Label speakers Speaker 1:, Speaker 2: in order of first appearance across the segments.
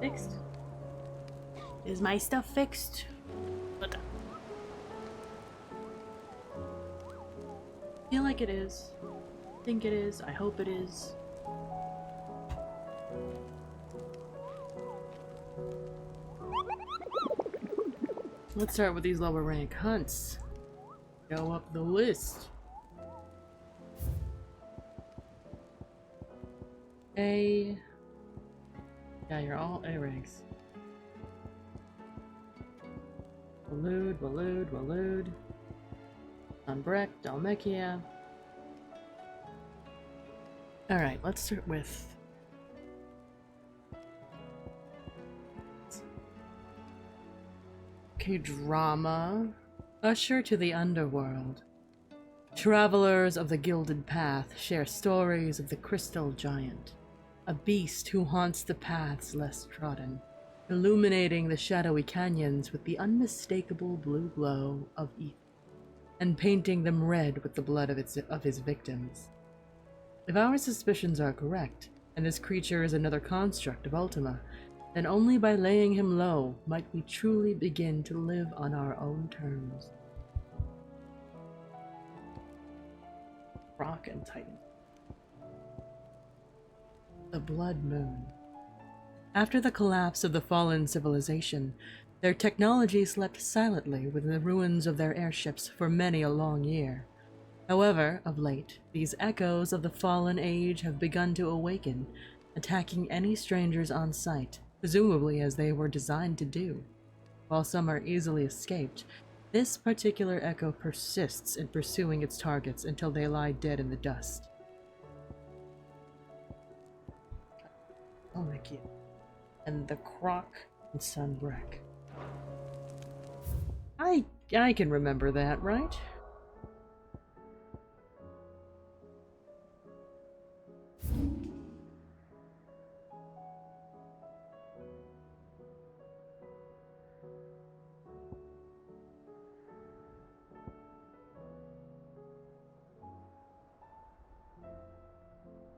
Speaker 1: Fixed? Is my stuff fixed? But I feel like it is. I think it is. I hope it is. Let's start with these lower rank hunts. Go up the list. A. Yeah, you're all A ranks. Waloed. Unbrek, Dalmekia. Alright, let's start with... Okay, drama. Usher to the underworld. Travelers of the Gilded Path share stories of the Crystal Giant, a beast who haunts the paths less trodden, illuminating the shadowy canyons with the unmistakable blue glow of ether, and painting them red with the blood of his victims. If our suspicions are correct, and this creature is another construct of Ultima, then only by laying him low might we truly begin to live on our own terms. Rock and Titan. The Blood Moon. After the collapse of the fallen civilization, their technology slept silently within the ruins of their airships for many a long year. However, of late, these echoes of the fallen age have begun to awaken, attacking any strangers on sight, presumably as they were designed to do. While some are easily escaped, this particular echo persists in pursuing its targets until they lie dead in the dust. Oh, thank you. And the Croc and Sunbreak. I can remember that, right?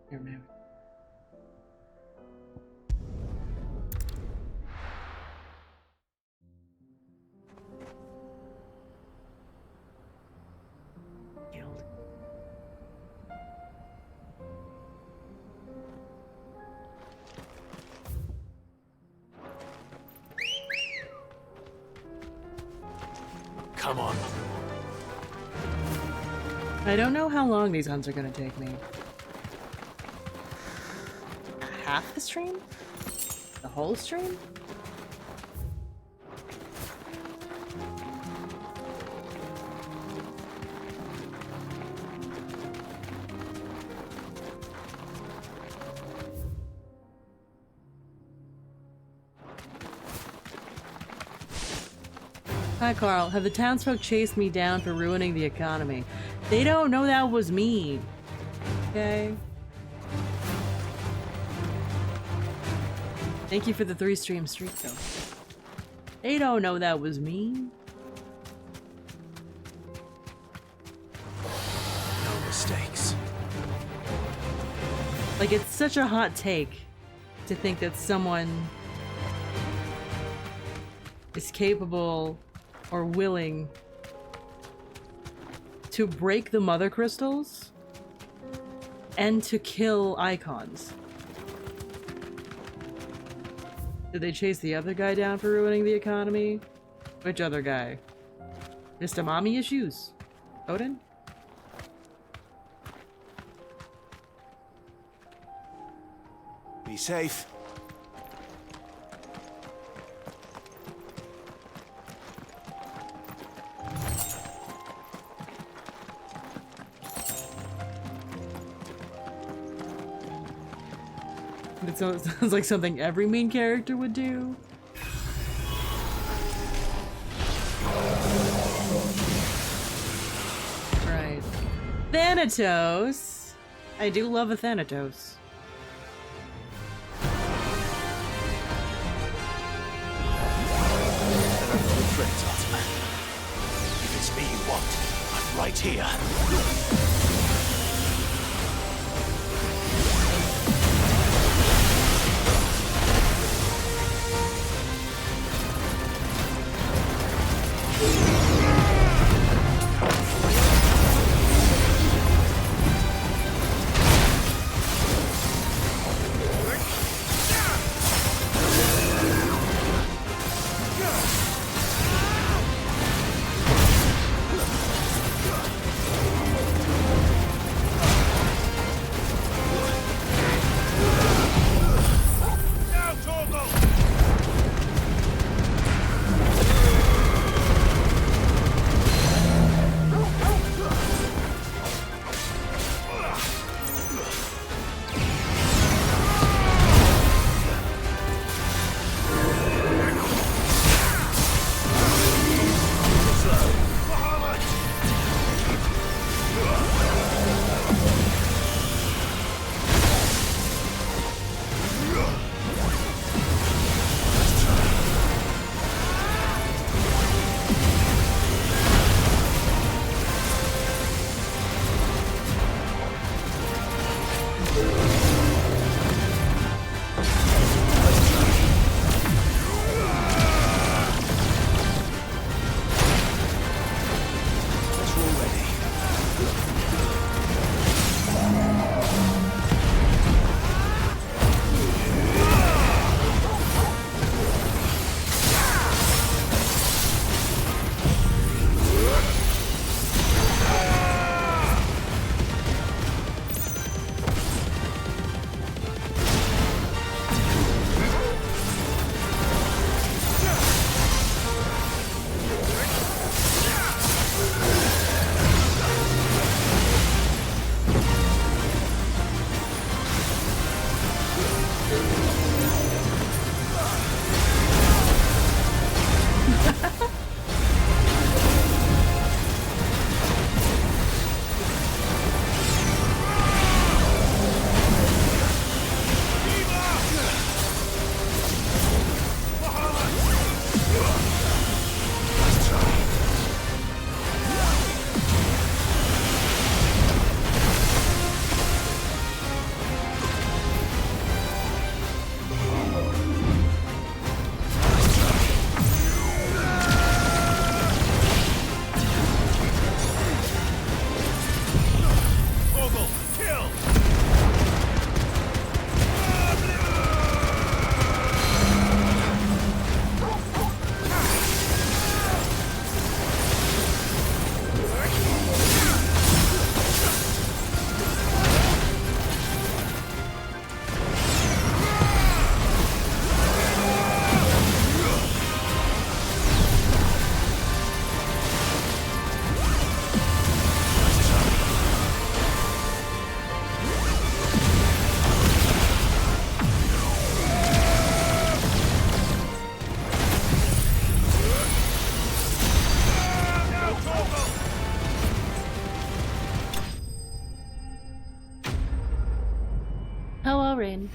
Speaker 1: Here, maybe. Guild.
Speaker 2: Come on.
Speaker 1: I don't know how long these hunts are gonna take me. Half the stream? The whole stream? Hi Carl, have the townsfolk chased me down for ruining the economy? They don't know that was me. Okay? Thank you for the 3-stream streak though. They don't know that was me.
Speaker 2: No mistakes.
Speaker 1: Like, it's such a hot take to think that someone is capable or willing to break the mother crystals and to kill icons. Did they chase the other guy down for ruining the economy? Which other guy? Mr. Mommy Issues? Odin?
Speaker 2: Be safe.
Speaker 1: It sounds like something every main character would do. Right. Thanatos! I do love a Thanatos.
Speaker 2: If it's me you want, I'm right here.
Speaker 1: Rain.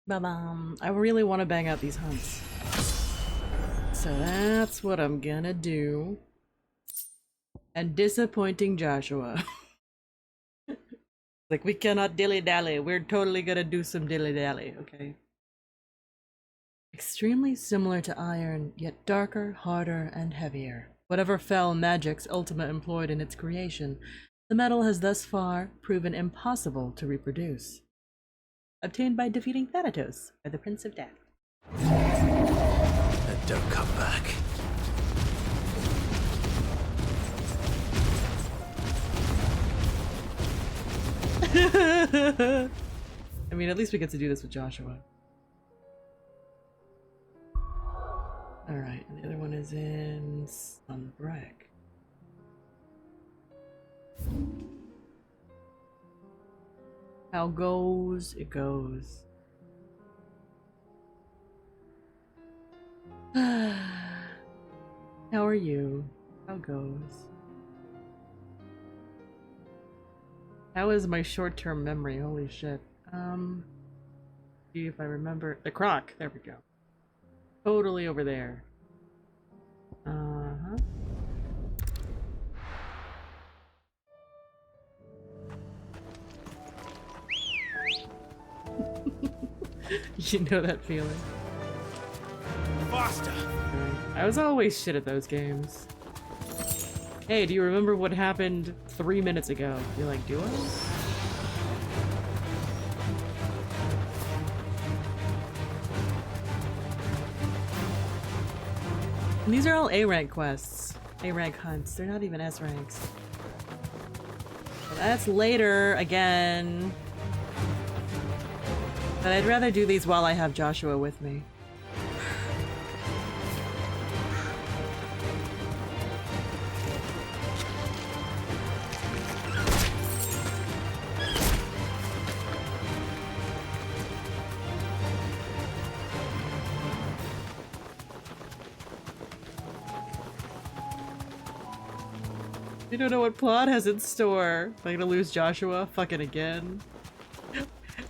Speaker 1: Ba-bam. I really want to bang out these hunts. So that's what I'm gonna do. And disappointing Joshua. Like, we cannot dilly-dally. We're totally gonna do some dilly-dally, okay? Extremely similar to iron, yet darker, harder, and heavier. Whatever fell magics Ultima employed in its creation, the metal has thus far proven impossible to reproduce. Obtained by defeating Thanatos, by the Prince of Death.
Speaker 2: And don't come back.
Speaker 1: I mean, at least we get to do this with Joshua. Alright, and the other one is in Sunbreak. How goes, it goes. How are you? How goes? How is my short-term memory? Holy shit. See if I remember. The croc! There we go. Totally over there. Uh-huh. You know that feeling.
Speaker 2: Faster!
Speaker 1: I was always shit at those games. Hey, do you remember what happened 3 minutes ago? You're like, do I? And these are all A-rank quests. A-rank hunts. They're not even S-ranks. That's later again. But I'd rather do these while I have Joshua with me. You don't know what Plot has in store. Am I gonna lose Joshua fucking again?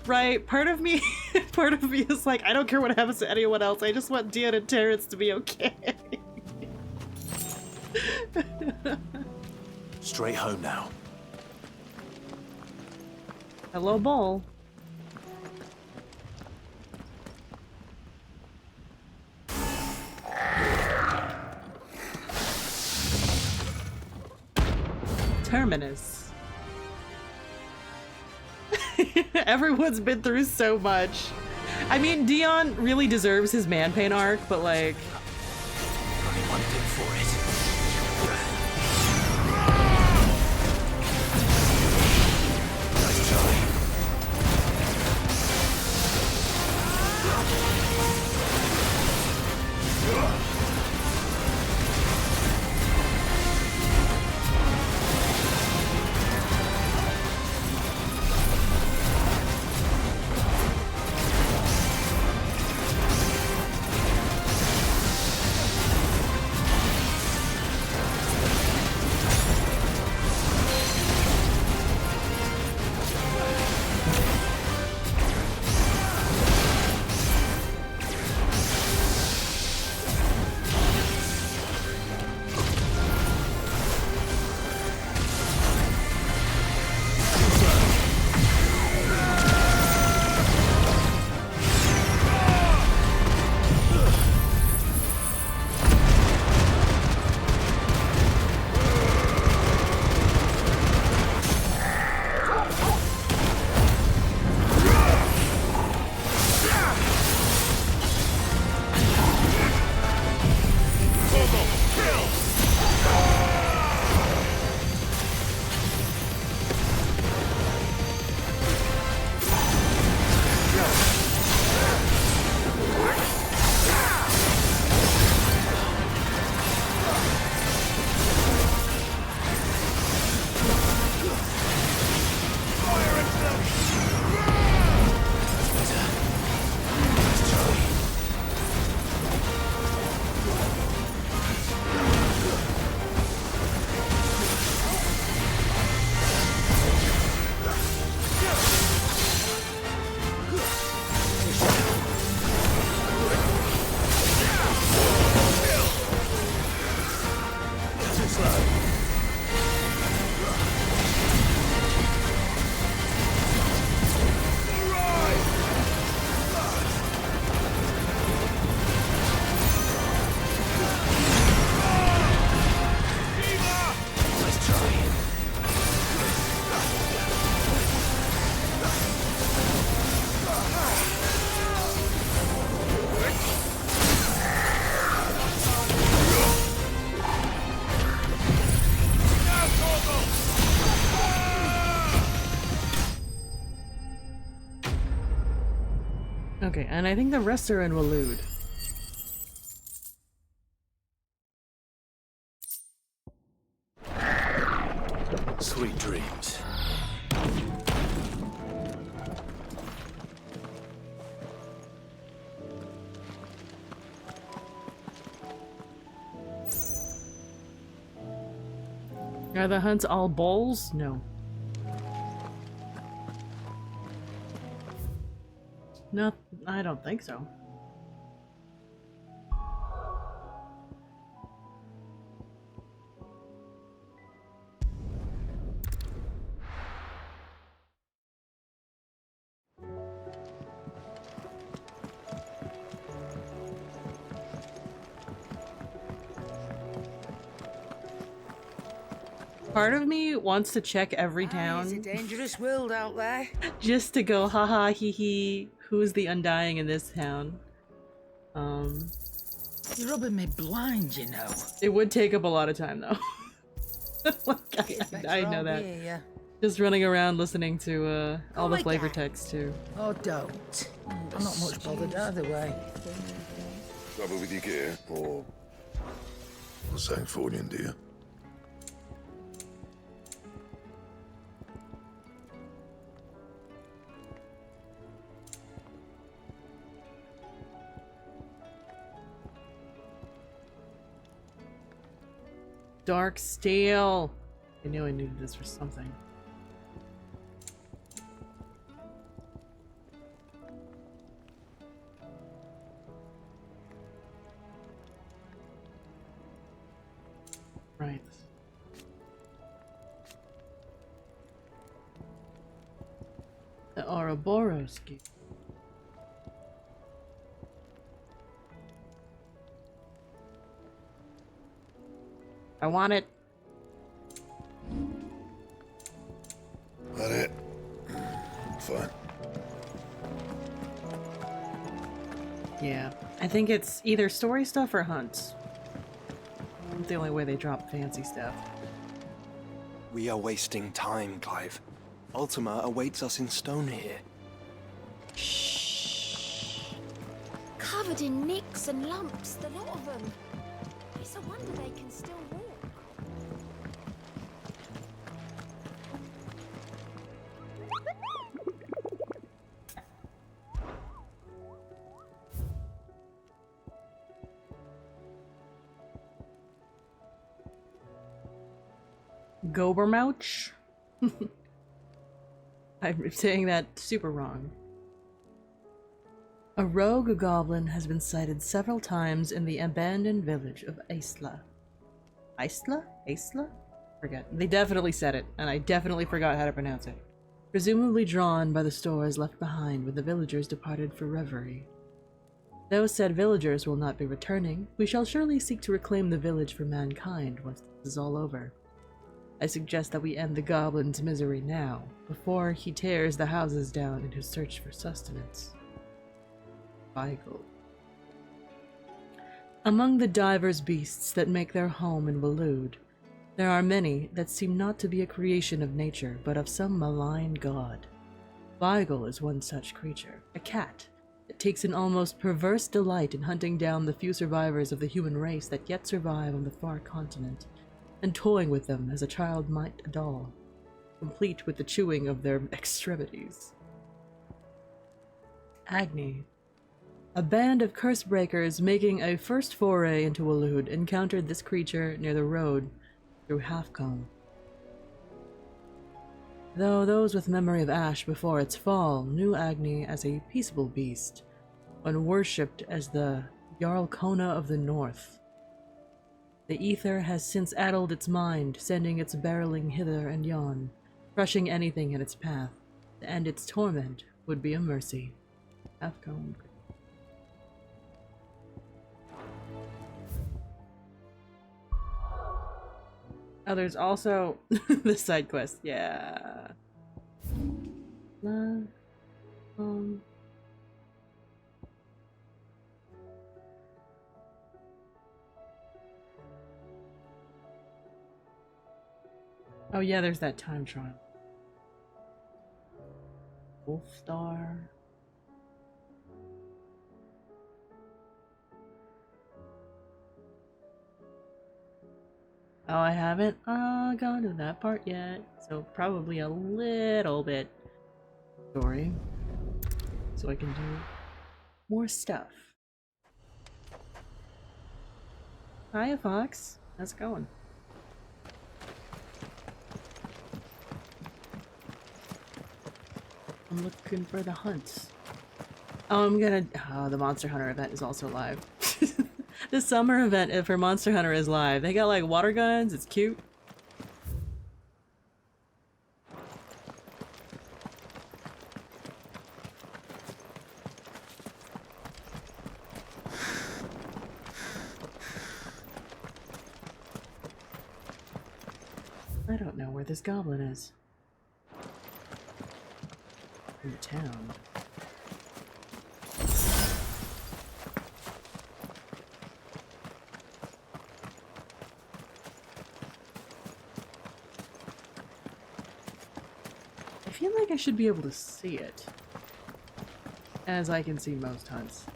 Speaker 1: Right, part of me is like, I don't care what happens to anyone else, I just want Dion and Terrence to be okay.
Speaker 2: Straight home now.
Speaker 1: Hello, Bull. Terminus. Everyone's been through so much. I mean, Dion really deserves his man pain arc, but like...
Speaker 2: Only one thing for it. Nice try.
Speaker 1: Okay, and I think the rest are in Waloed.
Speaker 2: Sweet dreams.
Speaker 1: Are the hunts all bowls? No. No, I don't think so. Part of me wants to check every
Speaker 3: It's a
Speaker 1: town
Speaker 3: dangerous world out there.
Speaker 1: just to go haha hee hee, who's the Undying in this town?
Speaker 3: You're rubbing me blind, you know.
Speaker 1: It would take up a lot of time though. Like,
Speaker 3: It's better
Speaker 1: I know
Speaker 3: I'll
Speaker 1: that.
Speaker 3: be here.
Speaker 1: Just running around listening to all the
Speaker 3: my
Speaker 1: flavor
Speaker 3: God.
Speaker 1: text too.
Speaker 3: Oh, don't. I'm not much bothered either way.
Speaker 4: Trouble with your gear, or something for you, dear?
Speaker 1: Dark Steel! I knew I needed this for something. Right. The Ouroboros gear. I want it.
Speaker 4: That it? Fine.
Speaker 1: Yeah. I think it's either story stuff or hunts. It's the only way they drop fancy stuff.
Speaker 2: We are wasting time, Clive. Ultima awaits us in stone here.
Speaker 5: Covered in nicks and lumps, the lot of them. It's a wonder they can still walk.
Speaker 1: Gobermouch? I'm saying that super wrong. A rogue goblin has been sighted several times in the abandoned village of Aisla. Aisla? Aisla? Forget. They definitely said it, and I definitely forgot how to pronounce it. Presumably drawn by the stores left behind when the villagers departed for reverie. Though said villagers will not be returning, we shall surely seek to reclaim the village for mankind once this is all over. I suggest that we end the goblin's misery now, before he tears the houses down in his search for sustenance. Weigel. Among the divers beasts that make their home in Waloed, there are many that seem not to be a creation of nature, but of some malign god. Weigel is one such creature, a cat that takes an almost perverse delight in hunting down the few survivors of the human race that yet survive on the far continent, and toying with them as a child might a doll, complete with the chewing of their extremities. Agni. A band of curse breakers making a first foray into Waloed encountered this creature near the road through Halfcombe. Though those with memory of Ash before its fall knew Agni as a peaceable beast, when worshipped as the Jarl Kona of the North. The ether has since addled its mind, sending its barreling hither and yon, crushing anything in its path. To end its torment would be a mercy. Halfcombe. Oh, there's also the side quest. Yeah. Oh yeah, there's that time trial. Wolfstar. Oh, I haven't gone to that part yet, so probably a little bit story, so I can do more stuff. Hiya, Fox. How's it going? I'm looking for the hunts. Oh, the Monster Hunter event is also live. The summer event for Monster Hunter is live. They got like water guns, it's cute. I don't know where this goblin is. In the town. I feel like I should be able to see it. As I can see most hunts.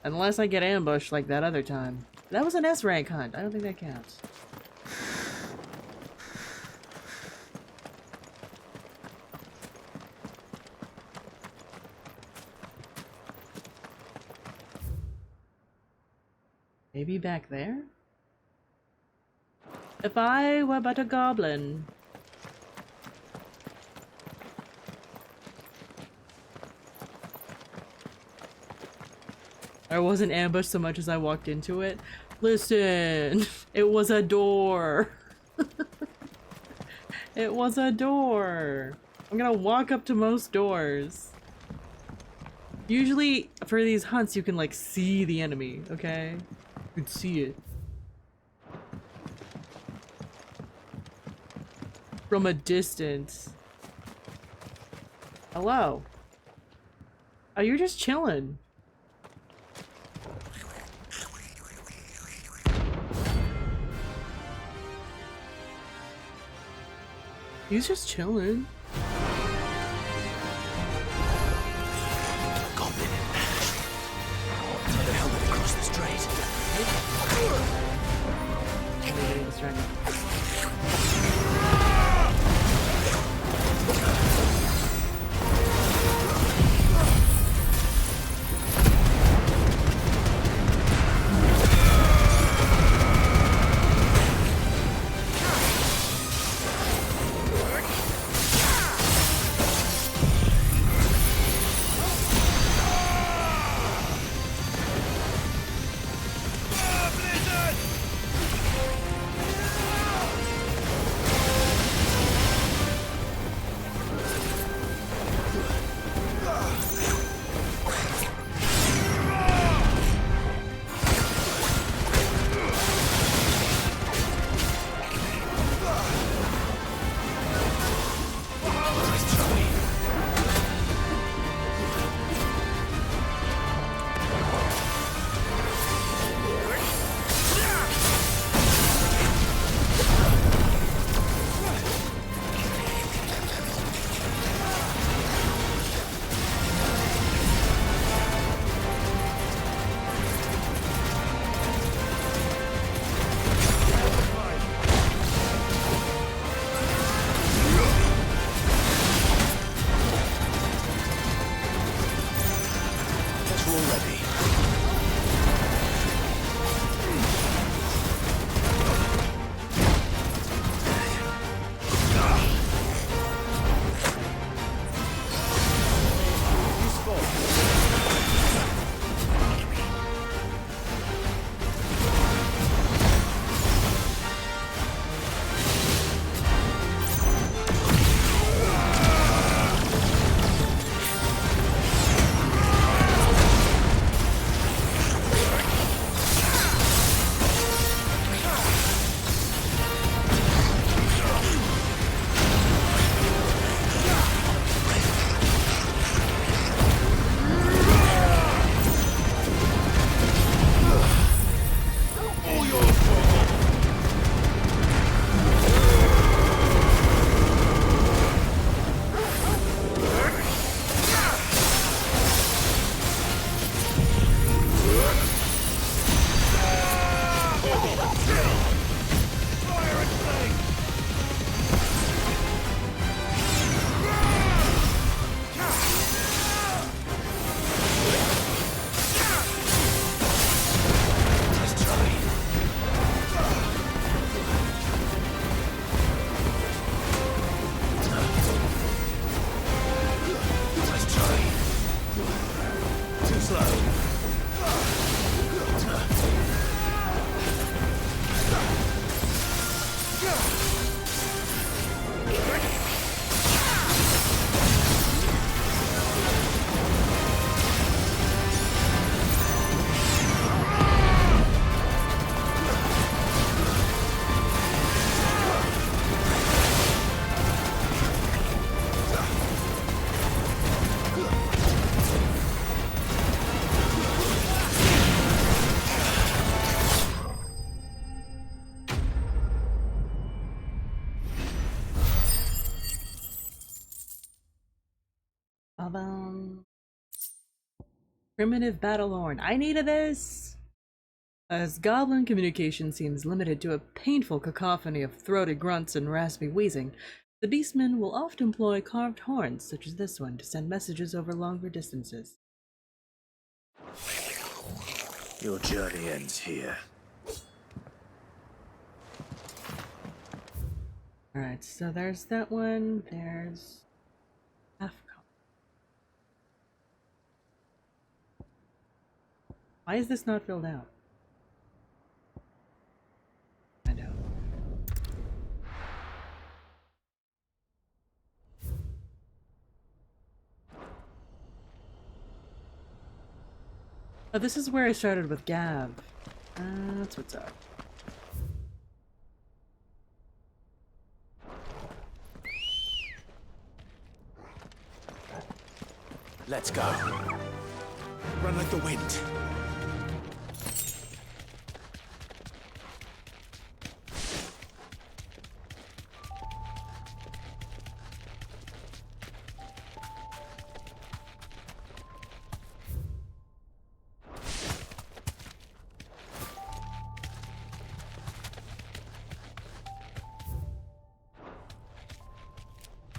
Speaker 1: Unless I get ambushed like that other time. That was an S rank hunt. I don't think that counts. Maybe back there? If I were but a goblin. I wasn't ambushed so much as I walked into it. Listen, it was a door. It was a door. I'm gonna walk up to most doors. Usually, for these hunts, you can like see the enemy, okay? You can see it. From a distance. Hello. Oh, you're just chilling. He's just chilling.
Speaker 2: Goblin in there. How the hell did it cross the strait?
Speaker 1: Really distracted. Primitive battle horn. I needed this! As goblin communication seems limited to a painful cacophony of throaty grunts and raspy wheezing, the beastmen will often employ carved horns, such as this one, to send messages over longer distances.
Speaker 6: Your journey ends here.
Speaker 1: Alright, so there's that one. There's half. Why is this not filled out? I know. Oh, this is where I started with Gav. That's what's up.
Speaker 6: Let's go. Run like the wind.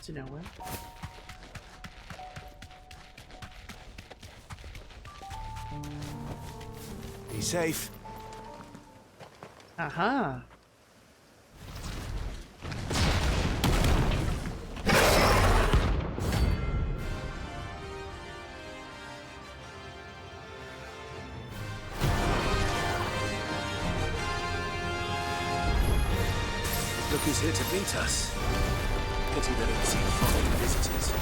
Speaker 1: To nowhere.
Speaker 6: Be safe.
Speaker 1: Aha!
Speaker 6: Look who's here to meet us. Pity they don't seem foreign visitors.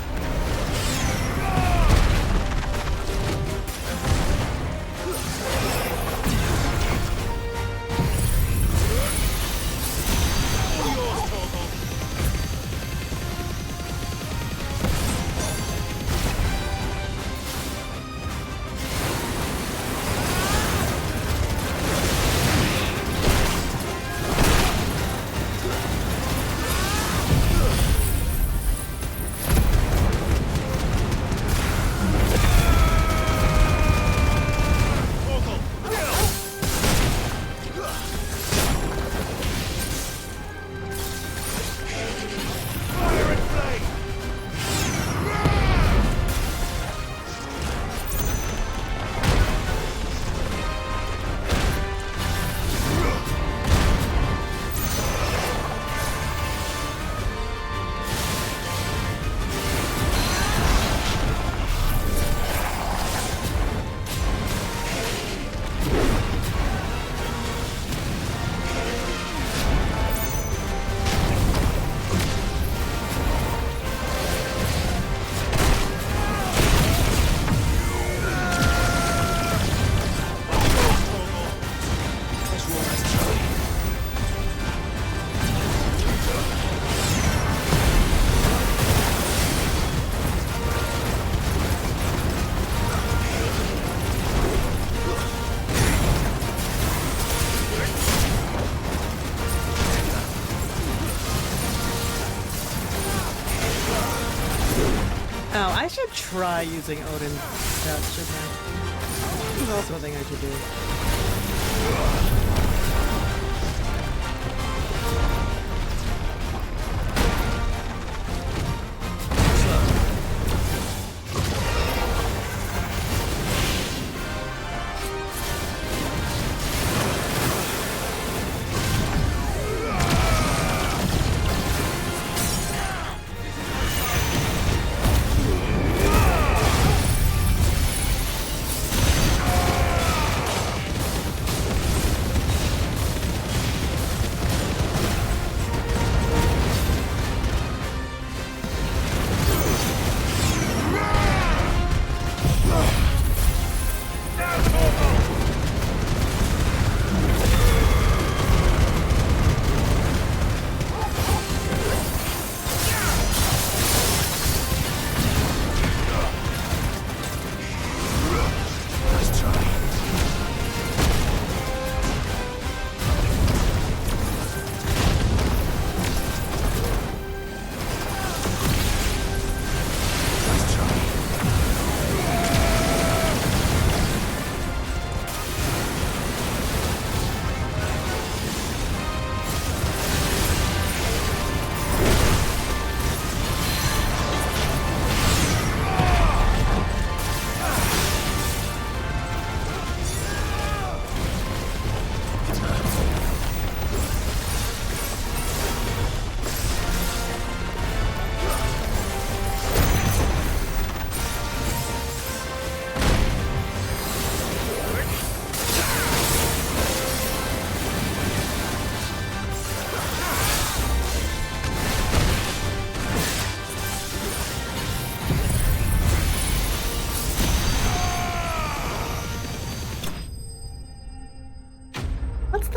Speaker 1: Oh, I should try using Odin's stuff, shouldn't I? That's also a thing I should do.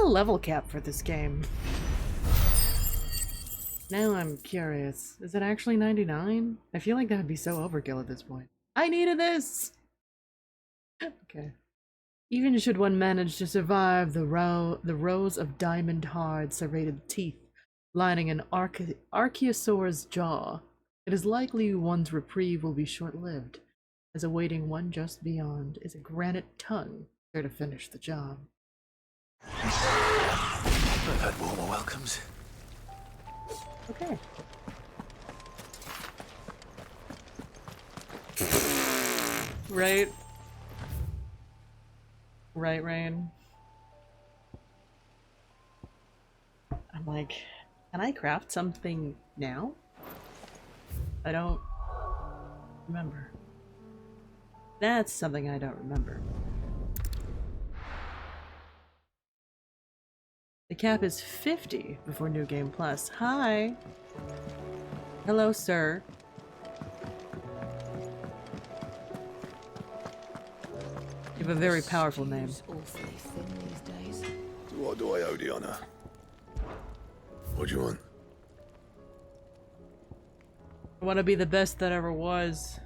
Speaker 1: level cap for this game? Now I'm curious. Is it actually 99? I feel like that would be so overkill at this point. I needed this! Okay. Even should one manage to survive the rows of diamond-hard serrated teeth lining an archosaur's jaw, it is likely one's reprieve will be short-lived, as awaiting one just beyond is a granite tongue there to finish the job.
Speaker 6: I've had warmer welcomes.
Speaker 1: Okay. Right? Right, Rain? I'm like, can I craft something now? I don't remember. That's something I don't remember. The cap is 50 before New Game Plus. Hi! Hello, sir. You have a very powerful name.
Speaker 3: Awfully thin these days.
Speaker 4: So what do I owe the honor? What do you want?
Speaker 1: I want to be the best that ever was.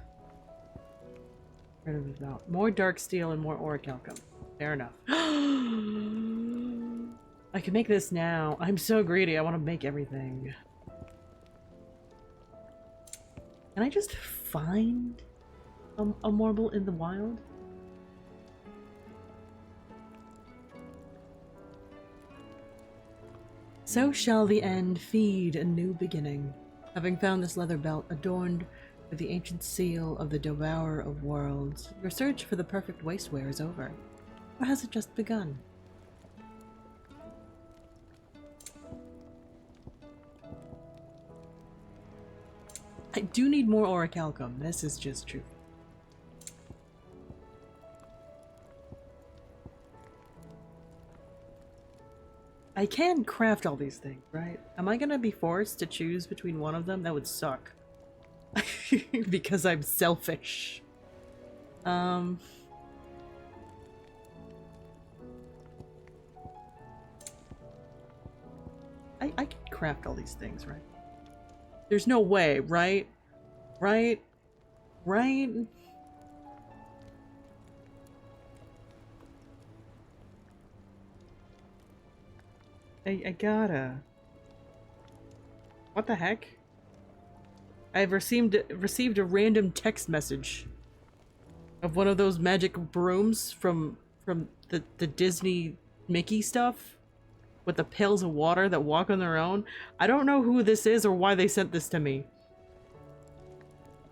Speaker 1: Right about more dark steel and more orichalcum. Fair enough. I can make this now. I'm so greedy. I want to make everything. Can I just find a marble in the wild? So shall the end feed a new beginning. Having found this leather belt adorned with the ancient seal of the Devourer of Worlds, your search for the perfect waistwear is over. Or has it just begun? I do need more orichalcum. This is just true. I can craft all these things, right? Am I gonna be forced to choose between one of them? That would suck. Because I'm selfish. I can craft all these things, right? There's no way, right? Right? Right? I gotta. What the heck? I've received a random text message of one of those magic brooms from the Disney Mickey stuff with the pails of water that walk on their own. I don't know who this is or why they sent this to me.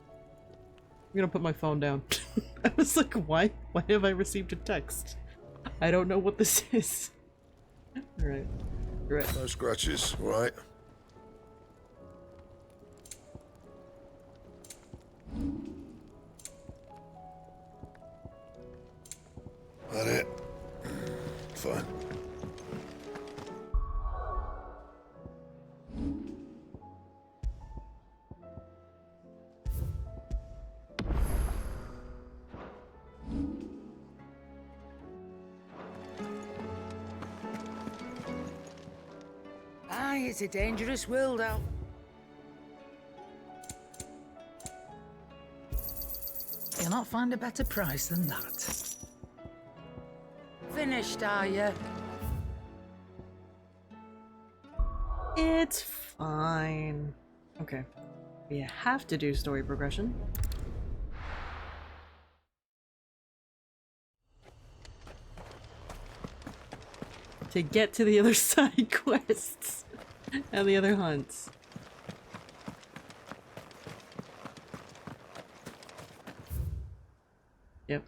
Speaker 1: I'm gonna put my phone down. I was like, why have I received a text? I don't know what this is. Alright. Right.
Speaker 4: No scratches, all right? That it? Fine.
Speaker 3: Aye, it's a dangerous world out. You'll not find a better price than that. Finished, are you?
Speaker 1: It's fine. Okay. We have to do story progression. To get to the other side quests and the other hunts. Yep.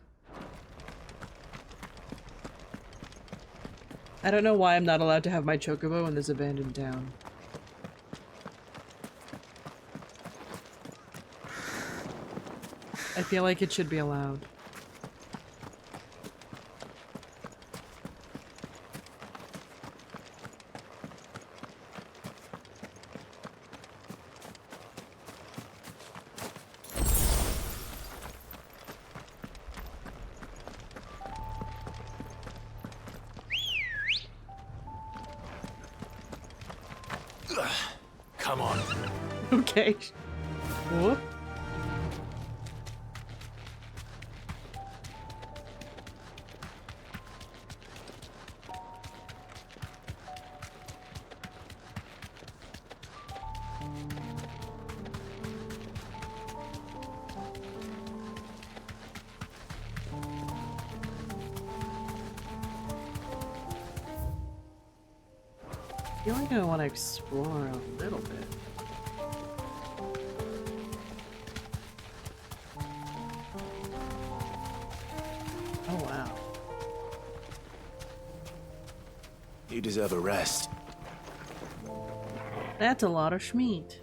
Speaker 1: I don't know why I'm not allowed to have my chocobo in this abandoned town. I feel like it should be allowed.
Speaker 6: Come on.
Speaker 1: Okay. Whoop. I feel like I want to explore a little bit. Oh wow.
Speaker 6: You deserve a rest.
Speaker 1: That's a lot of schmeat.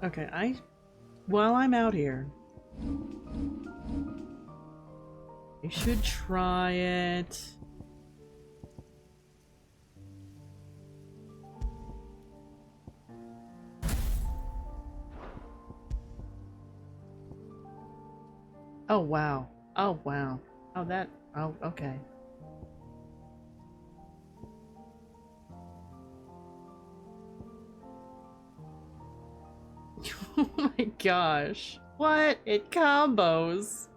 Speaker 1: Okay, while I'm out here, I should try it. Oh wow. Oh wow. Oh oh okay. Oh my gosh. What? It combos.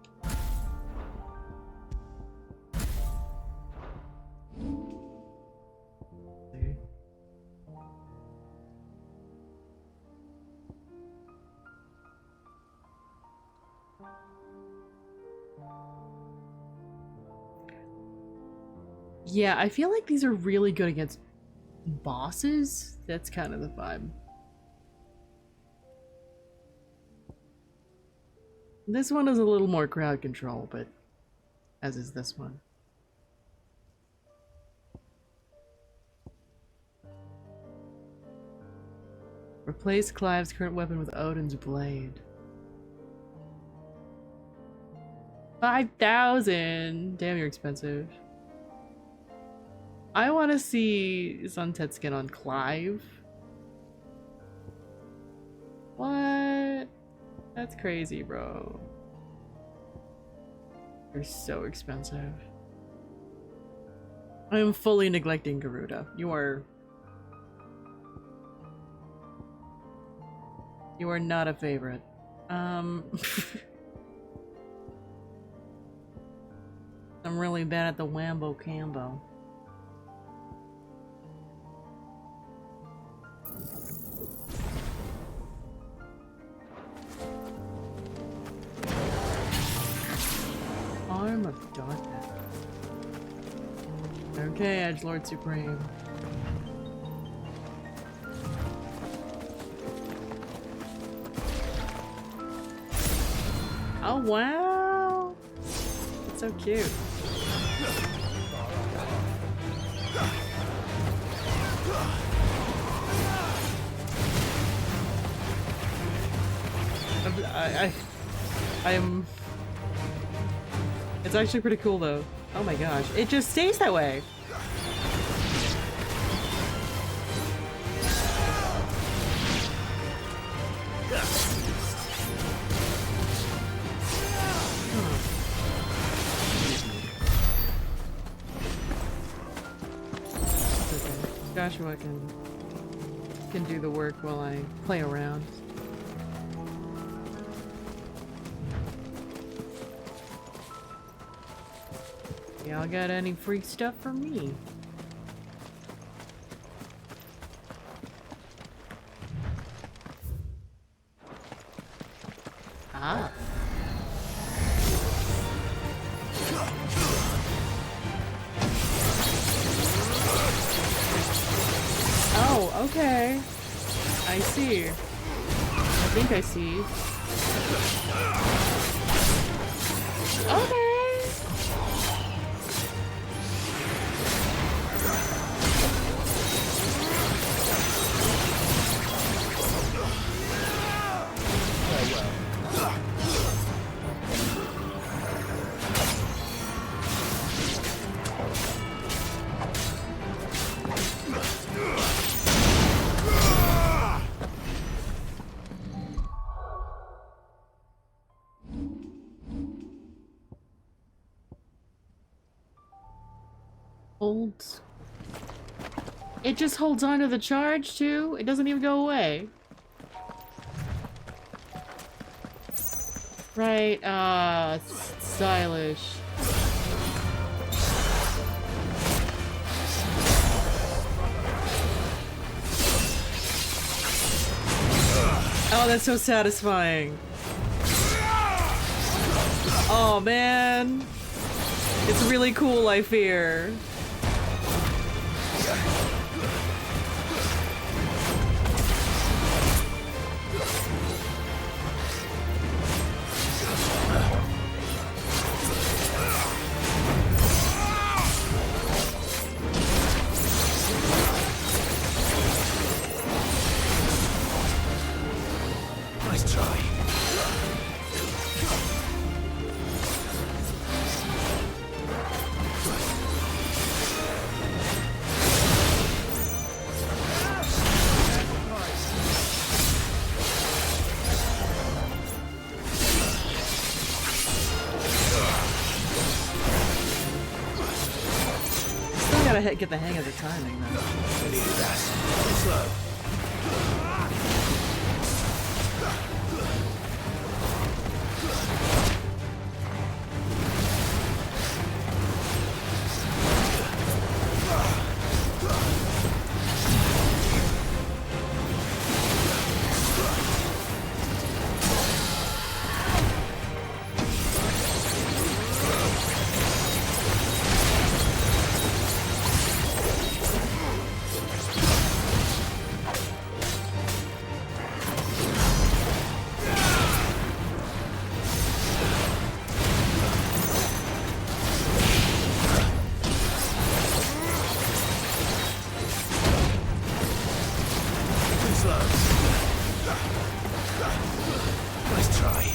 Speaker 1: Yeah, I feel like these are really good against bosses. That's kind of the vibe. This one is a little more crowd control, but as is this one. Replace Clive's current weapon with Odin's blade. 5,000! Damn, you're expensive. I want to see Suntet skin on Clive. What? That's crazy, bro. You're so expensive. I am fully neglecting Garuda. You are not a favorite. I'm really bad at the Wambo Cambo. Arm of Darkness. Okay, Edgelord Supreme. Oh wow! It's so cute. I'm. It's actually pretty cool though. Oh my gosh, it just stays that way. Joshua can do the work while I play around. Y'all got any free stuff for me? Ah. Okay. I see. I think I see. Okay. Holds. It just holds on to the charge too? It doesn't even go away. Right, stylish. Oh, that's so satisfying. Oh man. It's really cool, I fear.
Speaker 6: Nice try.
Speaker 1: Still gotta get the hang of the timing though.
Speaker 6: I needed that. Slow. Nice try.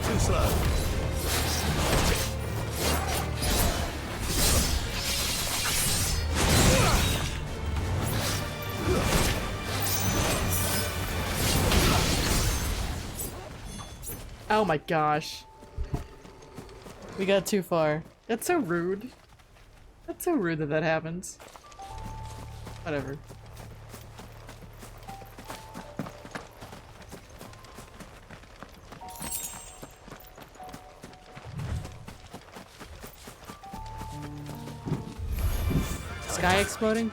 Speaker 6: Too slow.
Speaker 1: Oh my gosh. We got too far. That's so rude. That's so rude that that happens. Whatever. Sky exploding?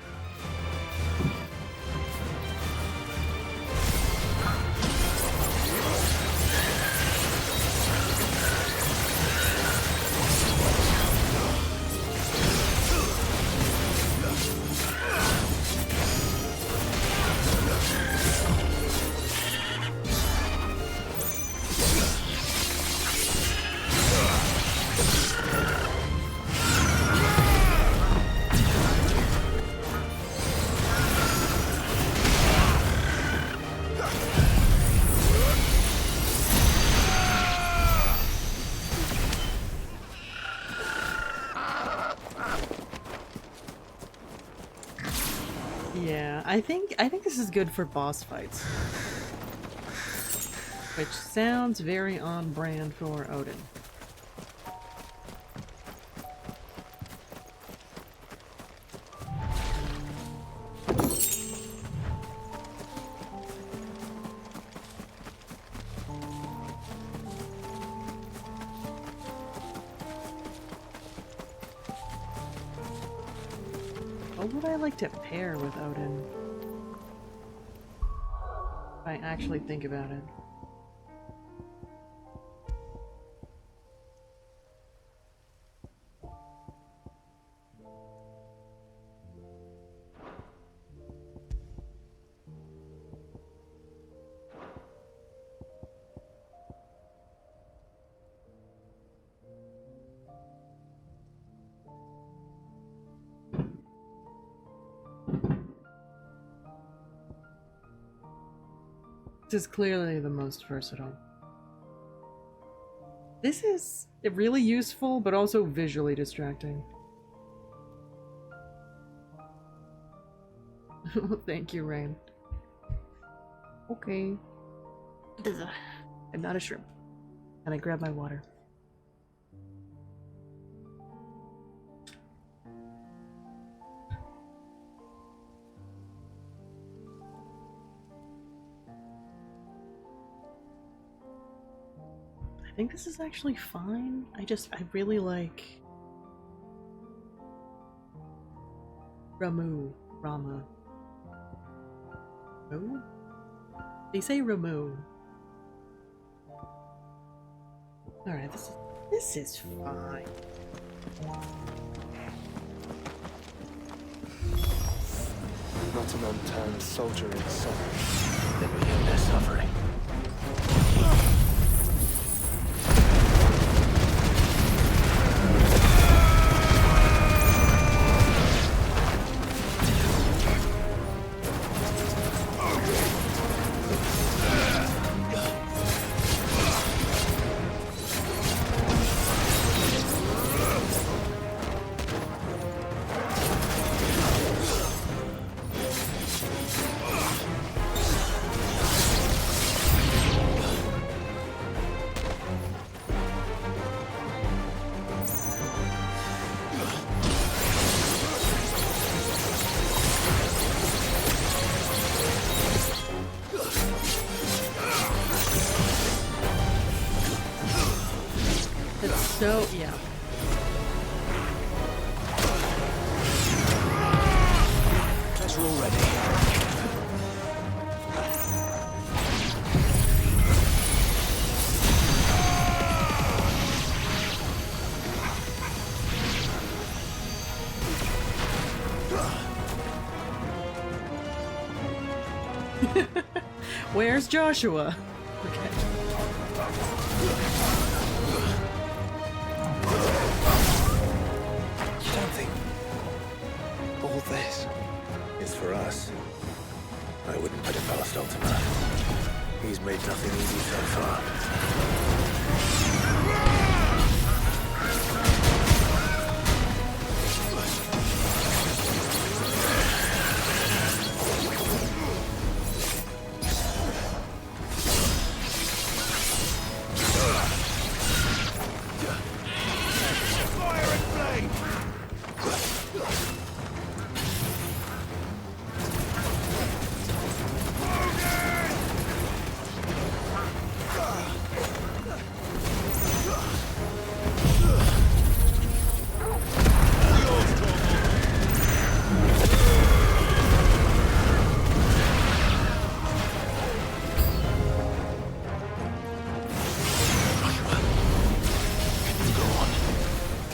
Speaker 1: Yeah, I think this is good for boss fights. Which sounds very on brand for Odin. What would I like to pair with Odin? If I actually think about it. This is clearly the most versatile. This is really useful, but also visually distracting. Thank you, Rain. Okay. I'm not a shrimp. And I grab my water. I think this is actually fine. I really like Rama. Who? They say Ramu. Alright, this is fine.
Speaker 2: Not an unturned soldier in sorrow.
Speaker 6: Then we end their suffering.
Speaker 1: So, yeah.
Speaker 6: Guys, we're all ready.
Speaker 1: Where's Joshua? Okay.
Speaker 2: You don't think all this
Speaker 6: It's for us. I wouldn't put it past Ultima. He's made nothing easy so far.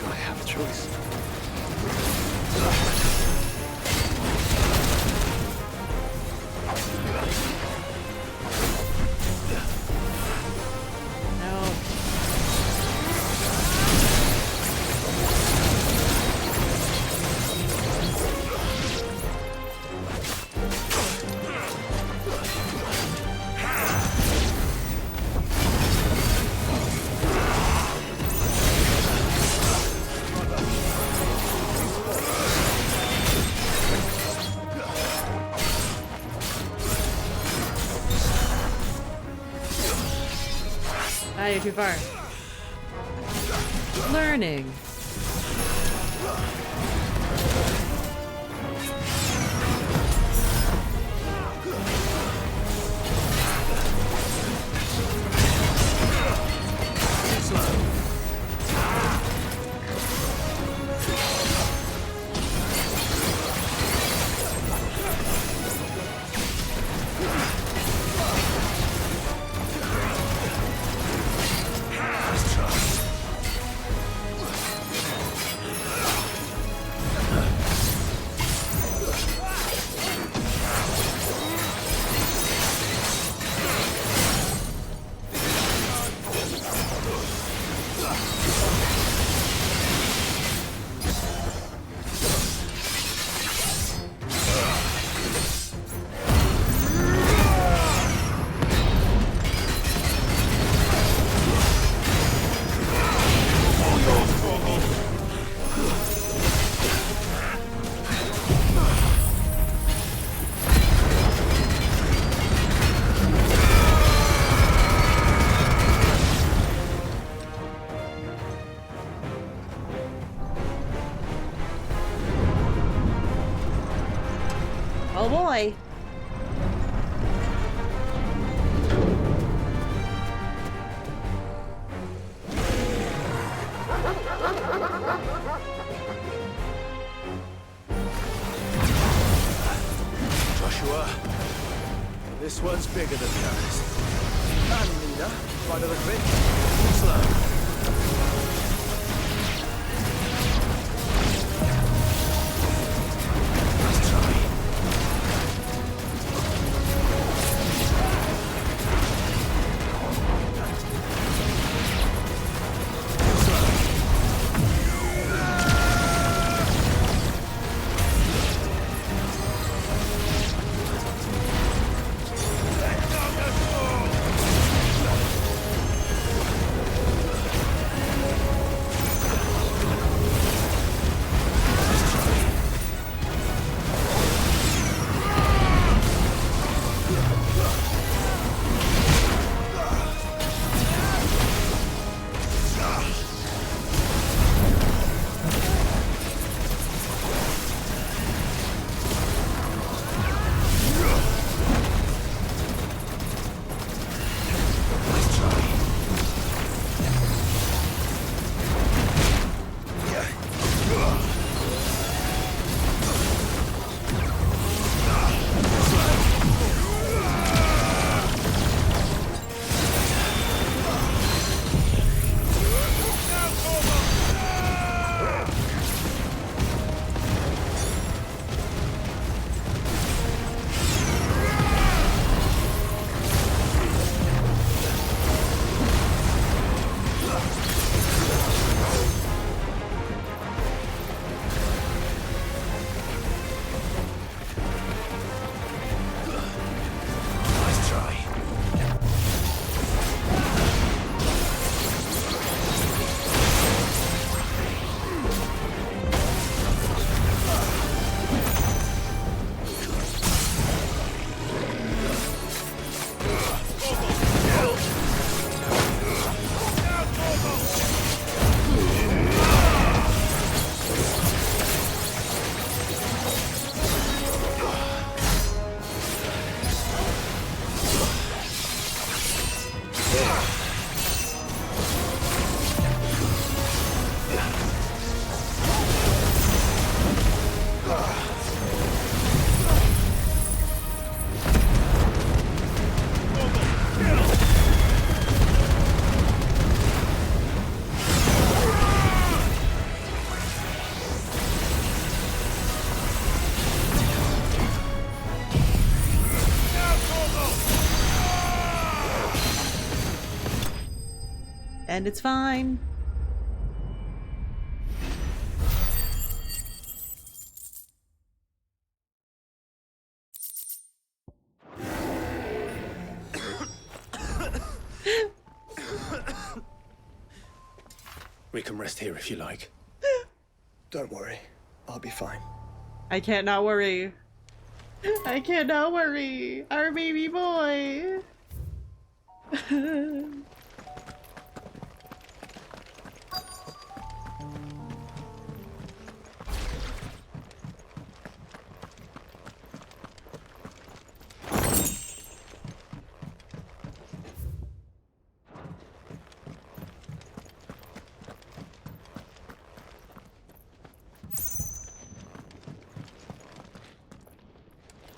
Speaker 2: do I have a choice?
Speaker 1: No. Ah, you're too far. Learning. Oh boy.
Speaker 6: Joshua, this one's bigger than the others. And leader, by the look of it. Slow.
Speaker 1: And it's fine.
Speaker 6: We can rest here if you like.
Speaker 2: Don't worry. I'll be fine.
Speaker 1: I can't not worry. I can't not worry. Our baby boy.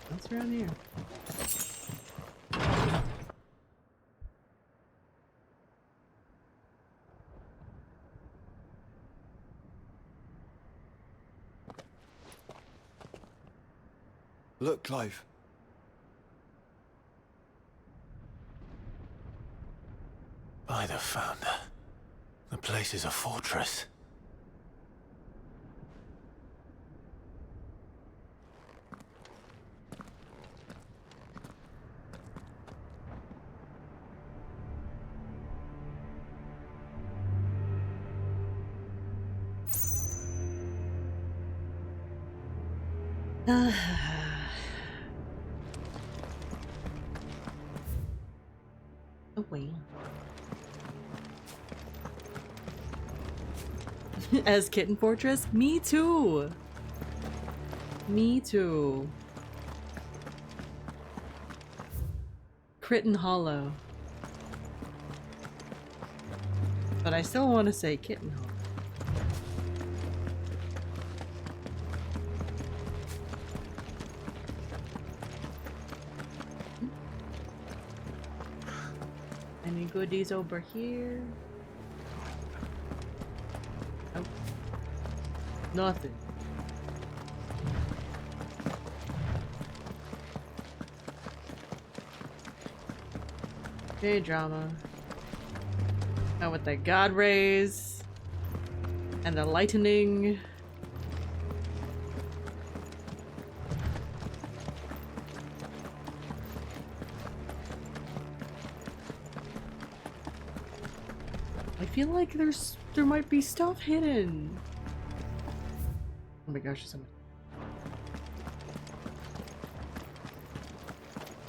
Speaker 1: What's around here?
Speaker 2: Look, Clive.
Speaker 6: By the Founder. The place is a fortress.
Speaker 1: Oh wait. As Kitten Fortress? Me too! Me too. Critten Hollow. But I still want to say Kitten Hollow. Any goodies over here? Nope. Nothing. Okay, drama. Now with the god rays and the lightning. I feel like there might be stuff hidden. Oh my gosh, there's so much.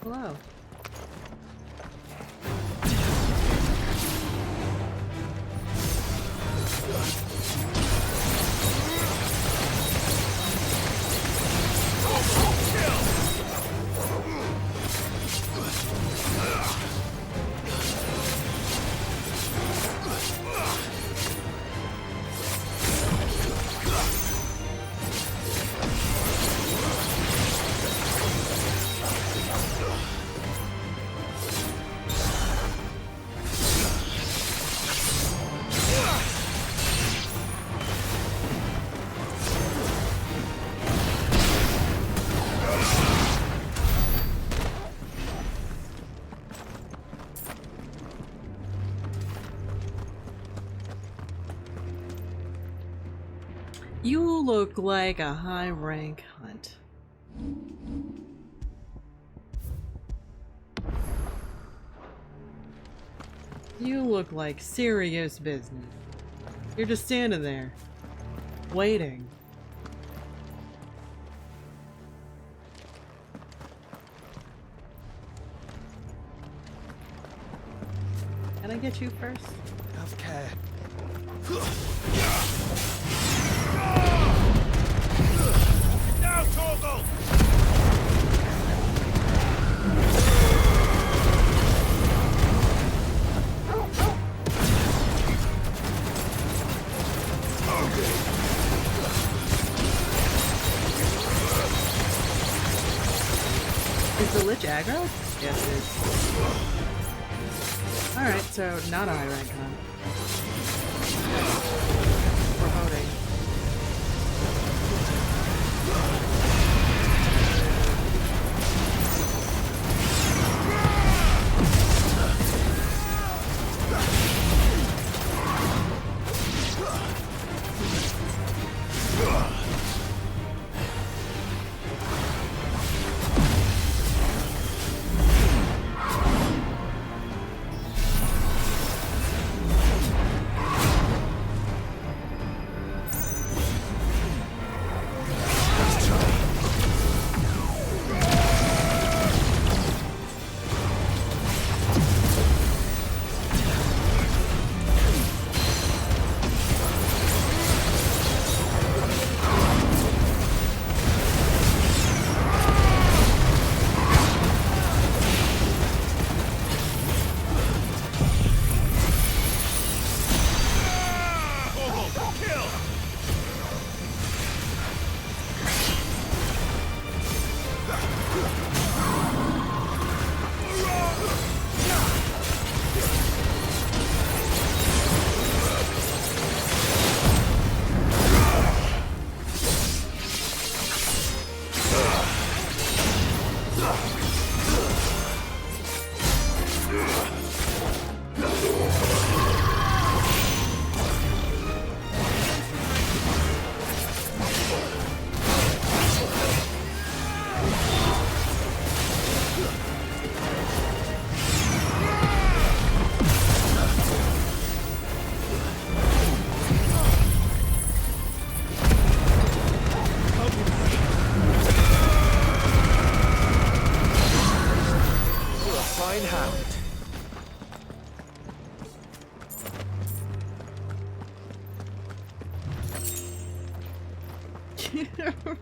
Speaker 1: Hello. You look like a high rank hunt. You look like serious business. You're just standing there, waiting. Can I get you first?
Speaker 2: Have care.
Speaker 6: Now, Torgal!
Speaker 1: Is the Lich aggro? Yes, it is. Alright, so not a high rank hunt. We're voting.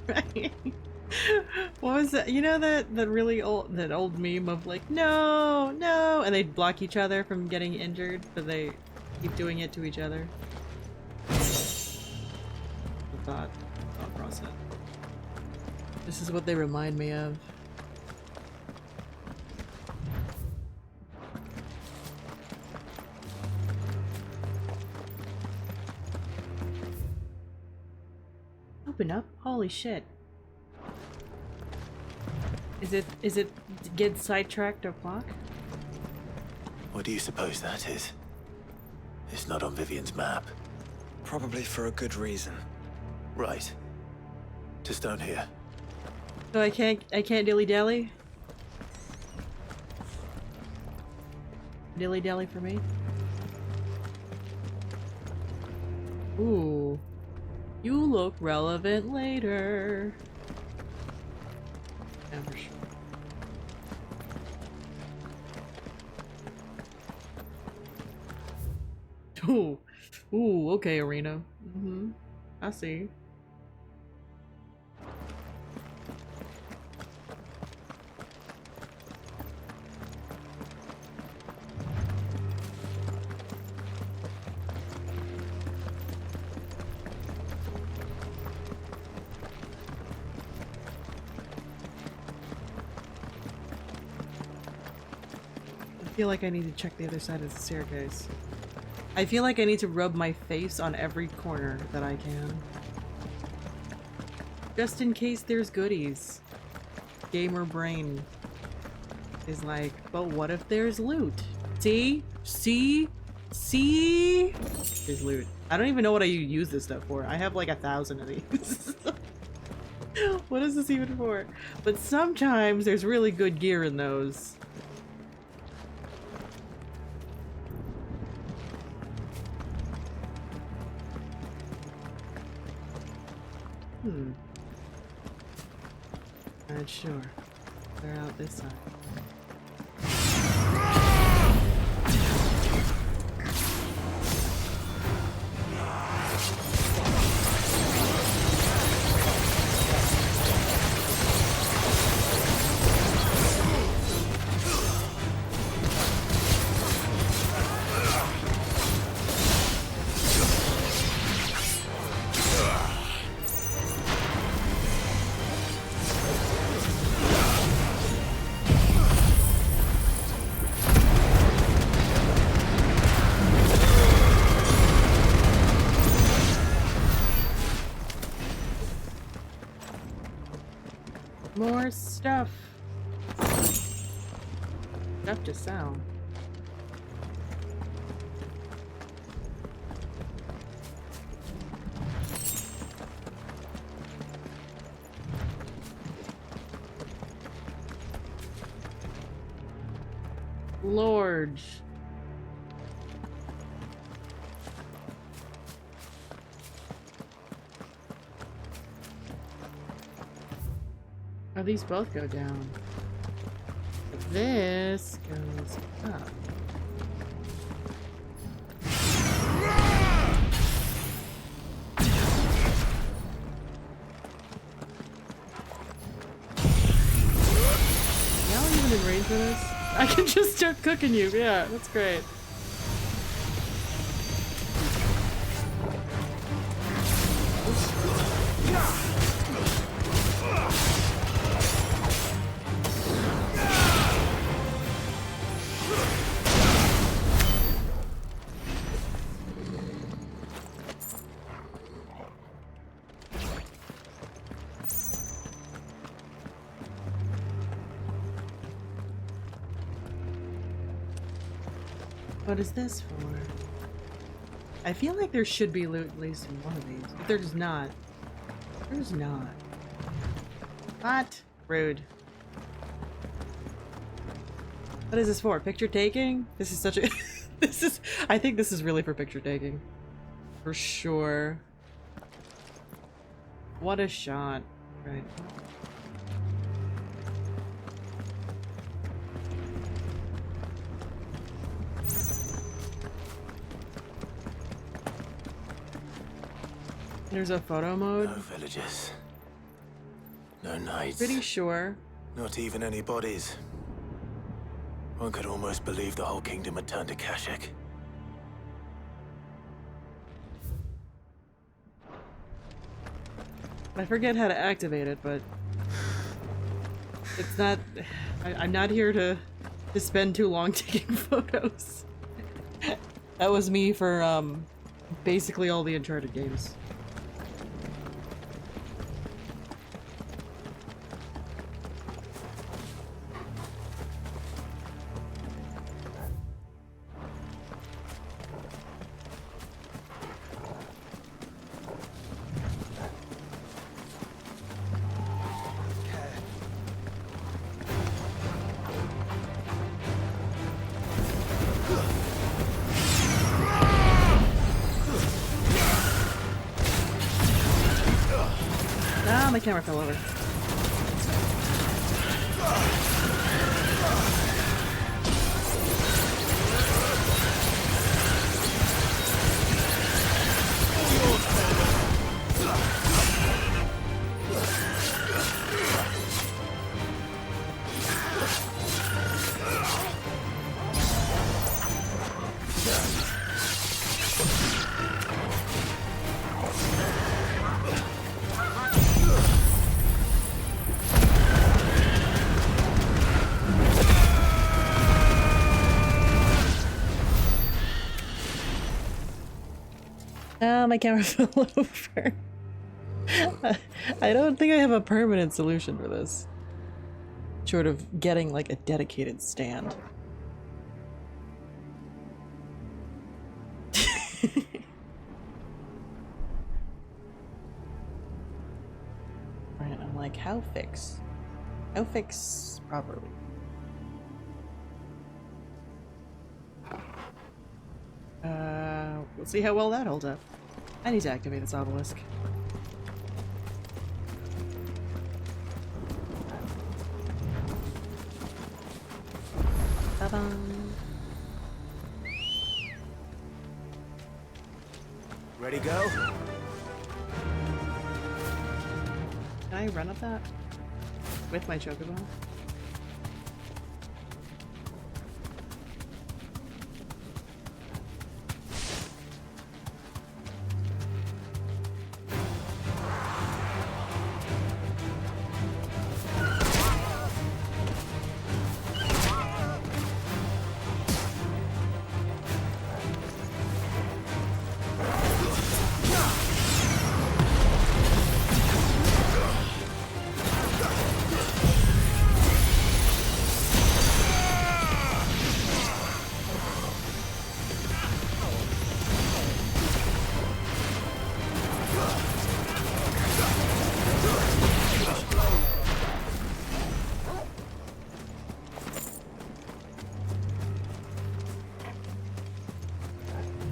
Speaker 1: Right. What was that? You know that really old meme of like, no, no, and they block each other from getting injured, but they keep doing it to each other. The thought process. This is what they remind me of. Open up? Holy shit. Is it get sidetracked or block?
Speaker 6: What do you suppose that is? It's not on Vivian's map.
Speaker 2: Probably for a good reason.
Speaker 6: Right. Just down here.
Speaker 1: So I can't dilly dally? Dilly dally for me? Ooh. You look relevant later. Yeah, for sure. Ooh. Ooh, okay, Arena. Mm-hmm. I see. I feel like I need to check the other side of the staircase. I feel like I need to rub my face on every corner that I can. Just in case there's goodies. Gamer brain is like, but what if there's loot? See? See? See? There's loot. I don't even know what I use this stuff for. I have like 1,000 of these. What is this even for? But sometimes there's really good gear in those. Not sure. They're out this side. More stuff. Stuff to sell. Lord. Oh, these both go down. But this goes up. Y'all even in range for this? I can just start cooking you. Yeah, that's great. What is this for? I feel like there should be loot at least in one of these, but there's not. There's not. What? Rude. What is this for? Picture taking? This is such a this is I think this is really for picture taking. For sure. What a shot. Right. There's a photo mode.
Speaker 6: No villages. No knights.
Speaker 1: Pretty sure.
Speaker 6: Not even any bodies. One could almost believe the whole kingdom had turned to Kashyyyk.
Speaker 1: I forget how to activate it, but it's not. I'm not here to spend too long taking photos. That was me for basically all the Uncharted games. Ah, my camera fell over. Ah, my camera fell over. I don't think I have a permanent solution for this. Short of getting like a dedicated stand. Right, I'm like, how fix? How fix properly? We'll see how well that holds up. I need to activate this obelisk. Ta-dam.
Speaker 6: Ready, go?
Speaker 1: Can I run up that? With my chocobo?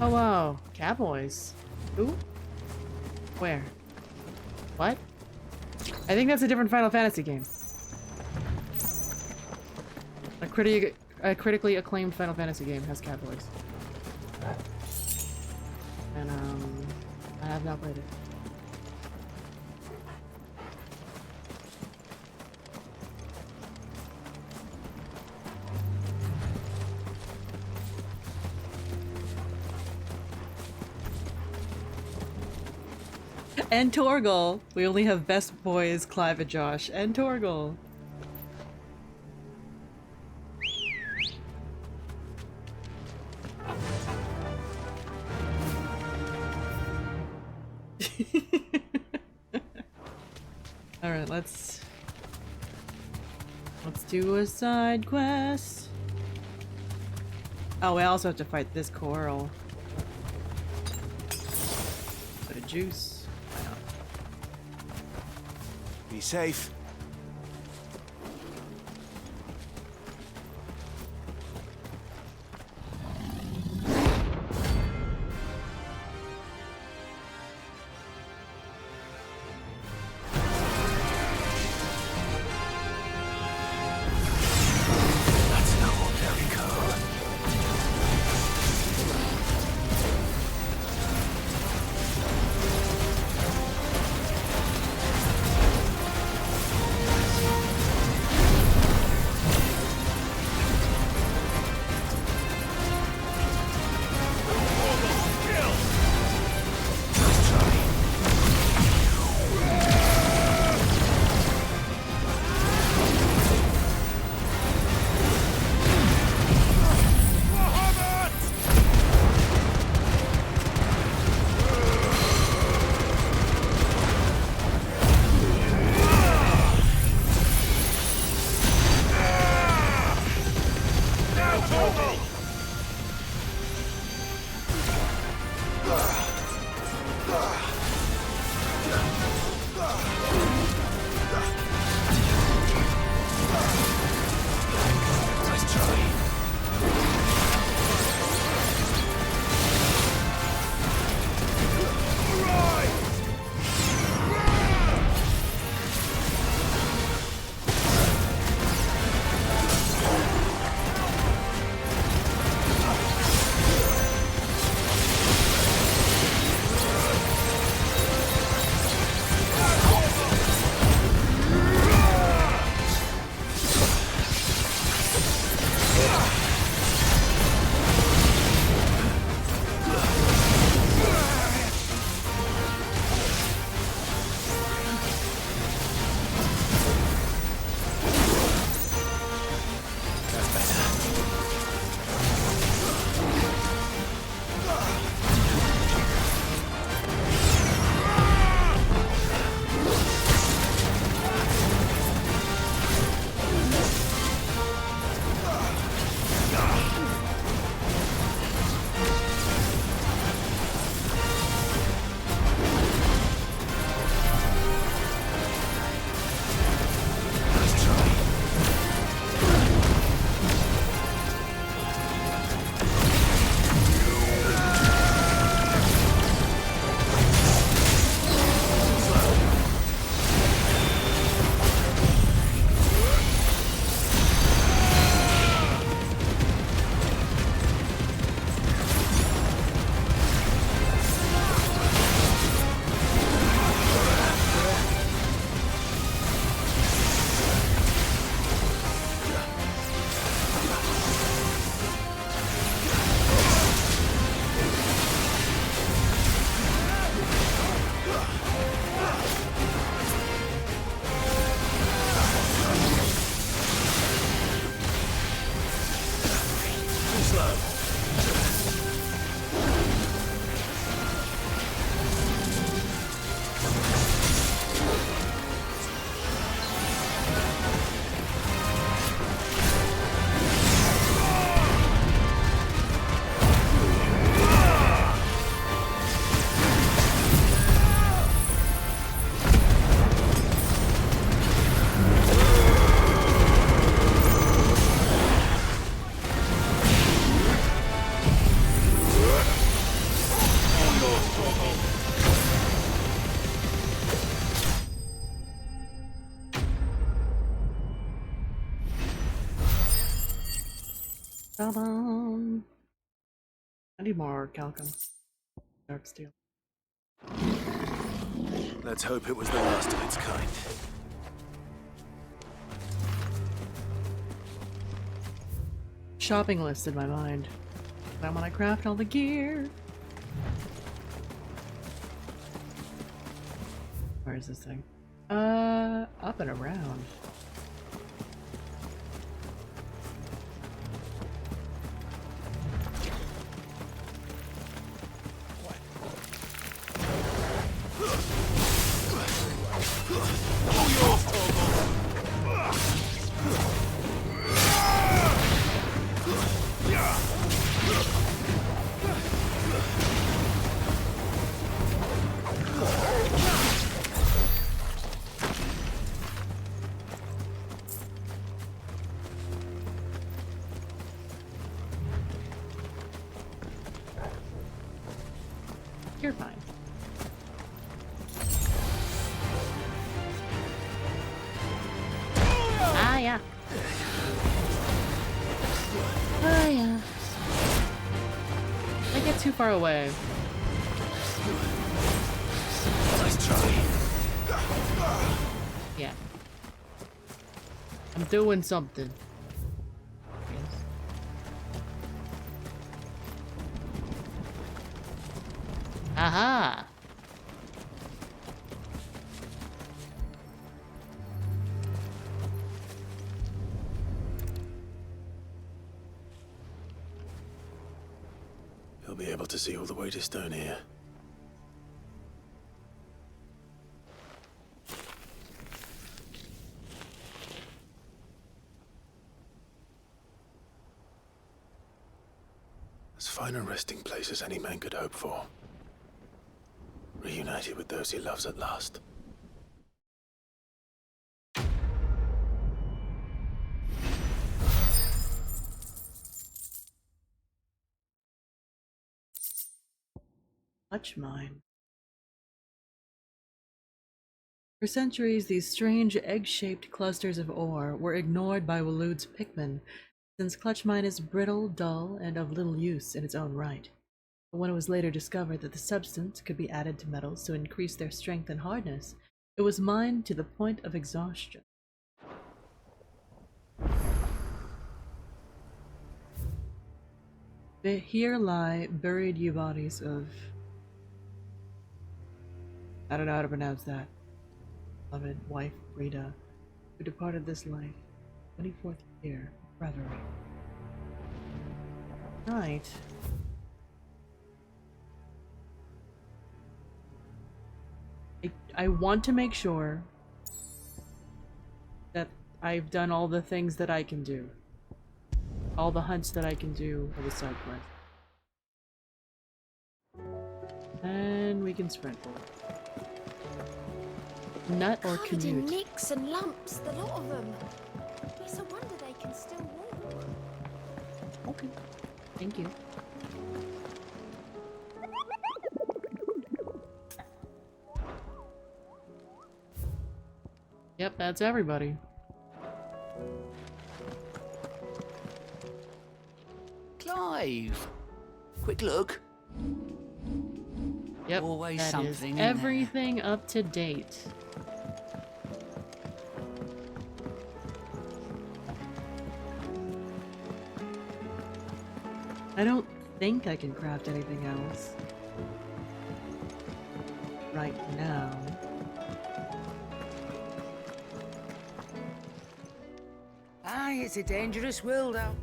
Speaker 1: Oh wow, cowboys. Who? Where? What? I think that's a different Final Fantasy game. A critically acclaimed Final Fantasy game has cowboys. And I have not played it. And Torgal! We only have best boys, Clive and Josh. And Torgal! Alright, let's do a side quest. Oh, we also have to fight this coral. Bit of juice.
Speaker 6: Be safe. That's no ordinary code.
Speaker 1: Ta-da! I need more Calcum. Dark steel.
Speaker 6: Let's hope it was the last of its kind.
Speaker 1: Shopping list in my mind. Then when I craft all the gear. Where is this thing? Up and around. You're fine. Ah, yeah. Ah, yeah. I get too far away.
Speaker 6: Nice try.
Speaker 1: Yeah. I'm doing something. Aha!
Speaker 6: You'll be able to see all the way to Stone here. As fine a resting place as any man could hope for. Reunited with those he loves at last.
Speaker 1: Much mine. For centuries, these strange egg-shaped clusters of ore were ignored by Waloed's Pikmin, since clutch mine is brittle, dull, and of little use in its own right. But when it was later discovered that the substance could be added to metals to increase their strength and hardness, it was mined to the point of exhaustion. Here lie buried bodies of... I don't know how to pronounce that. Beloved wife, Breda, who departed this life, 24th year, reverie. Right. I want to make sure that I've done all the things that I can do. All the hunts that I can do for the side quest. And we can sprint forward. Nut or
Speaker 5: Covered in
Speaker 1: commute?
Speaker 5: nicks and lumps, the lot of them. It's a wonder they can still walk.
Speaker 1: Okay. Thank you. Yep, that's everybody.
Speaker 7: Clive! Quick look.
Speaker 1: Yep,
Speaker 7: Always
Speaker 1: that is
Speaker 7: something, isn't there?
Speaker 1: everything up to date. I don't think I can craft anything else right now.
Speaker 3: Aye, it's a dangerous world out.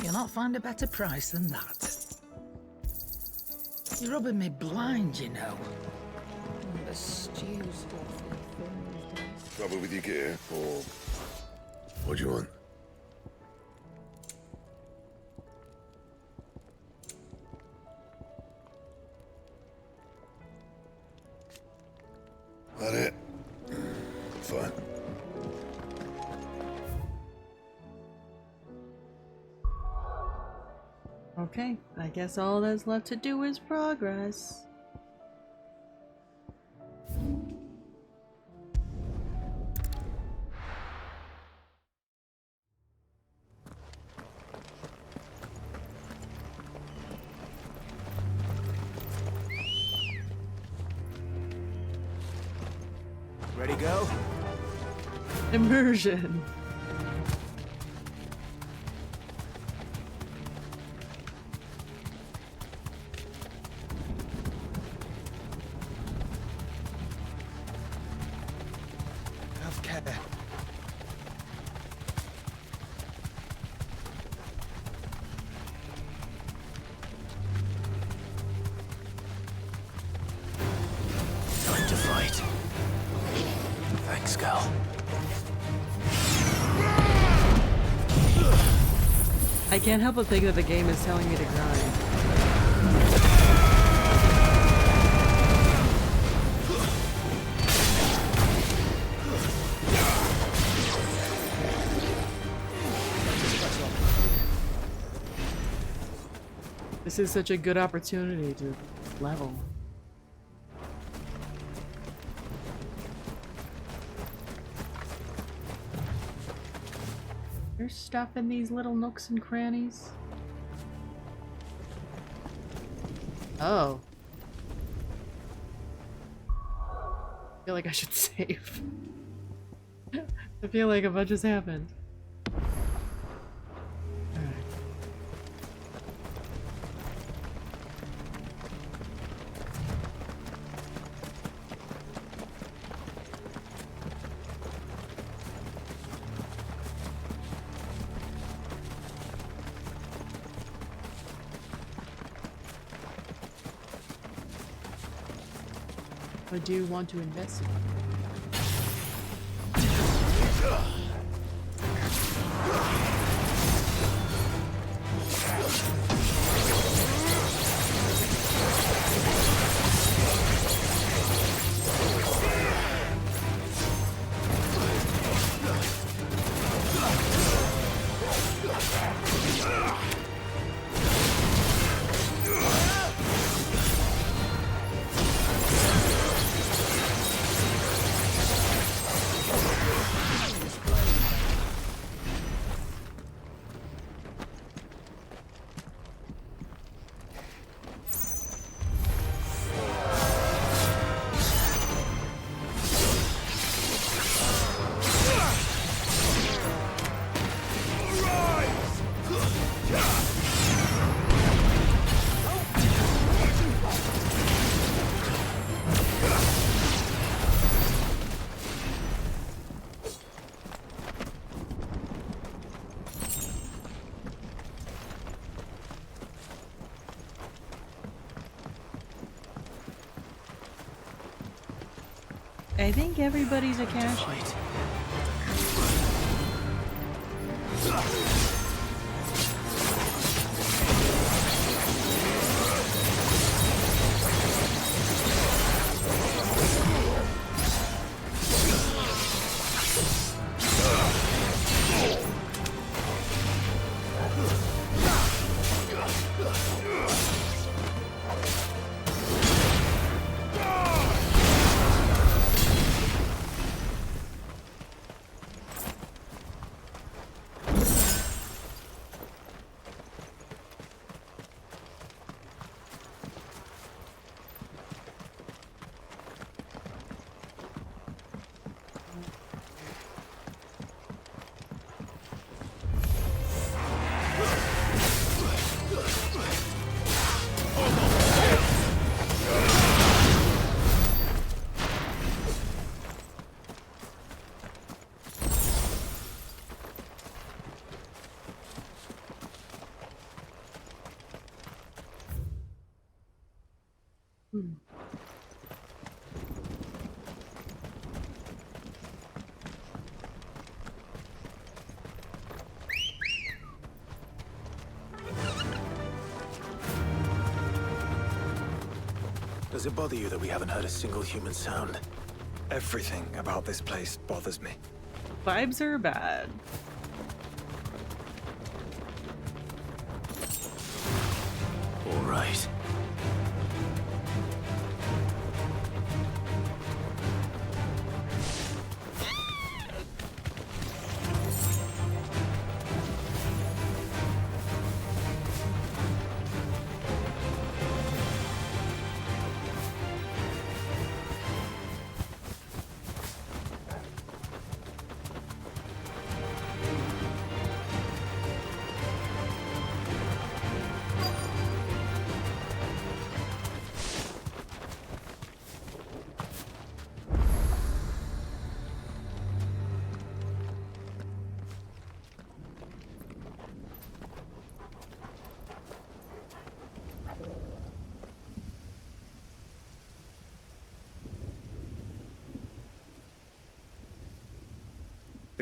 Speaker 3: You'll not find a better price than that. You're rubbing me blind, you know.
Speaker 8: The stew's awfully thin these days.
Speaker 4: Trouble with your gear, or what do you want? That it? Fine.
Speaker 1: Okay, I guess all that's left to do is progress.
Speaker 6: Ready, go?
Speaker 1: Immersion.
Speaker 2: Have care.
Speaker 6: Time to fight. Thanks, Gal.
Speaker 1: I can't help but think that the game is telling me to grind. This is such a good opportunity to level. There's stuff in these little nooks and crannies. Oh. I feel like I should save. I feel like a bunch has happened. Alright. I do want to investigate. I think everybody's a cash.
Speaker 6: Does it bother you that we haven't heard a single human sound?
Speaker 2: Everything about this place bothers me.
Speaker 1: Vibes are bad.
Speaker 6: All right.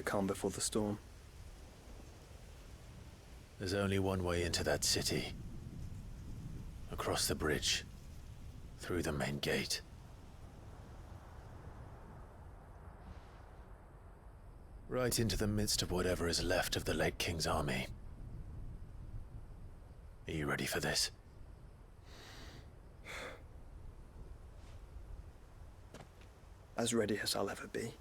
Speaker 2: The calm before the storm.
Speaker 6: There's only one way into that city. Across the bridge. Through the main gate. Right into the midst of whatever is left of the late King's army. Are you ready for this?
Speaker 2: As ready as I'll ever be.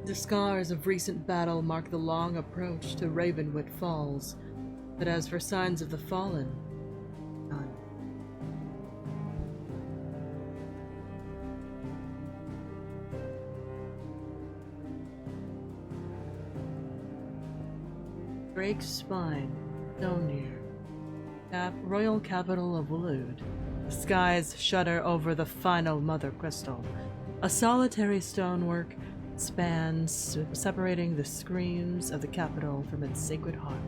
Speaker 1: The scars of recent battle mark the long approach to Ravenwood Falls, but as for signs of the fallen, none. Drake's Spine, Donir, royal capital of Waloed. The skies shudder over the final Mother Crystal, a solitary stonework spans, separating the screams of the capital from its sacred heart.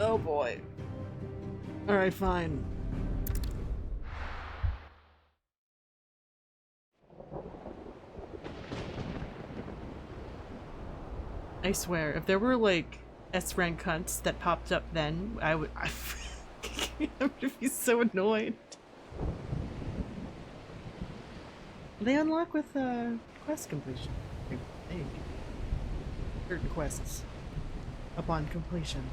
Speaker 1: Oh boy. Alright, fine. I swear, if there were like S-rank hunts that popped up then, I would be so annoyed. They unlock with quest completion. I think. Certain quests upon completion.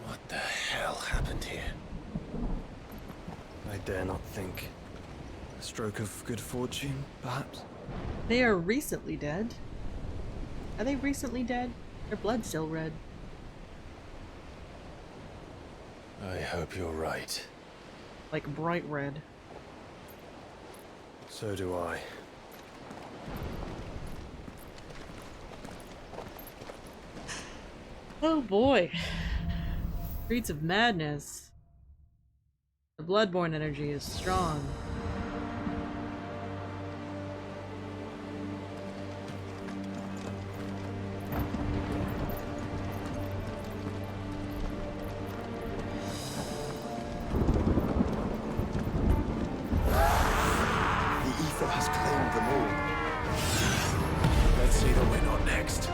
Speaker 6: What the hell happened here?
Speaker 2: I dare not think. A stroke of good fortune, perhaps?
Speaker 1: They are recently dead. Are they recently dead? Their blood's still red.
Speaker 6: I hope you're right.
Speaker 1: Like bright red.
Speaker 2: So do I.
Speaker 1: Oh boy. Streets of Madness. The bloodborne energy is strong.
Speaker 6: Let's see that we're not next.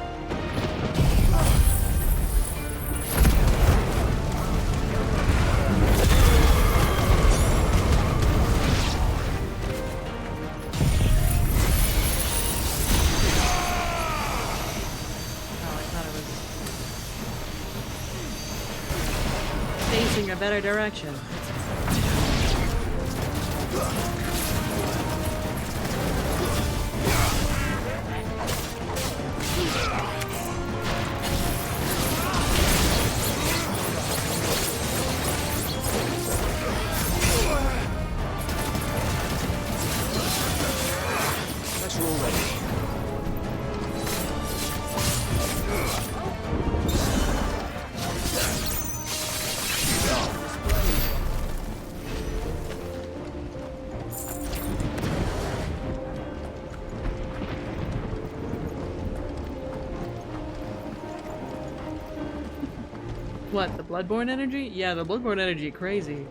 Speaker 1: Facing a better direction. What, the bloodborne energy? Yeah, the bloodborne energy, crazy.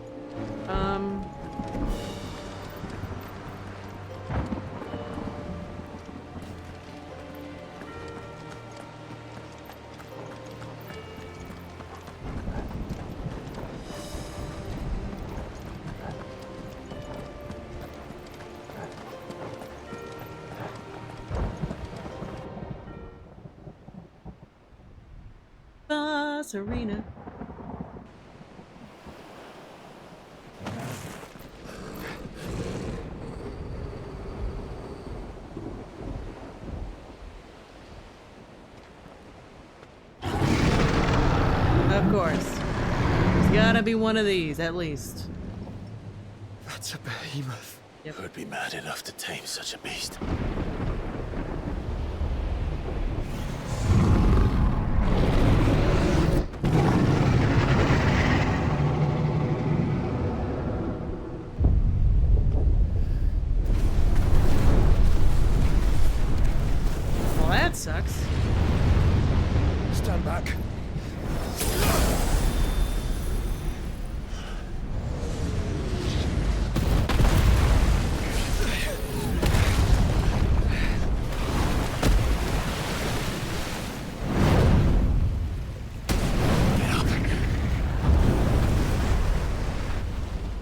Speaker 1: Arena. Of course. There's gotta be one of these, at least.
Speaker 2: That's a behemoth.
Speaker 1: Yep.
Speaker 6: Who'd be mad enough to tame such a beast?
Speaker 1: Well, that sucks.
Speaker 2: Stand back.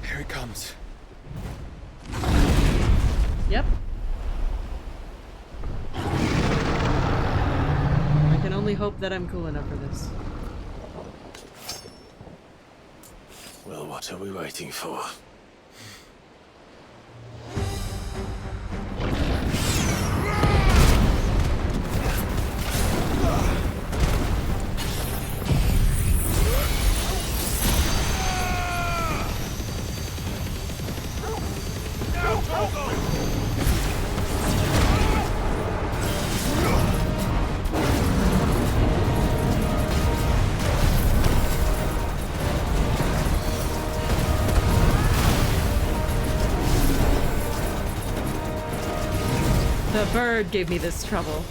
Speaker 2: Here it comes.
Speaker 1: Yep. I can only hope that I'm cool enough for this.
Speaker 6: Well, what are we waiting for?
Speaker 1: The bird gave me this trouble.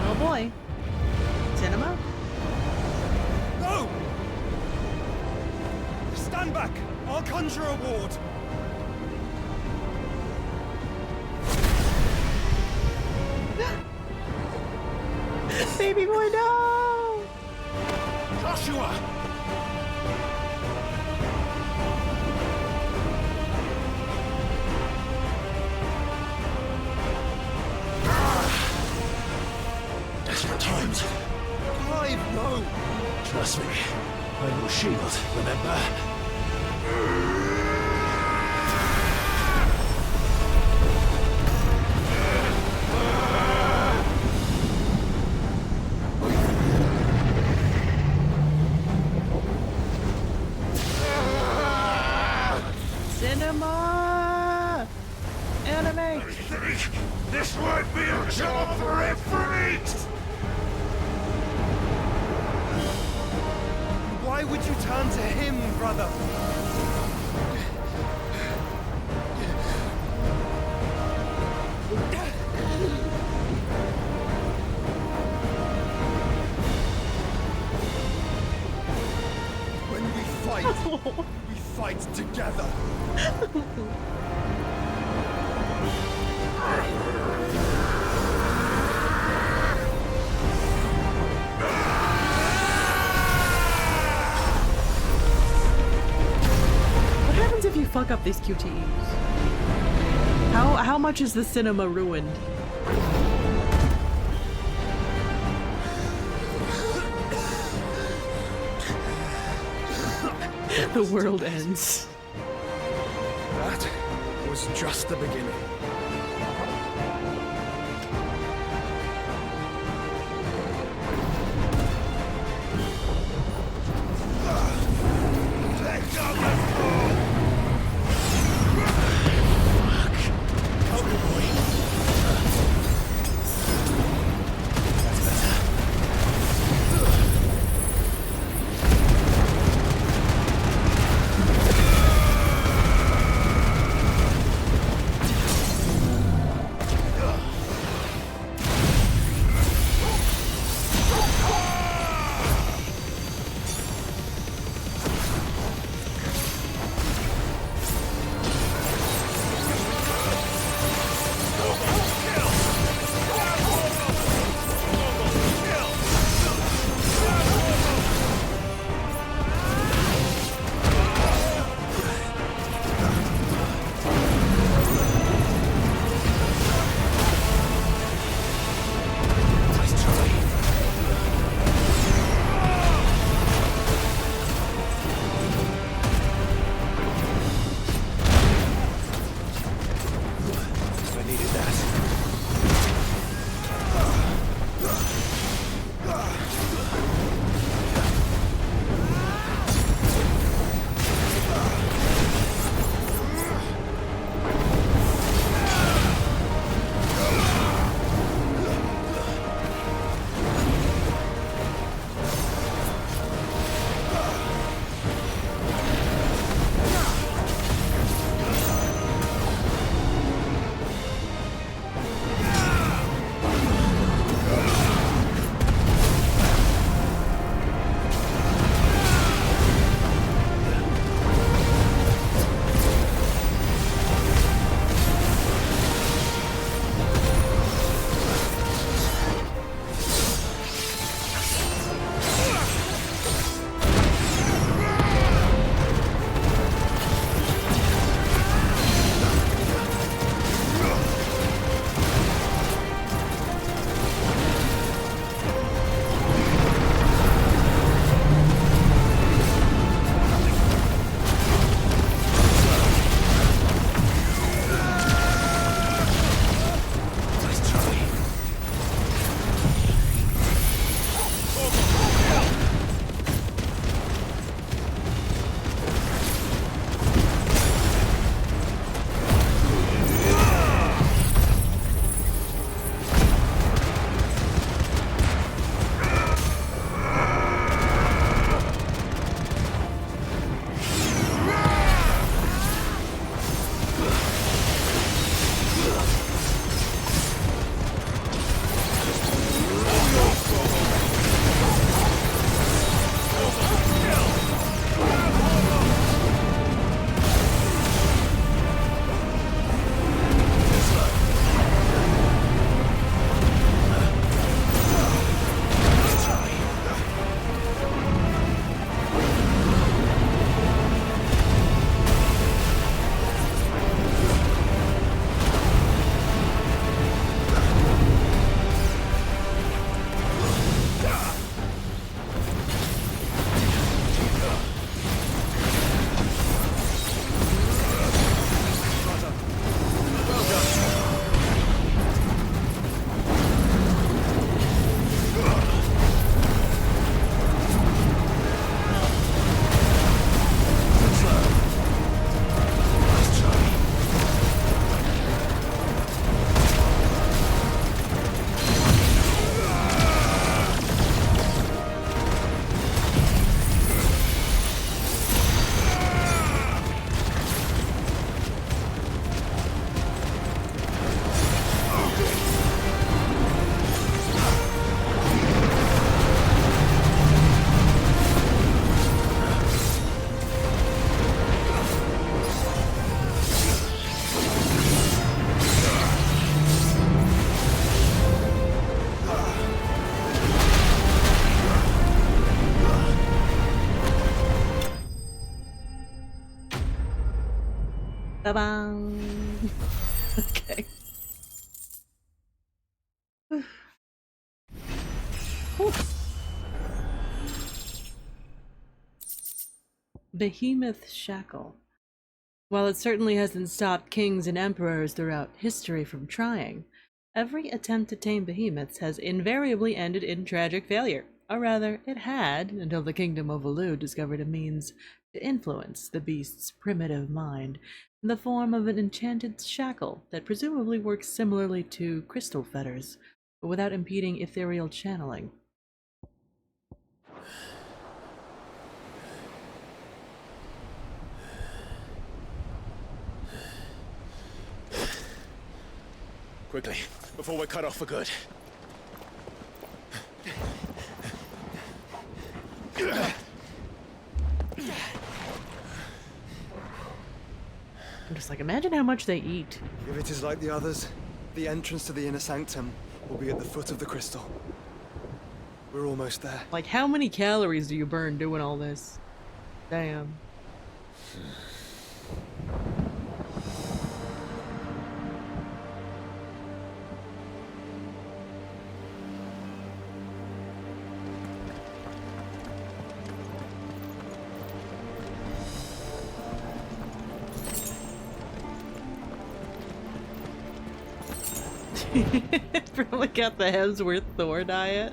Speaker 1: Oh boy. Cinema?
Speaker 2: No! Stand back! I'll conjure a ward!
Speaker 1: Baby boy, no!
Speaker 2: Joshua!
Speaker 6: Desperate times.
Speaker 2: Clive, no!
Speaker 6: Trust me. I will shield, remember?
Speaker 1: Cinema! Anime!
Speaker 4: This won't be a job for freaks!
Speaker 2: Why would you turn to him, brother? When we fight together.
Speaker 1: What happens if you fuck up these QTEs? How much is the cinema ruined? The world ends.
Speaker 2: That was just the beginning.
Speaker 1: Ba-bang. Okay. Whew. Behemoth Shackle. While it certainly hasn't stopped kings and emperors throughout history from trying, every attempt to tame behemoths has invariably ended in tragic failure. Or rather, it had, until the Kingdom of Elu discovered a means to influence the beast's primitive mind in the form of an enchanted shackle that presumably works similarly to crystal fetters, but without impeding ethereal channeling.
Speaker 6: Quickly, before we're cut off for good.
Speaker 1: I'm just like, imagine how much they eat.
Speaker 2: If it is like the others, the entrance to the inner sanctum will be at the foot of the crystal. We're almost there.
Speaker 1: Like, how many calories do you burn doing all this? Damn. Probably got the Hemsworth Thor diet.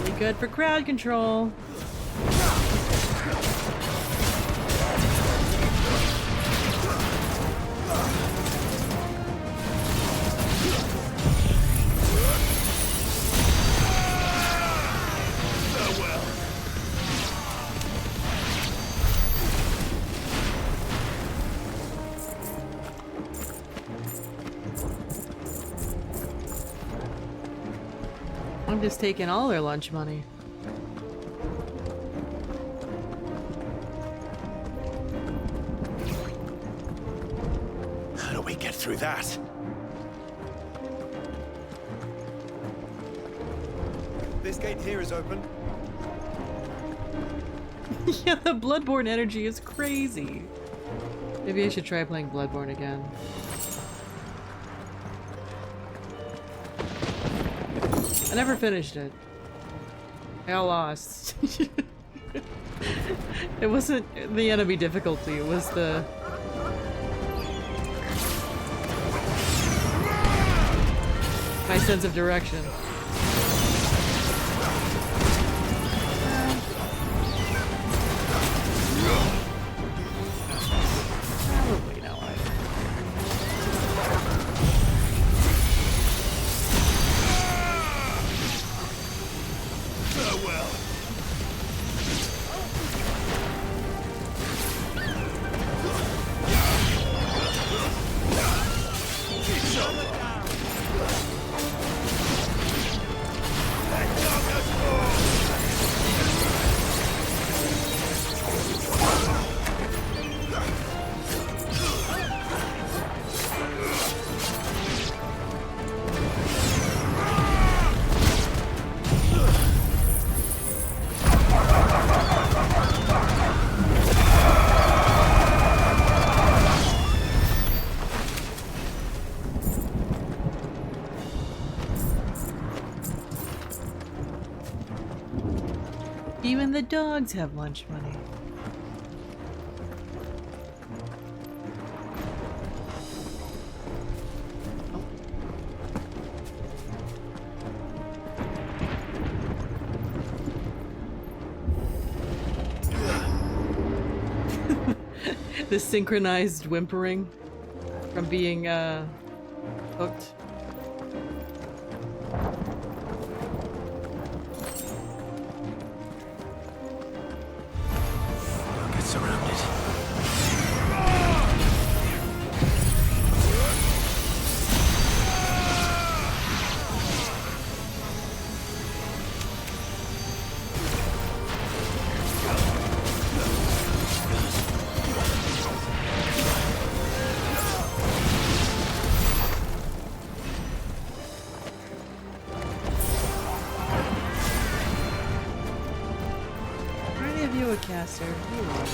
Speaker 1: Really good for crowd control. I'm just taking all their lunch money.
Speaker 6: How do we get through that?
Speaker 2: This gate here is open.
Speaker 1: Yeah, the Bloodborne energy is crazy. Maybe I should try playing Bloodborne again. I never finished it. I got lost. It wasn't the enemy difficulty, it was the... my sense of direction. Probably no idea. Even the dogs have lunch money. The synchronized whimpering from being hooked.
Speaker 6: Get surrounded.
Speaker 1: Master Healer.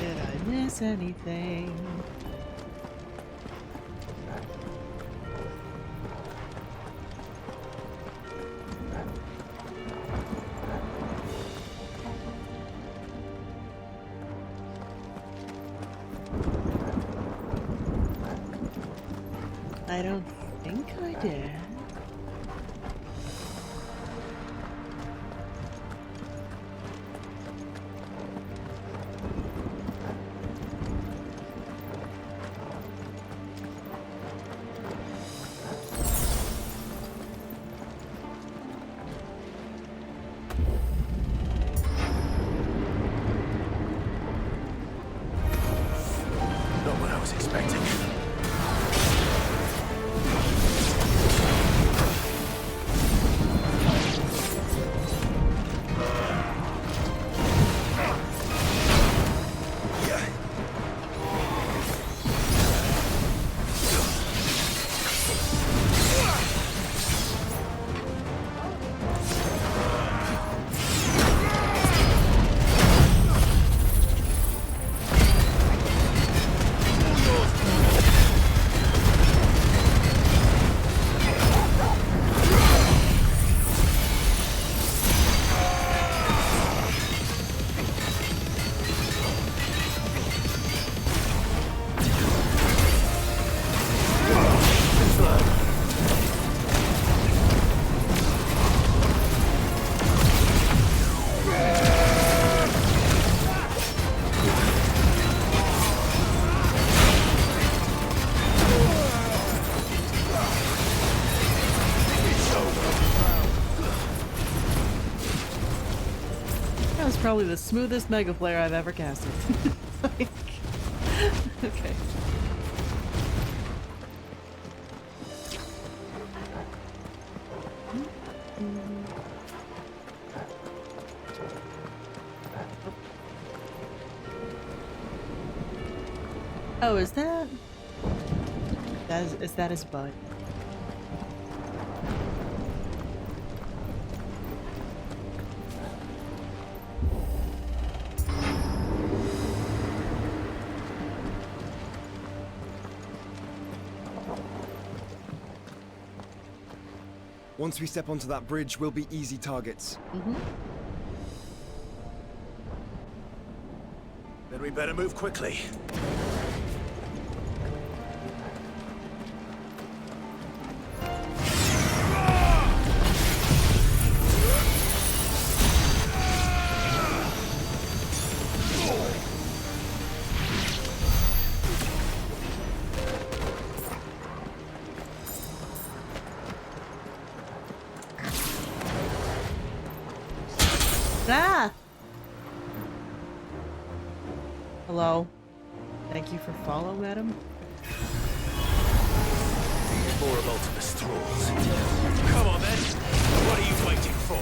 Speaker 1: Did I miss anything? I don't think I did.
Speaker 6: Not what I was expecting.
Speaker 1: That was probably the smoothest Mega Flare I've ever casted. Like, okay. Oh, is that? Is that his butt?
Speaker 2: Once we step onto that bridge, we'll be easy targets.
Speaker 6: Then we better move quickly.
Speaker 1: Ah! Hello. Thank you for follow, madam.
Speaker 6: More of Ultimus thralls. Come on then. What are you waiting for?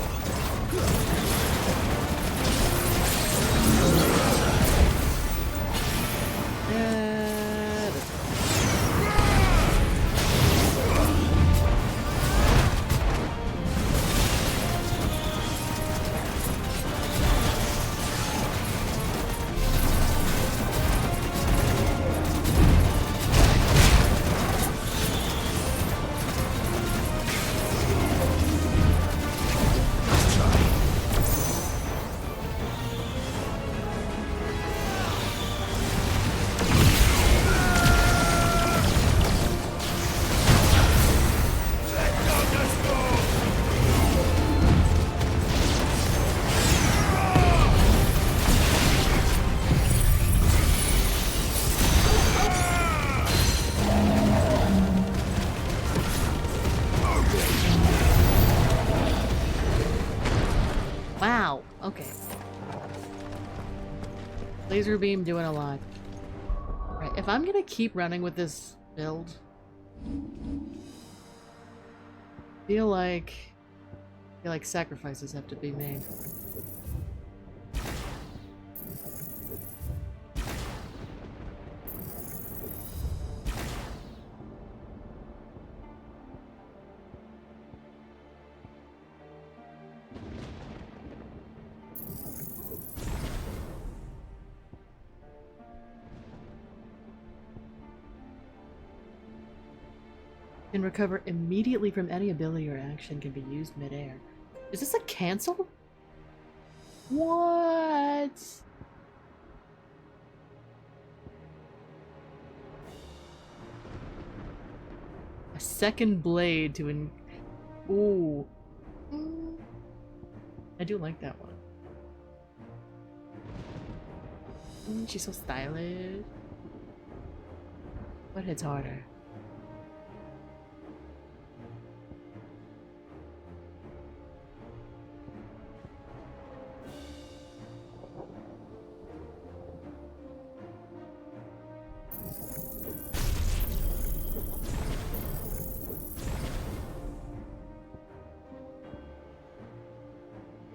Speaker 1: Wow, okay. Laser beam doing a lot. Right, if I'm gonna keep running with this build, feel like sacrifices have to be made. Can recover immediately from any ability or action, can be used midair. Is this a cancel? What? A second blade to ooh. I do like that one. She's so stylish. What hits harder?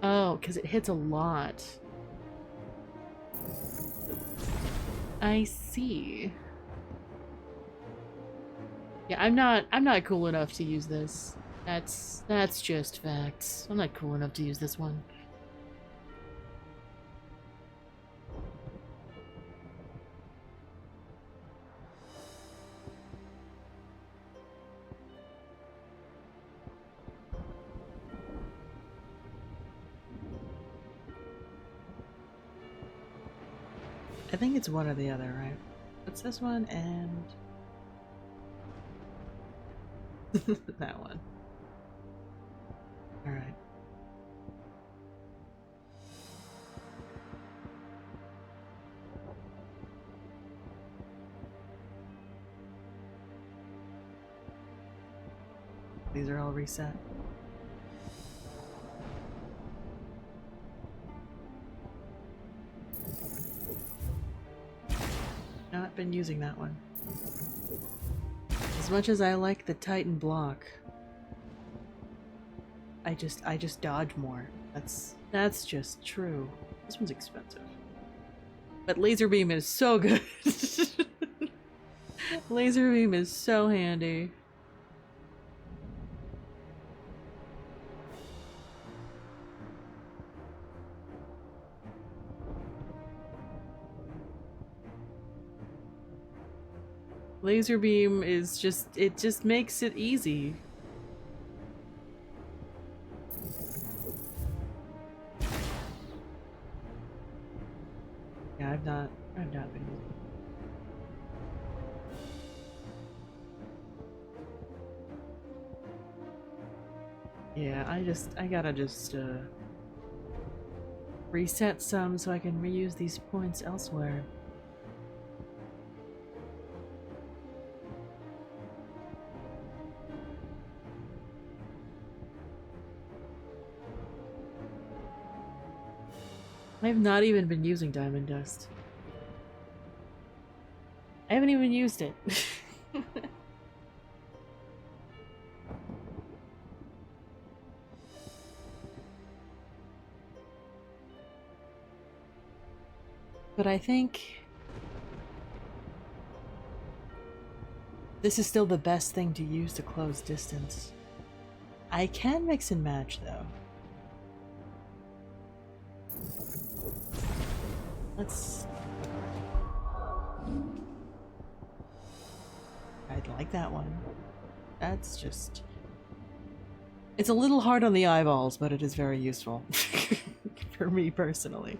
Speaker 1: Oh, because it hits a lot. I see. Yeah, I'm not cool enough to use this. That's just facts. I'm not cool enough to use this one. I think it's one or the other, right? What's this one and that one. All right. These are all reset. Not been using that one. As much as I like the Titan block, I just dodge more. That's just true. This one's expensive. But laser beam is so good. Laser beam is so handy. Laser beam is it just makes it easy. Yeah, I've not been using it. Yeah, I gotta reset some so I can reuse these points elsewhere. I've not even been using diamond dust. I haven't even used it. But I think this is still the best thing to use to close distance. I can mix and match though. Let's... I'd like that one. That's just... It's a little hard on the eyeballs, but it is very useful. For me personally.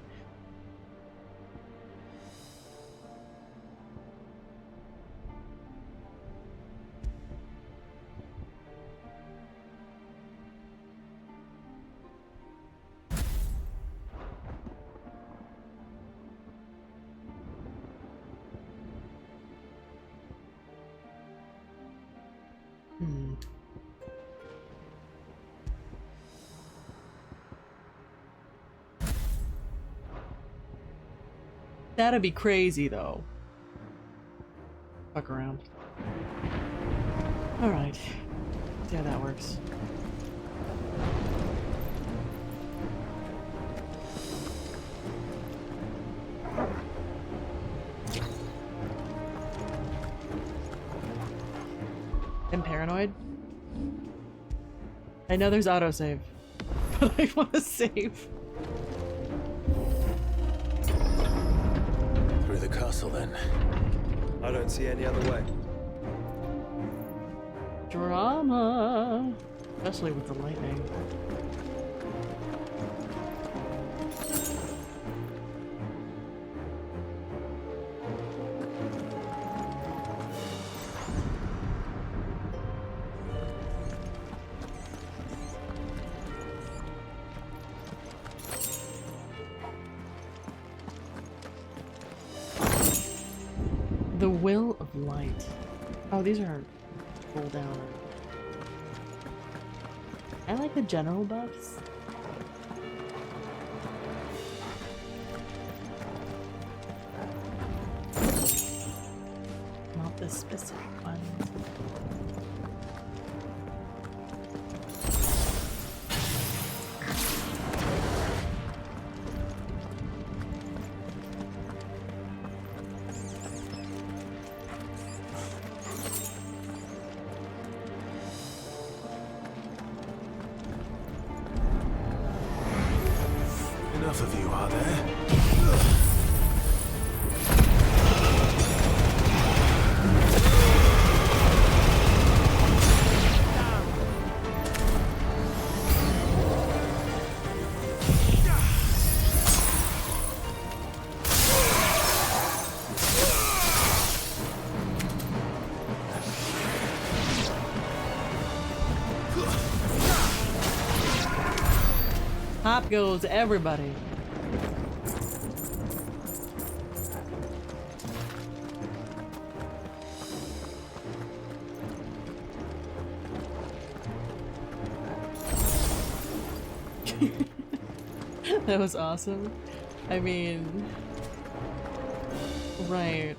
Speaker 1: That'd be crazy, though. Fuck around. Alright. See how that works. I'm paranoid. I know there's autosave, but I want to save.
Speaker 6: Through the castle, then.
Speaker 2: I don't see any other way.
Speaker 1: Drama! Especially with the lightning. The Will of Light. Oh, these are roll down. I like the general buffs. Not the specific ones.
Speaker 6: Enough of you, are there?
Speaker 1: Hop goes everybody. That was awesome. I mean, right.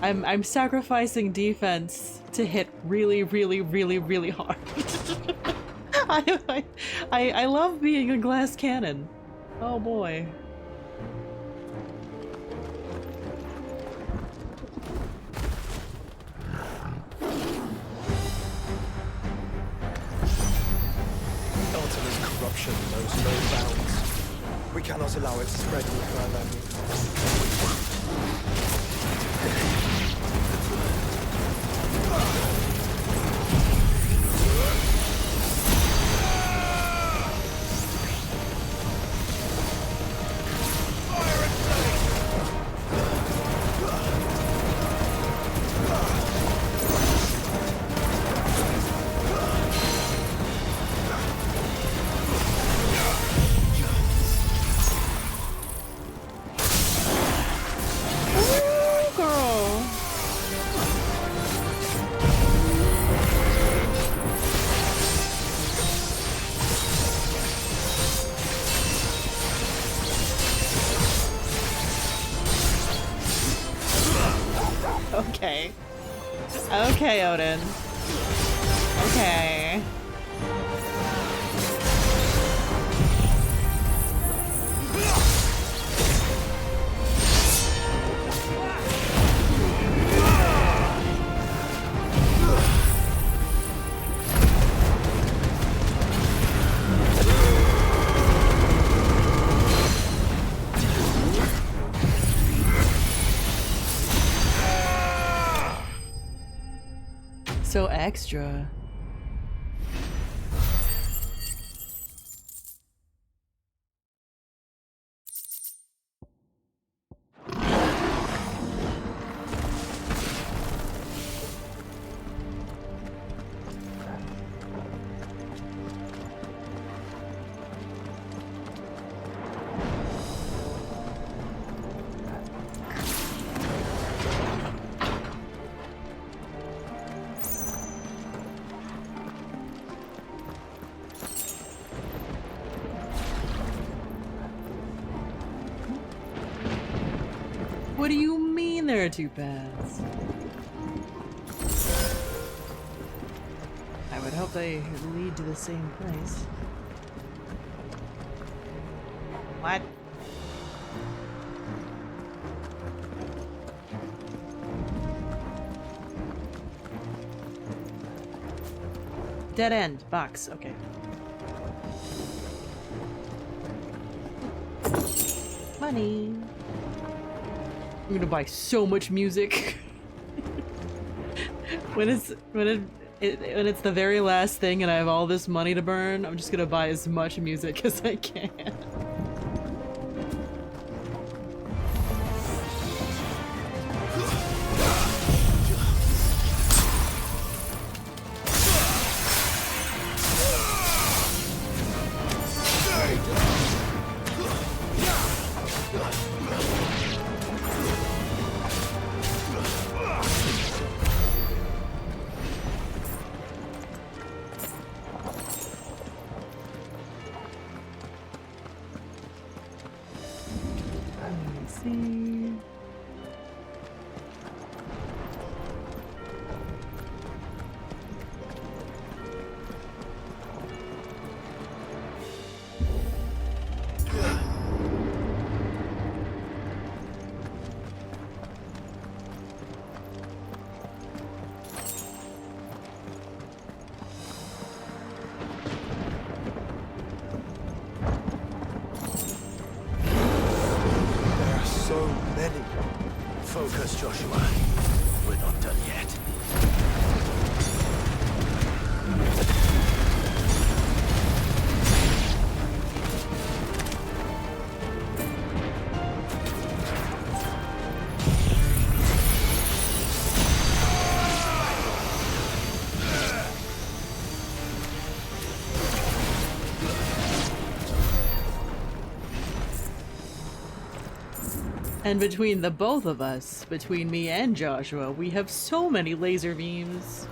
Speaker 1: I'm sacrificing defense to hit really, really, really, really hard. I love being a glass cannon. Oh boy.
Speaker 2: Ultima's corruption knows no bounds. We cannot allow it to spread any further.
Speaker 1: Ooh, girl. Okay, Odin. Okay. So extra. What do you mean there are two paths? I would hope they lead to the same place. What? Dead end. Box. Okay. Money. I'm gonna buy so much music. when it's the very last thing and I have all this money to burn, I'm just gonna buy as much music as I can.
Speaker 6: Focus, Joshua. We're not done yet.
Speaker 1: And between the both of us, between me and Joshua, we have so many laser beams.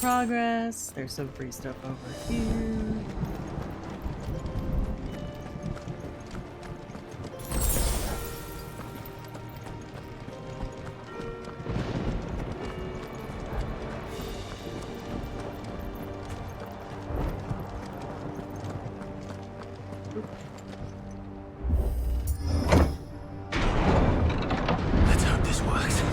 Speaker 1: Progress. There's some free stuff over here.
Speaker 6: Let's hope this works.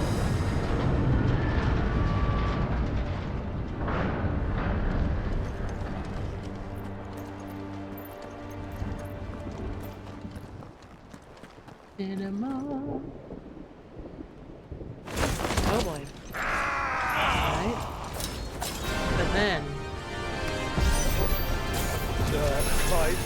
Speaker 1: Cinema. Oh boy. Alright. But then.
Speaker 2: Fight.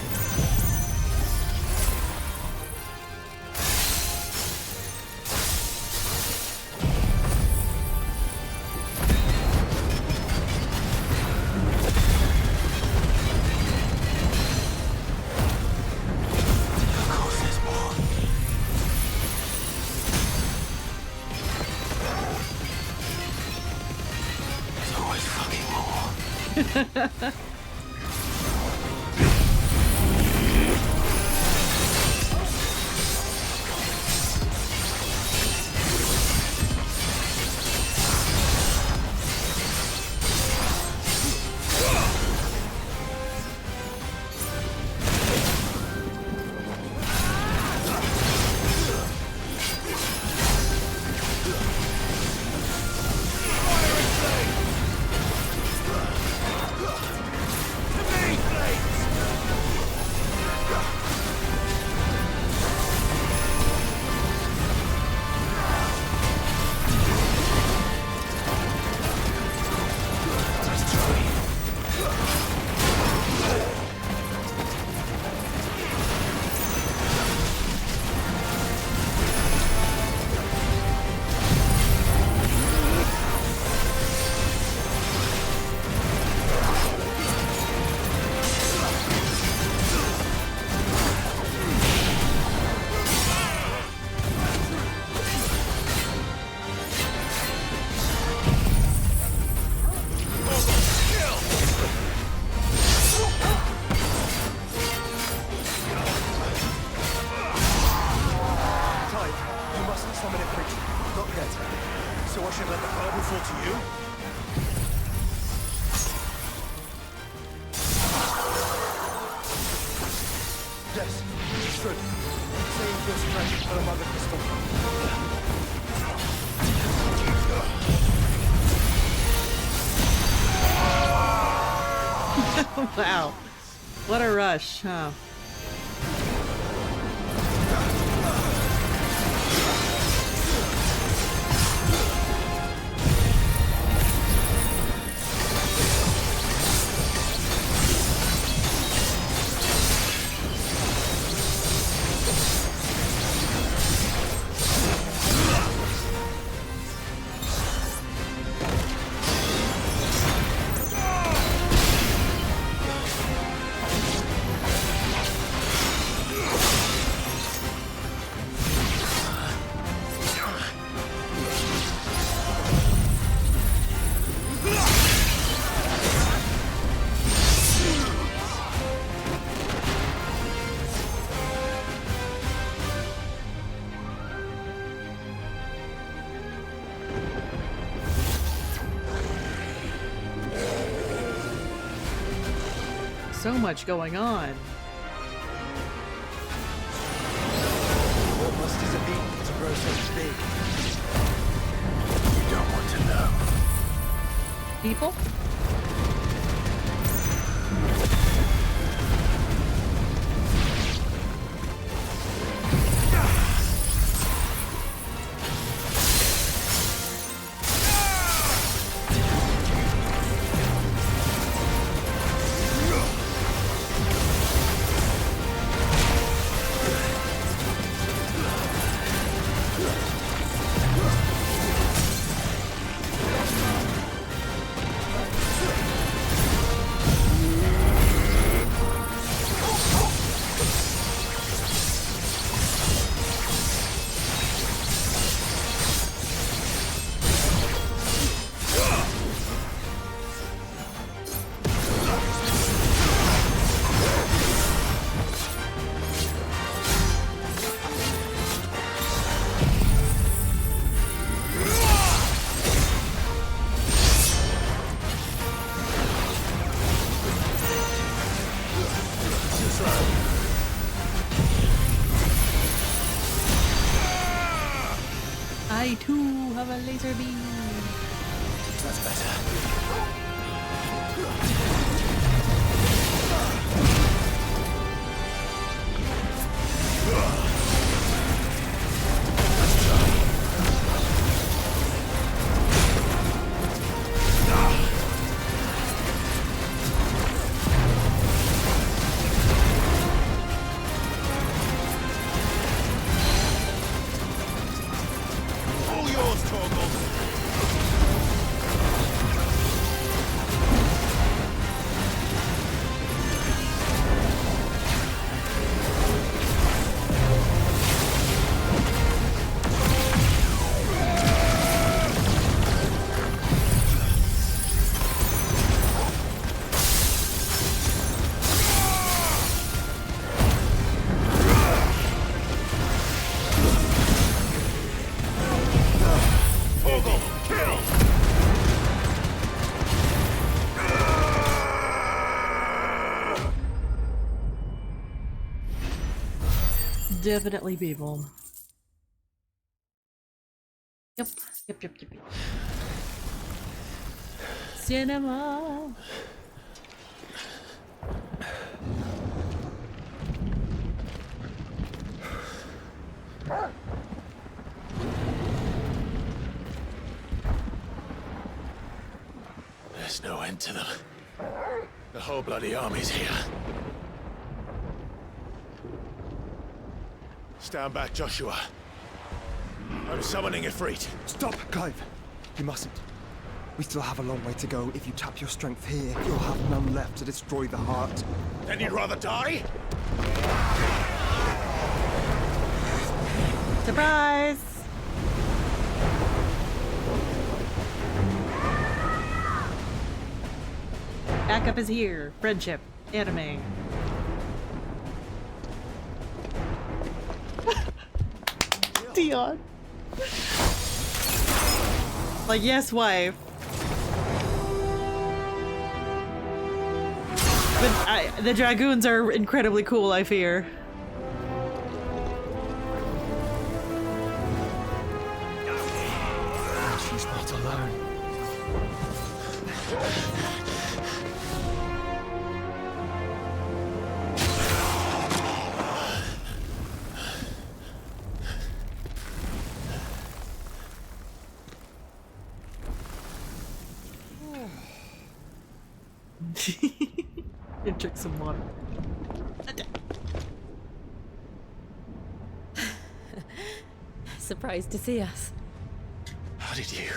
Speaker 2: Yes, should. Save your strength for a mother crystal.
Speaker 1: Wow. What a rush, huh? So much going on.
Speaker 2: What must it be to grow so big?
Speaker 6: You don't want to know.
Speaker 1: People? I too have a laser beam.
Speaker 6: That's better.
Speaker 1: definitely people. Yep. Yep. Cinema.
Speaker 6: There's no end to them. The whole bloody army's here. Stand back, Joshua. I'm summoning Ifrit.
Speaker 2: Stop, Clive! You mustn't. We still have a long way to go. If you tap your strength here, you'll have none left to destroy the heart.
Speaker 6: Then you'd rather die?
Speaker 1: Surprise! Backup is here. Friendship. Anime. Dion. Like, yes, wife. But the dragoons are incredibly cool, I fear.
Speaker 2: She's not alone.
Speaker 1: And drink some water.
Speaker 8: Surprised to see us.
Speaker 6: How did you?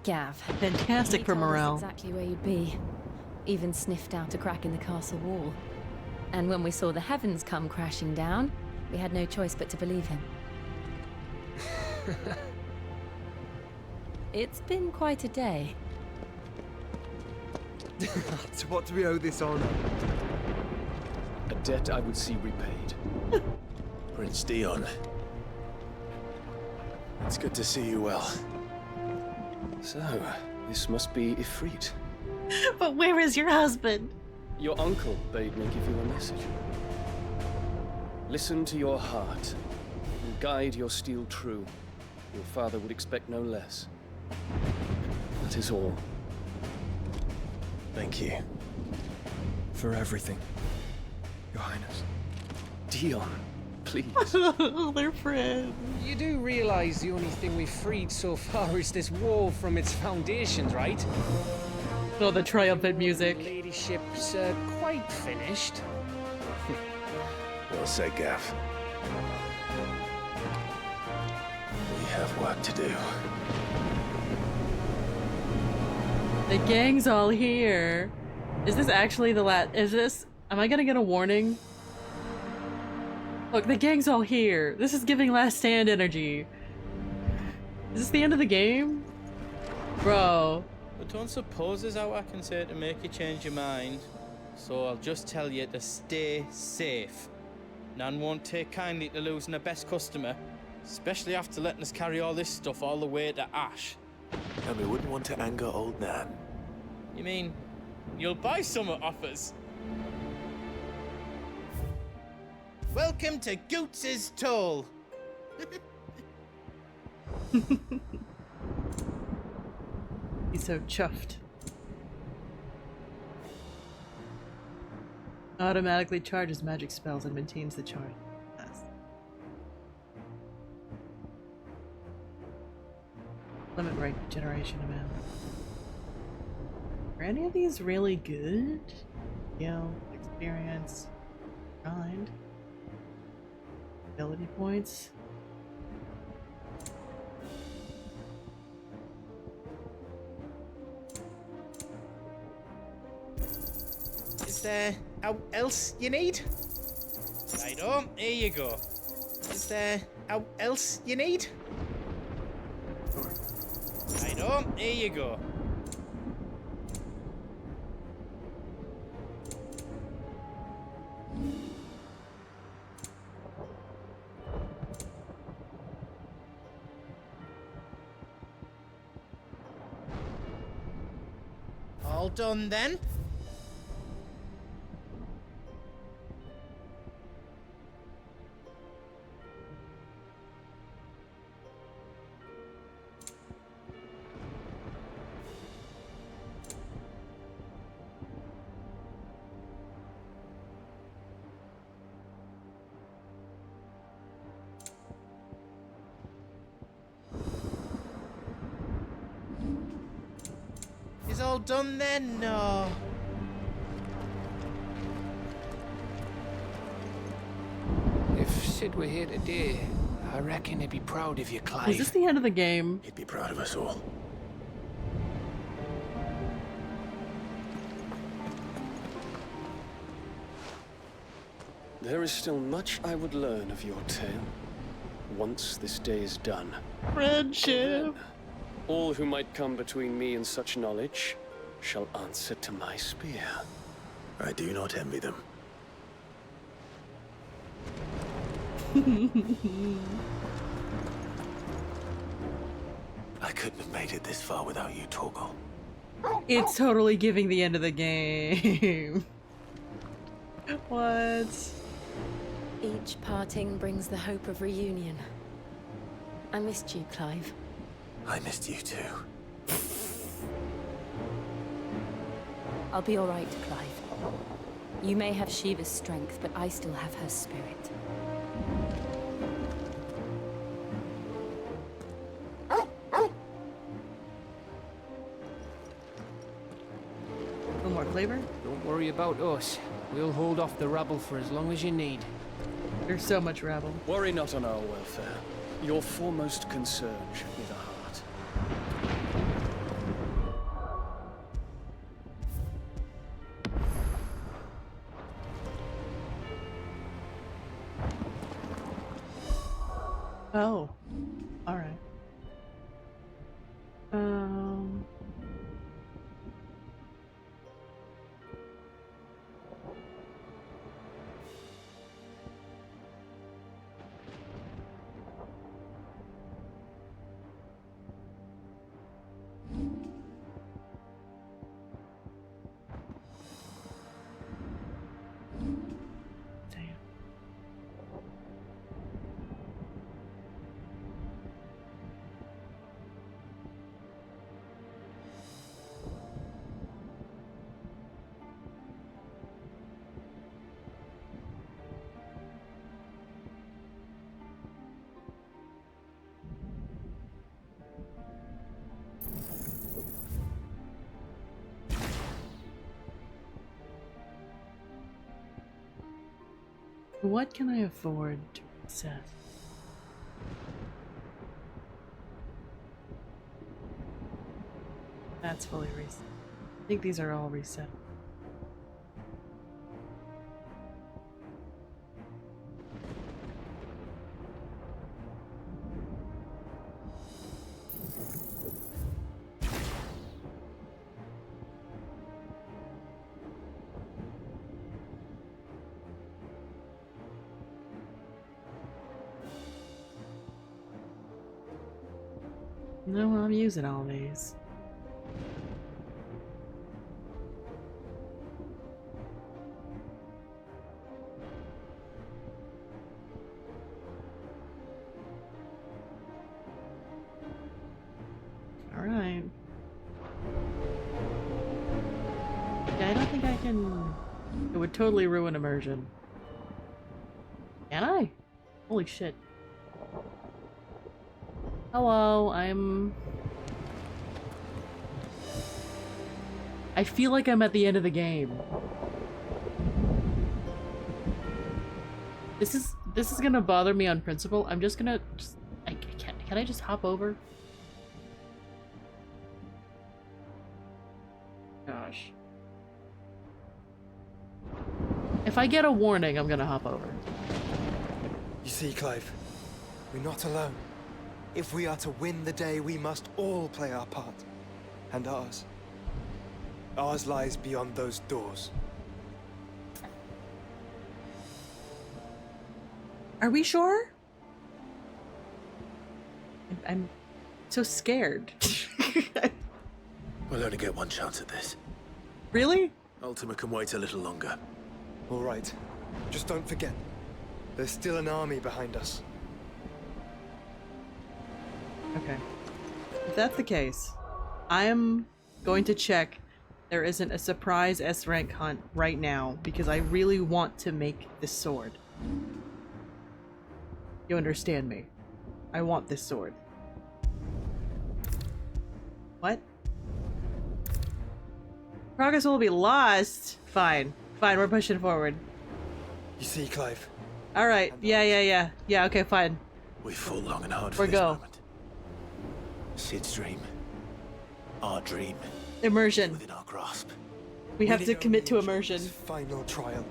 Speaker 8: Gav.
Speaker 1: Fantastic
Speaker 8: He
Speaker 1: for
Speaker 8: told us
Speaker 1: morale.
Speaker 8: exactly where you'd be. Even sniffed out a crack in the castle wall. And when we saw the heavens come crashing down, we had no choice but to believe him. It's been quite a day.
Speaker 2: To what do we owe this honor?
Speaker 9: A debt I would see repaid.
Speaker 6: Prince Dion. It's good to see you well.
Speaker 9: So, this must be Ifrit.
Speaker 1: But where is your husband?
Speaker 9: Your uncle bade me give you a message. Listen to your heart and guide your steel true. Your father would expect no less. That is all.
Speaker 6: Thank you.
Speaker 2: For everything, Your Highness.
Speaker 9: Dion, please.
Speaker 1: They're friends.
Speaker 10: You do realize the only thing we've freed so far is this wall from its foundations, right?
Speaker 1: Oh, the triumphant music.
Speaker 10: Ladyship's quite finished.
Speaker 6: Well said, Gav. We have work to do.
Speaker 1: The gang's all here. Is this actually the am I gonna get a warning? Look, the gang's all here. This is giving Last Stand energy. Is this the end of the game? Bro.
Speaker 11: I don't suppose there's out I can say to make you change your mind. So I'll just tell you to stay safe. Nan won't take kindly to losing her best customer, especially after letting us carry all this stuff all the way to Ash.
Speaker 6: And we wouldn't want to anger old Nan.
Speaker 11: You mean, you'll buy some off us? Welcome to Goots's Toll.
Speaker 1: He's so chuffed. Automatically charges magic spells and maintains the charge. Yes. Limit regeneration amount. Are any of these really good? Skill, experience, grind, ability points.
Speaker 11: Is there else you need? Righto, here you go. Is there else you need? Righto, here you go. All done then? all done then? No.
Speaker 10: If Sid were here today, I reckon he'd be proud of you, Clive.
Speaker 1: Is this the end of the game?
Speaker 6: He'd be proud of us all.
Speaker 9: There is still much I would learn of your tale, once this day is done.
Speaker 1: Friendship!
Speaker 9: All who might come between me and such knowledge shall answer to my spear.
Speaker 6: I do not envy them. I couldn't have made it this far without you, Torgal.
Speaker 1: It's totally giving the end of the game. What?
Speaker 8: Each parting brings the hope of reunion. I missed you, Clive.
Speaker 6: I missed you too.
Speaker 8: I'll be all right, Clive. You may have Shiva's strength, but I still have her spirit.
Speaker 1: A little more flavor?
Speaker 10: Don't worry about us. We'll hold off the rabble for as long as you need.
Speaker 1: There's so much rabble.
Speaker 9: Worry not on our welfare. Your foremost concern should be the heart.
Speaker 1: Oh. Alright. Damn. What can I afford to reset? That's fully reset. I think these are all reset. No, I'm using all these. Alright. Yeah, I don't think I can... It would totally ruin immersion. Can I? Holy shit. Hello, I feel like I'm at the end of the game. This is gonna bother me on principle. I'm just gonna... can I just hop over? Gosh. If I get a warning, I'm gonna hop over.
Speaker 2: You see, Clive, we're not alone. If we are to win the day, we must all play our part. And ours. Ours lies beyond those doors.
Speaker 1: Are we sure? I'm so scared.
Speaker 6: We'll only get one chance at this.
Speaker 1: Really?
Speaker 6: Ultima can wait a little longer.
Speaker 2: All right. Just don't forget. There's still an army behind us.
Speaker 1: Okay. If that's the case, I am going to check there isn't a surprise S-rank hunt right now because I really want to make this sword. You understand me? I want this sword. What? Progress will be lost. Fine. Fine, we're pushing forward.
Speaker 2: You see, Clive?
Speaker 1: Alright, yeah. Yeah, okay, fine.
Speaker 6: We fought long and hard for
Speaker 1: We're
Speaker 6: this
Speaker 1: go.
Speaker 6: moment. Sid's dream. Our dream.
Speaker 1: Immersion.
Speaker 6: Within our grasp.
Speaker 1: We have
Speaker 2: need
Speaker 1: to commit to
Speaker 2: only
Speaker 1: immersion.
Speaker 2: this final trial,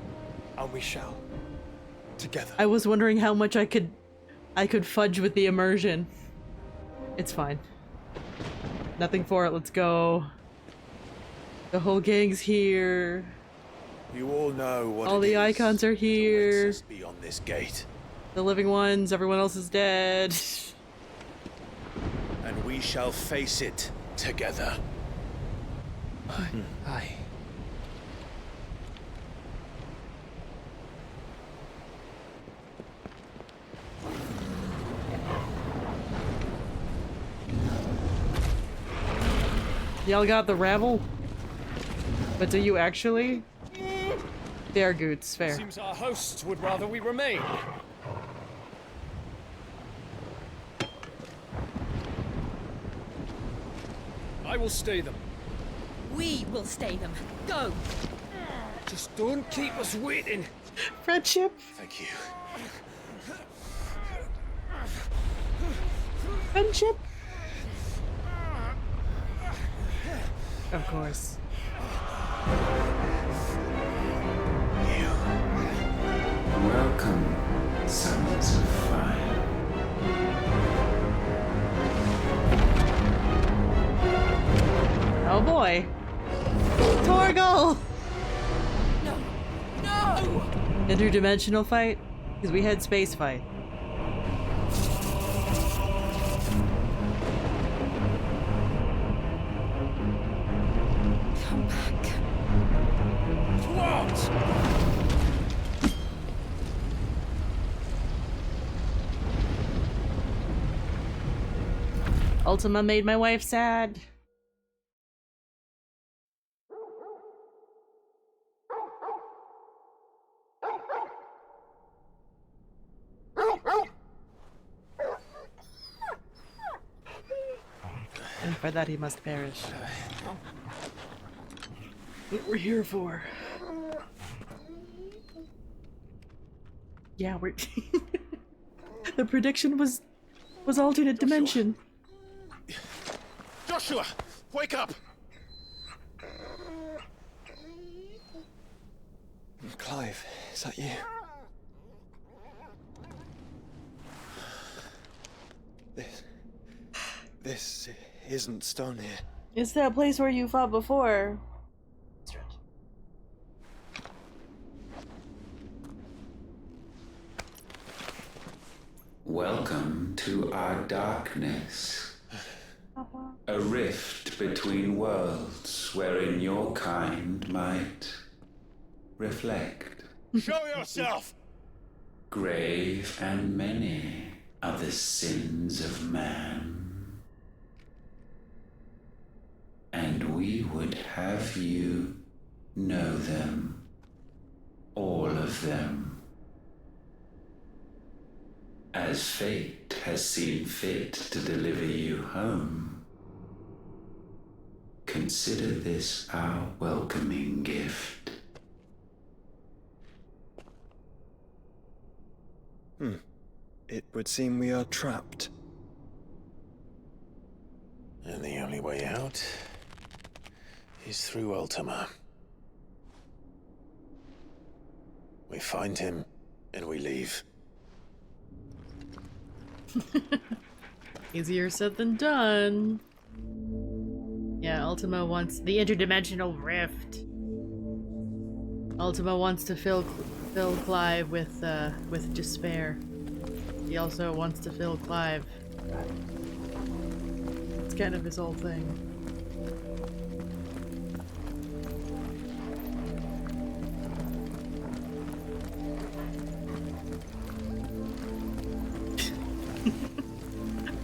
Speaker 2: and we shall. Together.
Speaker 1: I was wondering how much I could fudge with the immersion. It's fine. Nothing for it, let's go. The whole gang's here.
Speaker 6: You all know what
Speaker 1: All
Speaker 6: it
Speaker 1: the
Speaker 6: is
Speaker 1: icons are
Speaker 6: that
Speaker 1: here.
Speaker 6: awaits us beyond this gate.
Speaker 1: The living ones, everyone else is dead.
Speaker 6: And we shall face it together.
Speaker 9: Aye.
Speaker 1: Y'all got the rabble? But do you actually? They are goots, fair.
Speaker 10: Seems our hosts would rather we remain. I will stay them.
Speaker 8: We will stay them. Go!
Speaker 10: Just don't keep us waiting.
Speaker 1: Friendship?
Speaker 6: Thank you.
Speaker 1: Friendship? Of course.
Speaker 12: Welcome, sons of fire.
Speaker 1: Oh boy. Torgal!
Speaker 8: No!
Speaker 1: Interdimensional fight? Because we had space fight.
Speaker 8: Come back.
Speaker 10: What?
Speaker 1: Ultima made my wife sad. And for that he must perish. What we're here for. Yeah, we're the prediction was alternate dimension.
Speaker 6: Joshua, wake up!
Speaker 2: Clive, is that you? This isn't Stone here.
Speaker 1: It's that place where you fought before.
Speaker 12: Welcome to our darkness. A rift between worlds wherein your kind might reflect.
Speaker 6: Show yourself!
Speaker 12: Grave and many are the sins of man. And we would have you know them. All of them. As fate has seen fit to deliver you home, consider this our welcoming gift.
Speaker 2: It would seem we are trapped.
Speaker 6: And the only way out is through Ultima. We find him, and we leave.
Speaker 1: Easier said than done. Yeah, Ultima wants the interdimensional rift. Ultima wants to fill Clive with despair. He also wants to fill Clive. It's kind of his whole thing.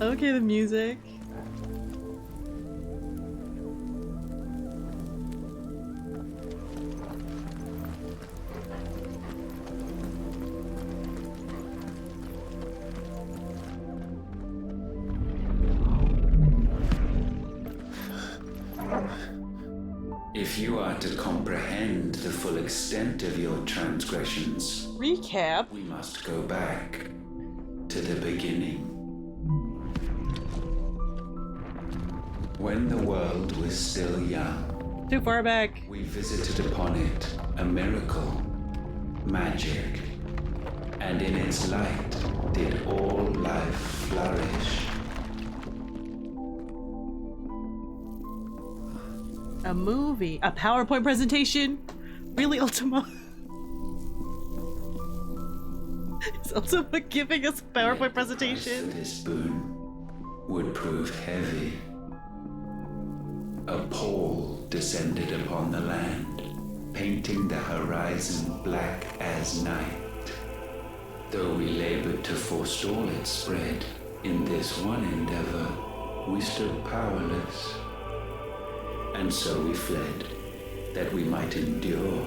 Speaker 1: Okay, the music.
Speaker 12: If you are to comprehend the full extent of your transgressions,
Speaker 1: recap,
Speaker 12: we must go back to the beginning. When the world was still young,
Speaker 1: too far back,
Speaker 12: we visited upon it a miracle, magic, and in its light did all life flourish.
Speaker 1: a movie, a PowerPoint presentation? Really, Ultima? Is Ultima giving us a PowerPoint presentation?
Speaker 12: This boon would prove heavy. A pall descended upon the land, painting the horizon black as night. Though we labored to forestall its spread, in this one endeavor, we stood powerless. And so we fled, that we might endure,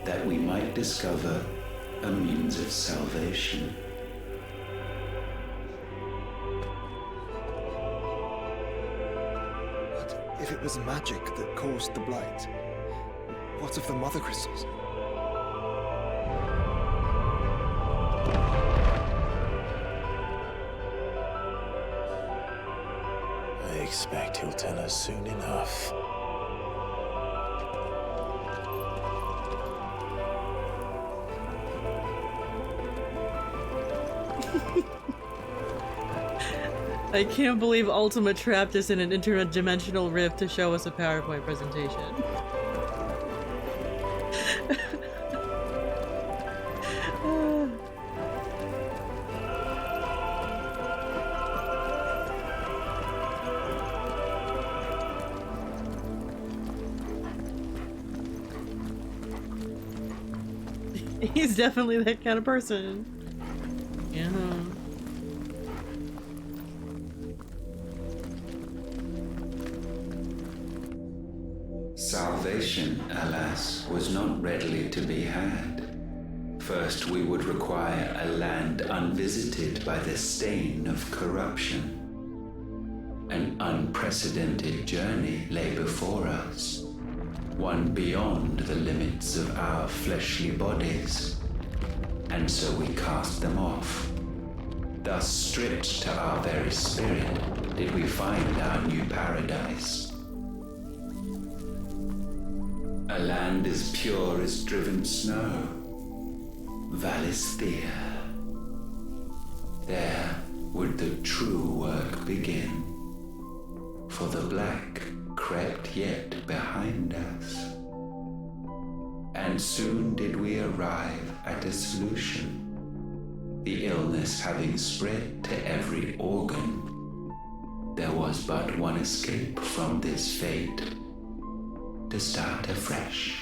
Speaker 12: that we might discover a means of salvation.
Speaker 2: But if it was magic that caused the blight, what of the mother crystals?
Speaker 6: I expect he'll tell us soon enough.
Speaker 1: I can't believe Ultima trapped us in an interdimensional rift to show us a PowerPoint presentation. He's definitely that kind of person. Yeah.
Speaker 12: Salvation, alas, was not readily to be had. First, we would require a land unvisited by the stain of corruption. An unprecedented journey lay before us, one beyond the limits of our fleshly bodies. And so we cast them off. Thus, stripped to our very spirit, did we find our new paradise. A land as pure as driven snow, Valisthea. There would the true work begin, for the black crept yet behind us. And soon did we arrive at a solution. The illness having spread to every organ, there was but one escape from this fate: to start afresh.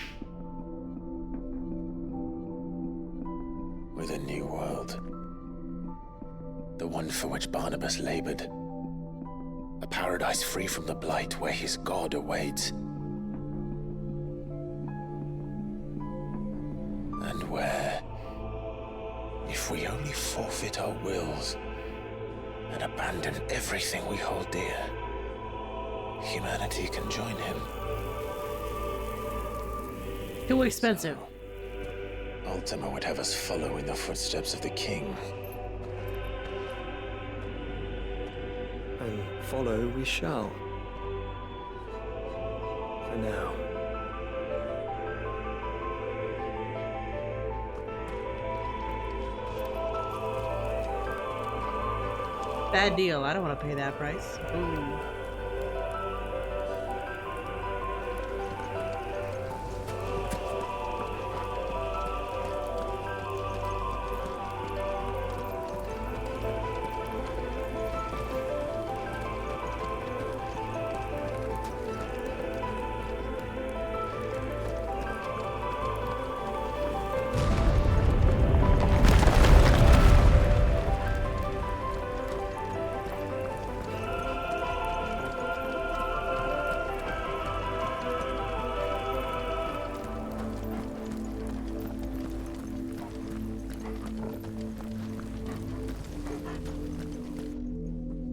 Speaker 6: With a new world. The one for which Barnabas labored. A paradise free from the blight where his God awaits. And where, if we only forfeit our wills and abandon everything we hold dear, humanity can join him.
Speaker 1: Too expensive.
Speaker 6: Ultima would have us follow in the footsteps of the king.
Speaker 2: And follow we shall. For now.
Speaker 1: Bad deal. I don't want to pay that price. Ooh.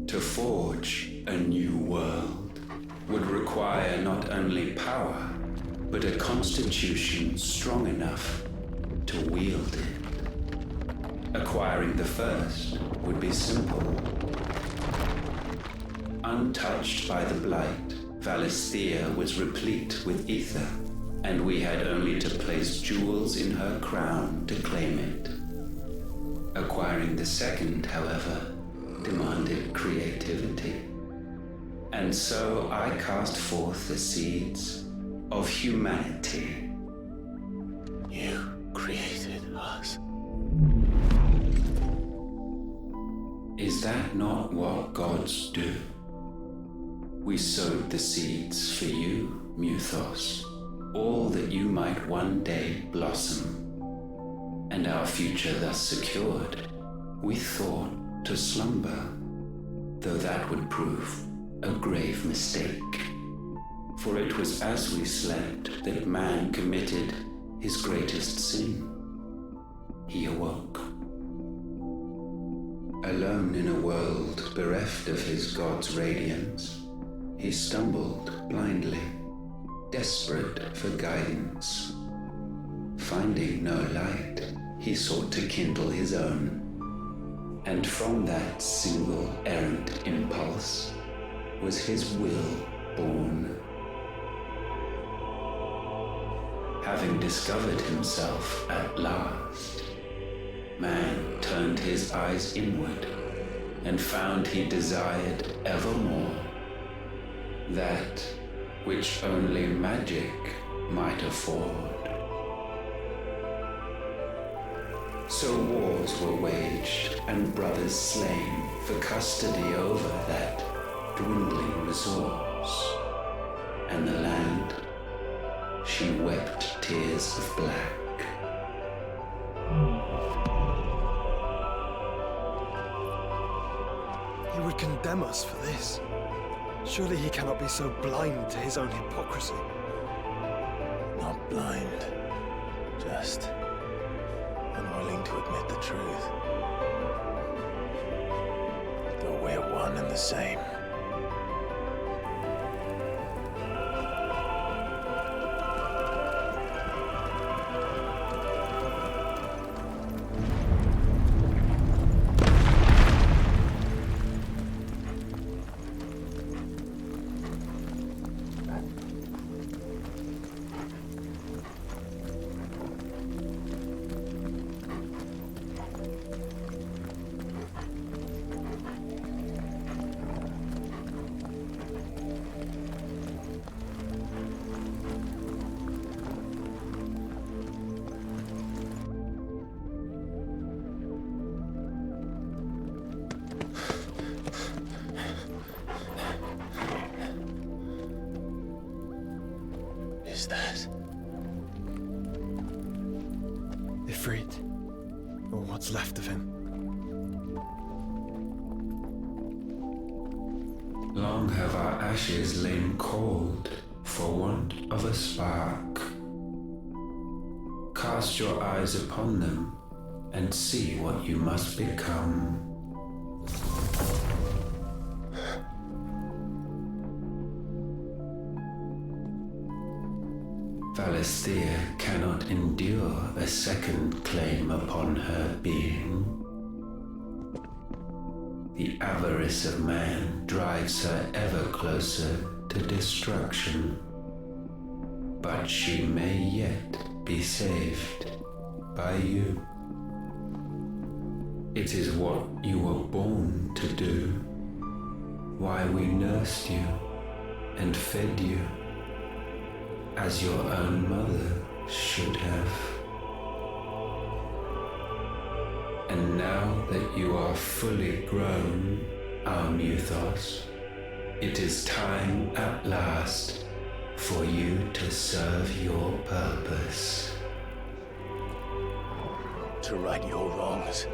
Speaker 12: To forge a new world would require but a constitution strong enough to wield it. Acquiring the first would be simple. Untouched by the blight, Valisthea was replete with ether, and we had only to place jewels in her crown to claim it. Acquiring the second, however, demanded creativity. And so I cast forth the seeds of humanity.
Speaker 6: You created us.
Speaker 12: Is that not what gods do? We sowed the seeds for you, Muthos, all that you might one day blossom. And our future thus secured, we thought to slumber, though that would prove a grave mistake. For it was as we slept that man committed his greatest sin. He awoke. Alone in a world bereft of his god's radiance, he stumbled blindly, desperate for guidance. Finding no light, he sought to kindle his own. And from that single errant impulse was his will born. Having discovered himself at last, man turned his eyes inward and found he desired evermore that which only magic might afford. So wars were waged and brothers slain for custody over that dwindling resource, and the land, she wept tears of black.
Speaker 2: He would condemn us for this. Surely he cannot be so blind to his own hypocrisy.
Speaker 6: Not blind, just unwilling to admit the truth. Though we're one and the same. Is that
Speaker 2: Ifrit, or what's left of him?
Speaker 12: Long have our ashes lain cold for want of a spark. Cast your eyes upon them and see what you must become. Valisthea cannot endure a second claim upon her being. The avarice of man drives her ever closer to destruction. But she may yet be saved by you. It is what you were born to do, why we nursed you and fed you, as your own mother should have. And now that you are fully grown, our Muthos, it is time at last for you to serve your purpose.
Speaker 6: to right your wrongs?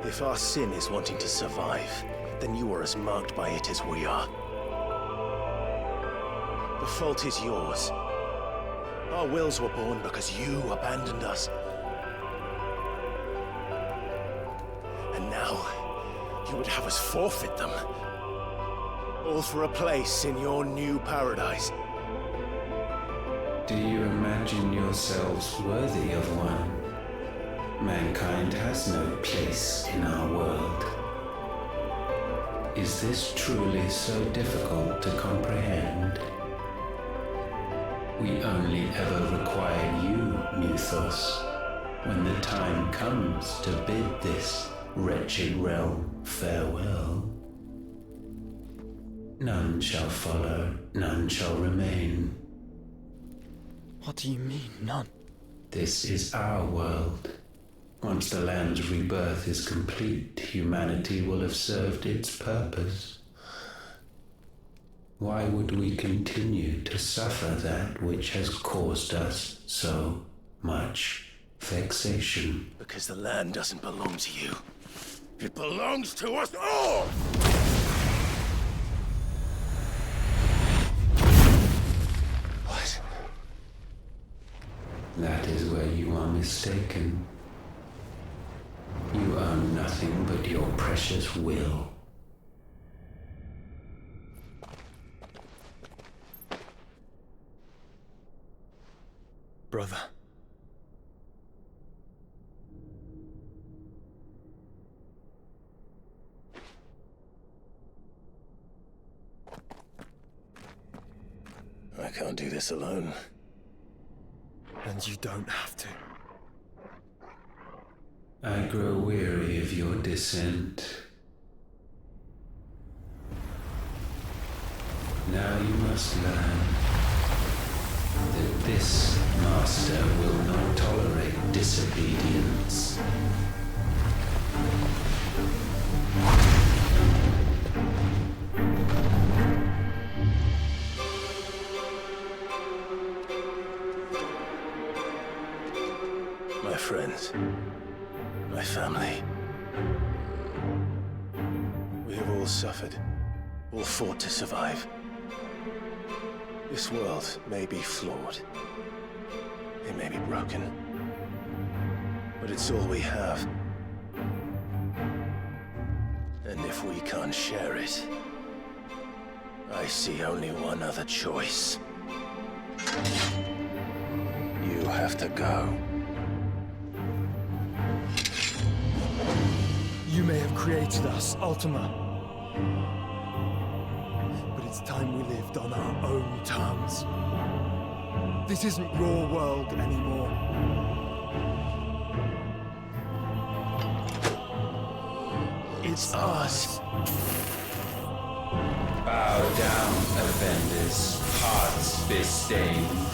Speaker 6: If our sin is wanting to survive, then you are as marked by it as we are. The fault is yours. Our wills were born because you abandoned us. And now, you would have us forfeit them. All for a place in your new paradise.
Speaker 12: Do you imagine yourselves worthy of one? Mankind has no place in our world. Is this truly so difficult to comprehend? We only ever require you, Muthos, when the time comes to bid this wretched realm farewell. None shall follow, none shall remain.
Speaker 2: What do you mean, none?
Speaker 12: This is our world. Once the land's rebirth is complete, humanity will have served its purpose. Why would we continue to suffer that which has caused us so much vexation?
Speaker 6: Because the land doesn't belong to you. It belongs to us all! What?
Speaker 12: That is where you are mistaken. You own nothing but your precious will.
Speaker 2: Brother.
Speaker 6: I can't do this alone.
Speaker 2: And you don't have to.
Speaker 12: I grow weary of your dissent. Now you must learn that this master will not tolerate disobedience.
Speaker 6: My friends, my family. We have all suffered, all fought to survive. This world may be flawed. It may be broken. But it's all we have. And if we can't share it, I see only one other choice. You have to go.
Speaker 2: You may have created us, Ultima. But it's time we lived on our own terms. This isn't your world anymore. It's ours.
Speaker 12: Bow down, offenders, hearts be stained.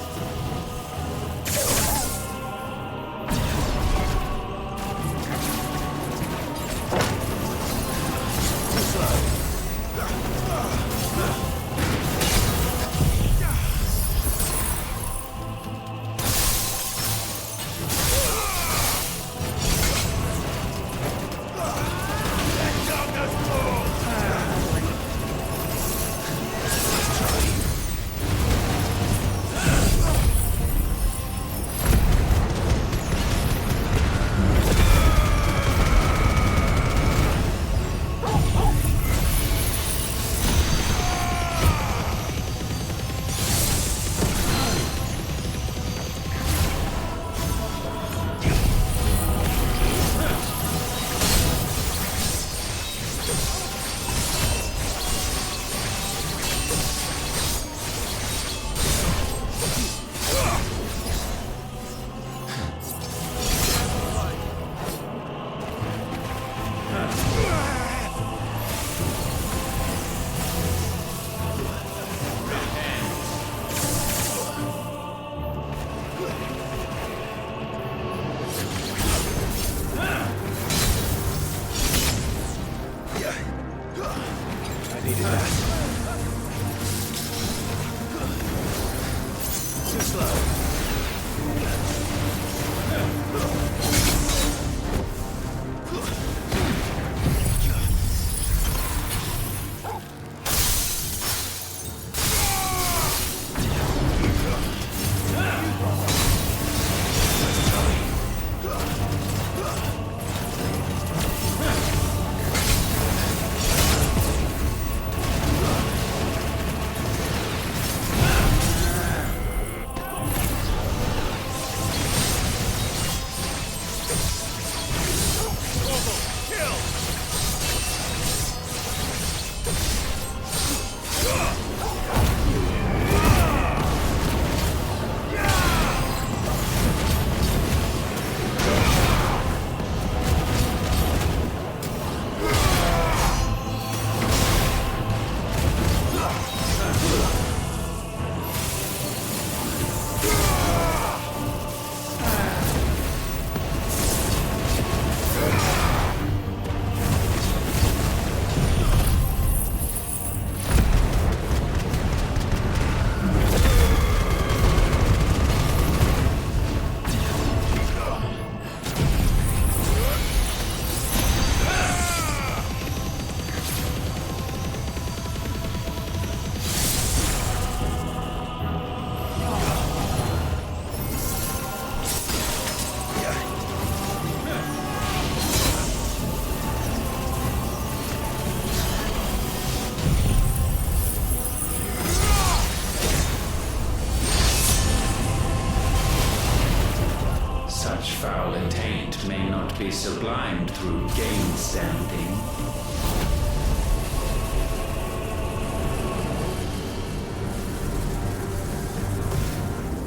Speaker 12: such foul intent may not be sublimed through gainstanding.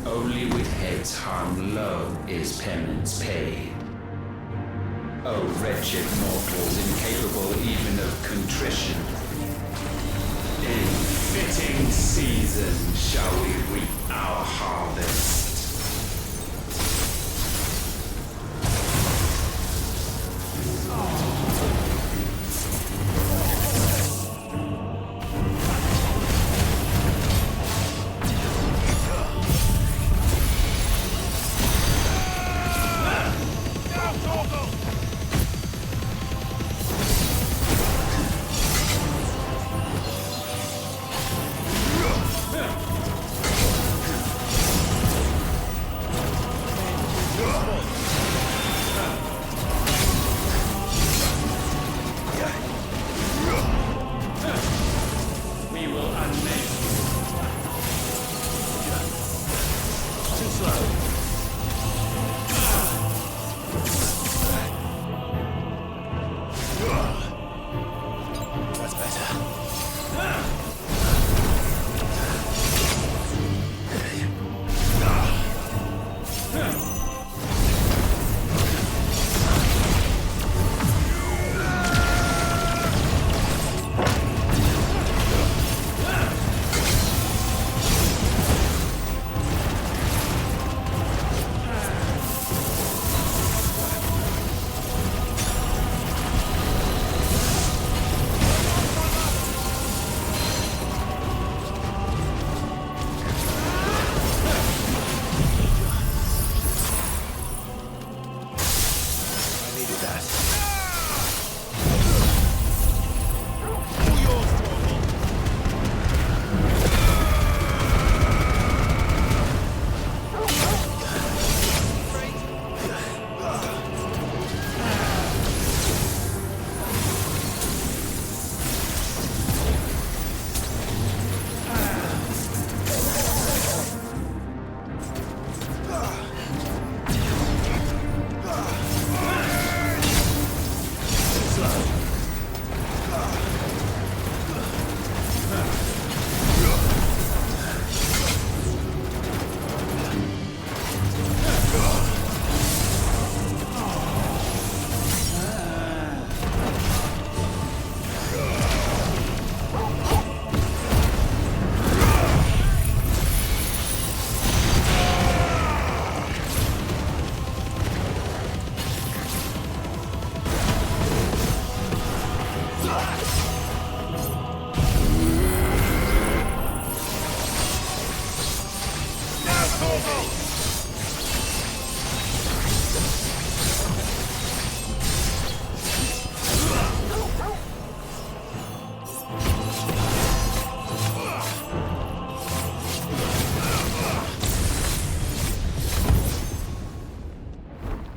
Speaker 12: Only with heads hung low is penance paid. O wretched mortals incapable even of contrition, in fitting season shall we reap our harvest.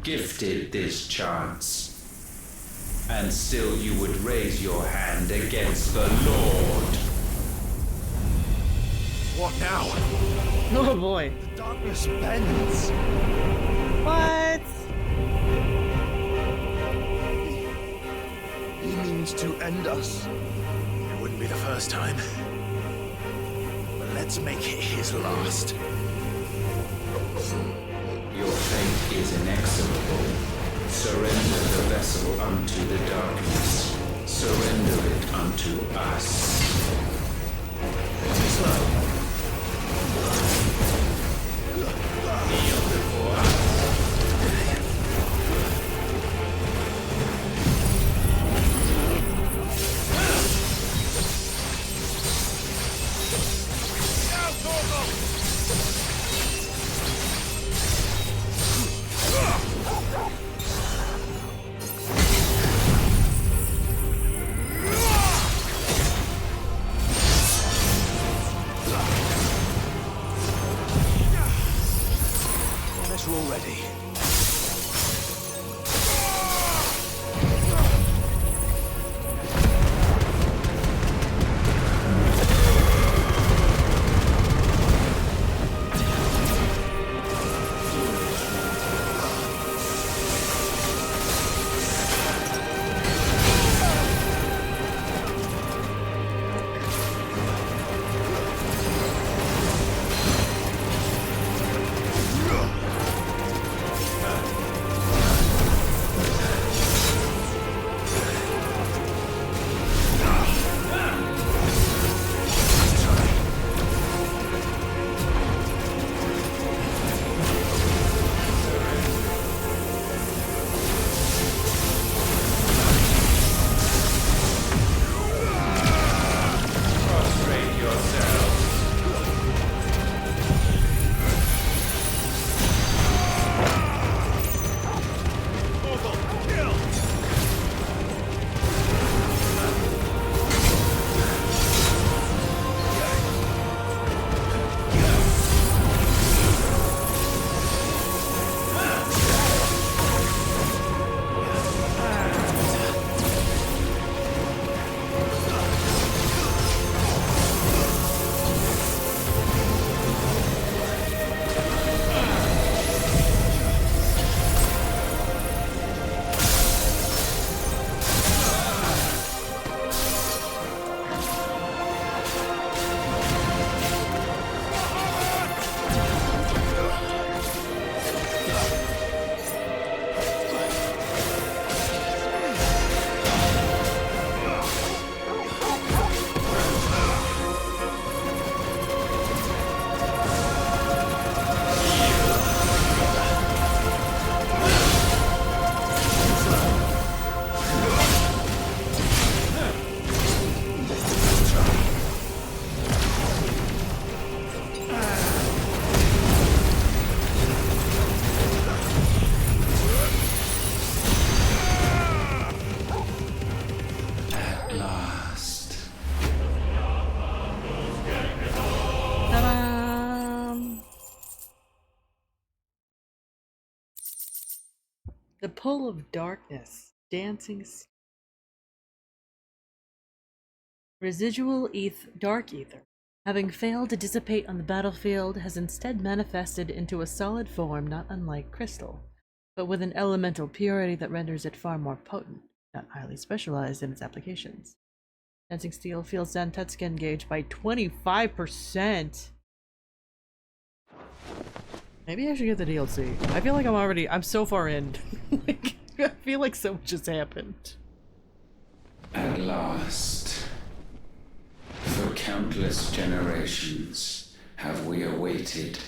Speaker 12: Gifted this chance, and still you would raise your hand against the Lord.
Speaker 2: What now?
Speaker 1: Oh boy.
Speaker 2: The darkness bends.
Speaker 1: What?
Speaker 2: He means to end us.
Speaker 6: It wouldn't be the first time. But let's make it his last.
Speaker 12: Your fate is inexorable. Surrender the vessel unto the darkness. Surrender it unto us.
Speaker 6: Slow.
Speaker 12: Kneel before us.
Speaker 6: Already.
Speaker 1: The pull of darkness, dancing. Residual dark ether, having failed to dissipate on the battlefield, has instead manifested into a solid form not unlike crystal, but with an elemental purity that renders it far more potent, not highly specialized in its applications. Dancing steel feels Zantetsuka engaged by 25%. Maybe I should get the DLC. I feel like I'm so far in. Like, I feel like so much has happened.
Speaker 12: At last, for countless generations, have we awaited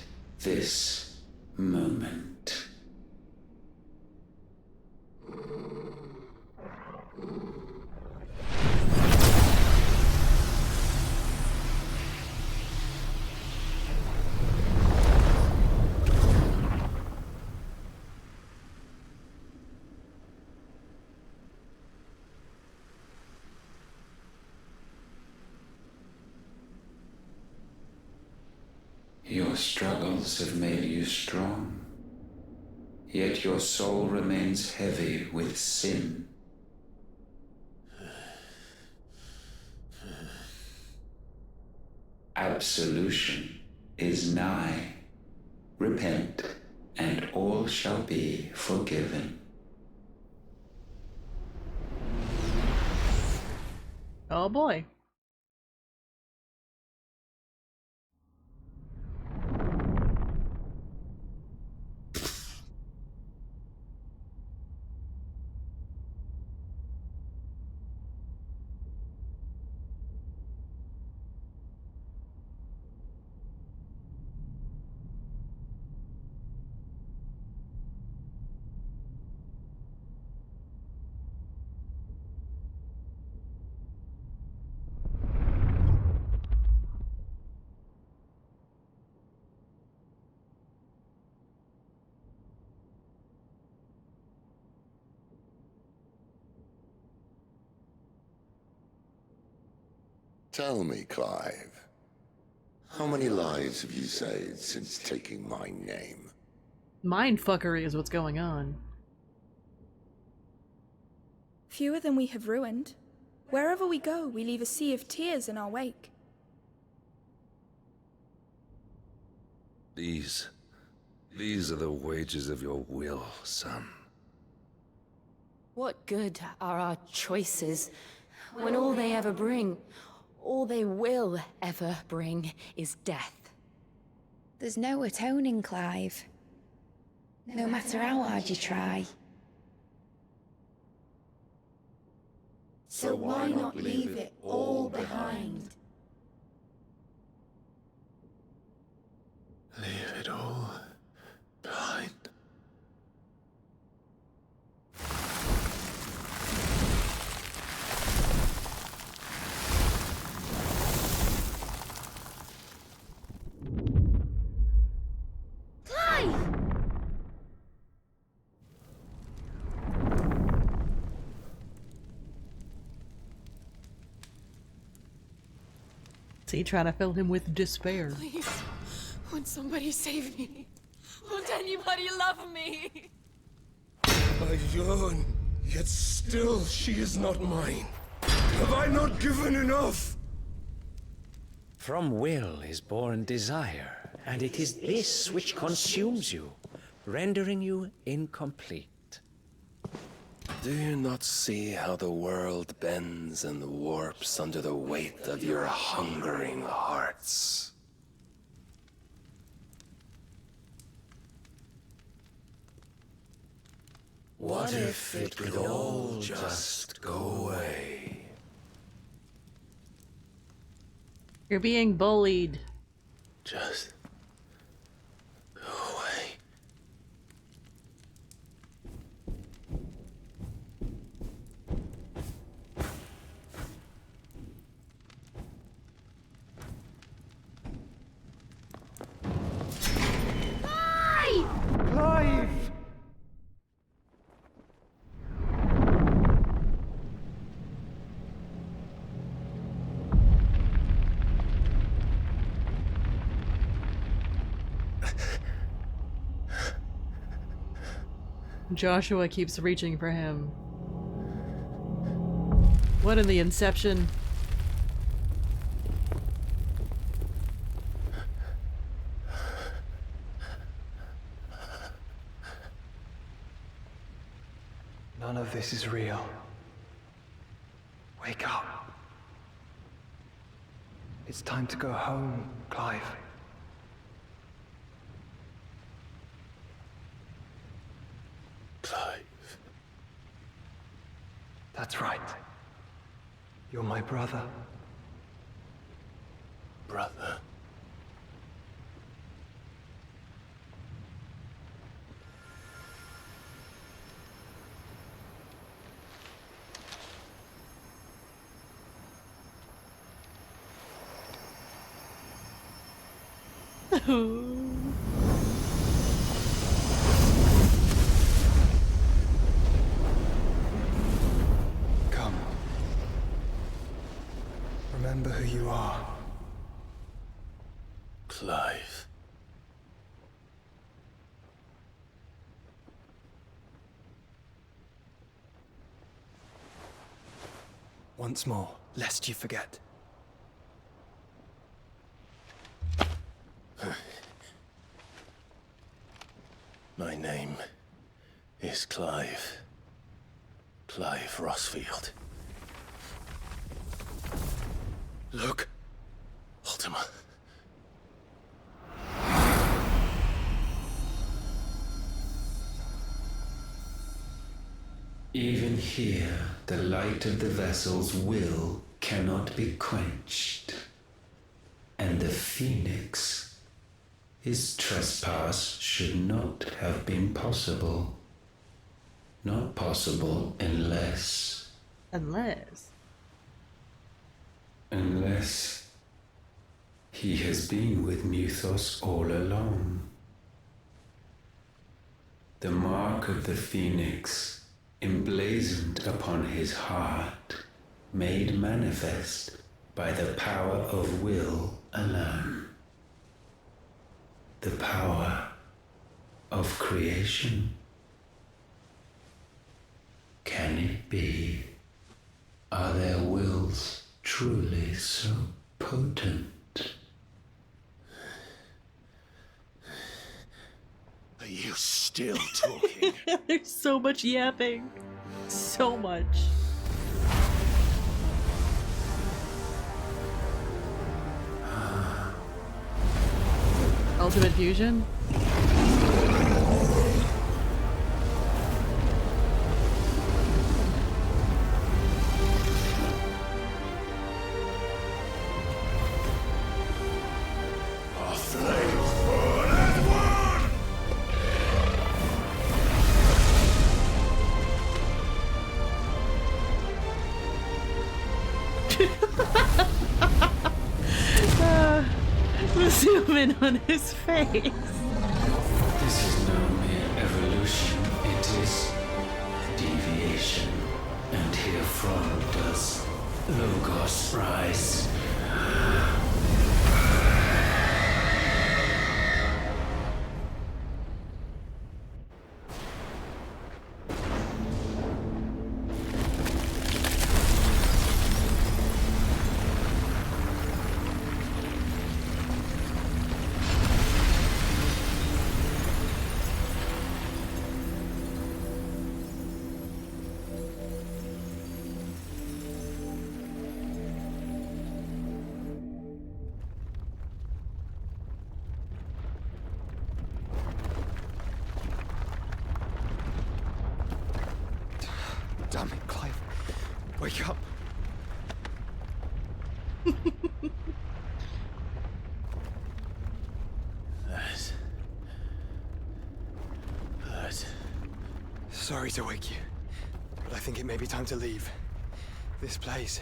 Speaker 12: this moment. Your struggles have made you strong, yet your soul remains heavy with sin. Absolution is nigh. Repent, and all shall be forgiven.
Speaker 1: Oh boy.
Speaker 4: Tell me, Clive, how many lives have you saved since taking my name?
Speaker 1: Mindfuckery is what's going on.
Speaker 13: Fewer than we have ruined. Wherever we go, we leave a sea of tears in our wake.
Speaker 4: These are the wages of your will, son.
Speaker 8: What good are our choices when all they ever bring, all they will ever bring, is death?
Speaker 5: There's no atoning, Clive. No matter how hard you try. So why not leave it all behind?
Speaker 6: Leave it all behind.
Speaker 1: See, trying to fill him with despair.
Speaker 14: Please, won't somebody save me? Won't anybody love me?
Speaker 4: I yearn, yet still she is not mine. Have I not given enough?
Speaker 15: From will is born desire, and it is this which consumes you, rendering you incomplete.
Speaker 6: Do you not see how the world bends and warps under the weight of your hungering hearts? What if it could all just go away?
Speaker 1: You're being bullied.
Speaker 6: Just go away.
Speaker 2: Clive!
Speaker 1: Joshua keeps reaching for him. What in the Inception?
Speaker 2: None of this is real. Wake up. It's time to go home, Clive.
Speaker 6: Clive.
Speaker 2: That's right. You're my brother.
Speaker 6: Brother.
Speaker 2: Come. Remember who you are.
Speaker 6: Clive.
Speaker 2: Once more, lest you forget.
Speaker 6: My name is Clive. Clive Rossfield.
Speaker 2: Look.
Speaker 6: Ultima.
Speaker 12: Even here, the light of the vessel's will cannot be quenched. And the Phoenix, his trespass should not have been possible. Not possible unless... Unless he has been with Muthos all along. The mark of the Phoenix, emblazoned upon his heart, made manifest by the power of will alone. The power of creation. Can it be? Are their wills truly so potent?
Speaker 6: Are you still talking?
Speaker 1: There's so much yapping. So much. Ultimate Fusion? Zoom in on his face.
Speaker 12: This is no mere evolution, it is deviation. And herefrom does Logos rise.
Speaker 2: Damn it, Clive. Wake up. Sorry to wake you, but I think it may be time to leave. This place.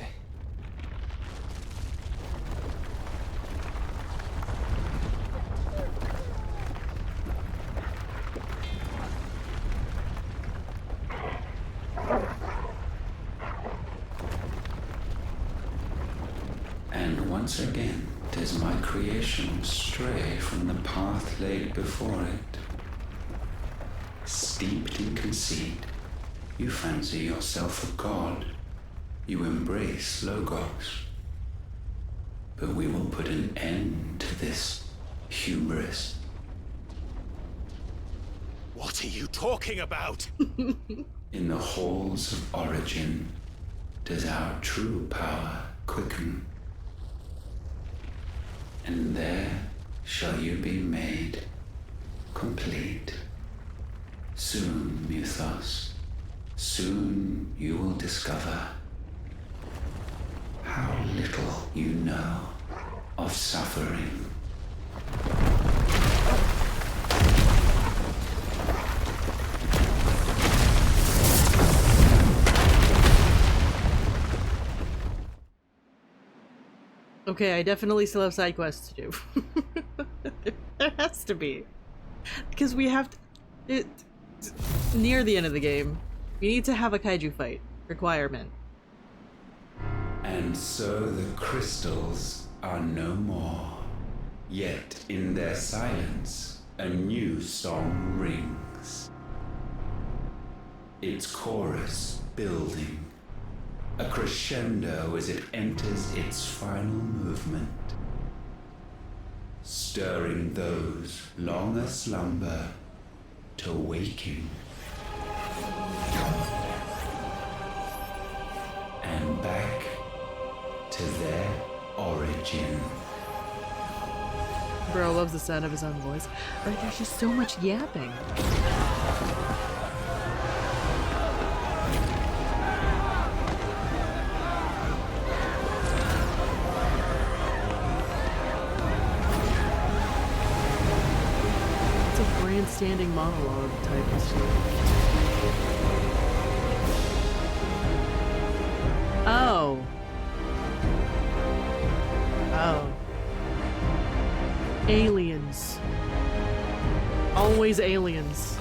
Speaker 12: And once again does my creation stray from the path laid before it. steeped in conceit. You fancy yourself a god. You embrace Logos. But we will put an end to this hubris.
Speaker 6: What are you talking about?
Speaker 12: In the halls of origin does our true power quicken. And there shall you be made complete. Soon, Mythos, soon you will discover how little you know of suffering.
Speaker 1: Okay, I definitely still have side quests to do. There has to be. Because we have to... near the end of the game, we need to have a kaiju fight. Requirement.
Speaker 12: And so the crystals are no more. Yet in their silence, a new song rings. Its chorus building. A crescendo as it enters its final movement. Stirring those long aslumber to waking. And back to their origin.
Speaker 1: Bro loves the sound of his own voice. Right, there's just so much yapping. It's a grandstanding monologue type of shit. Oh. Oh. Aliens. Always aliens.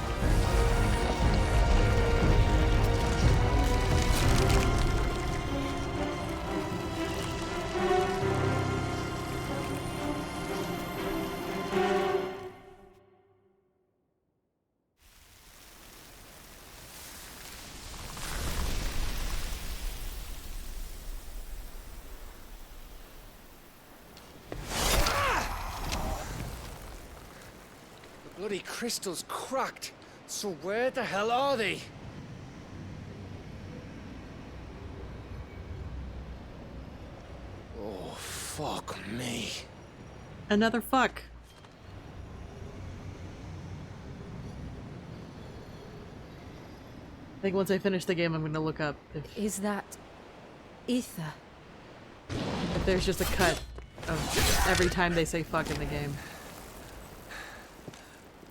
Speaker 10: Bloody crystal's cracked. So where the hell are they? Oh, fuck me.
Speaker 1: Another fuck. I think once I finish the game, I'm gonna look up
Speaker 8: Is that ether?
Speaker 1: if there's just a cut of every time they say fuck in the game.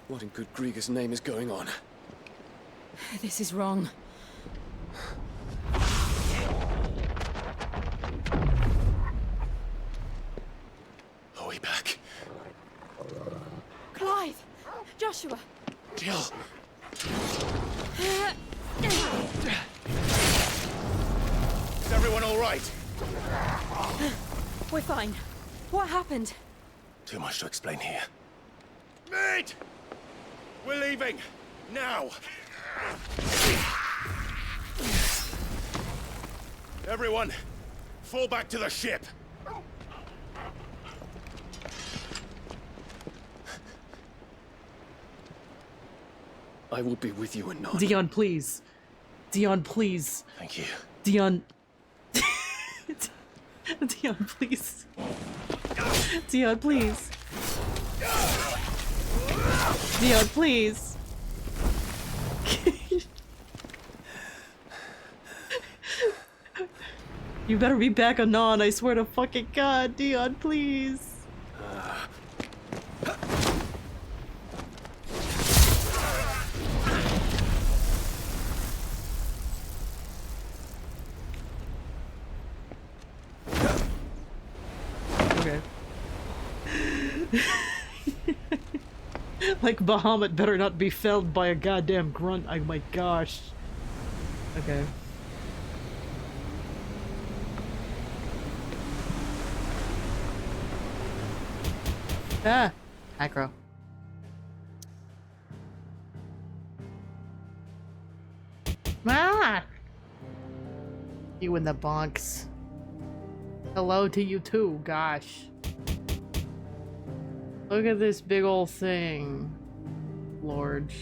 Speaker 9: What in good Grieger's name is going on?
Speaker 8: This is wrong.
Speaker 6: Are we back?
Speaker 14: Clive! Joshua!
Speaker 6: Jill! Is everyone all right?
Speaker 8: We're fine. What happened?
Speaker 6: Too much to explain here. Mate! We're leaving! Now! Everyone, fall back to the ship!
Speaker 9: I will be with you anon.
Speaker 1: Dion, please. Dion, please.
Speaker 6: Thank you.
Speaker 1: Dion. Dion, please. Dion, please. Dion, please. You better be back anon, I swear to fucking God. Dion, please. Okay. Like Bahamut better not be felled by a goddamn grunt. Oh my gosh. Okay. Ah! Acro. Ah! You and the bonks. Hello to you too, gosh. Look at this big old thing, Lord.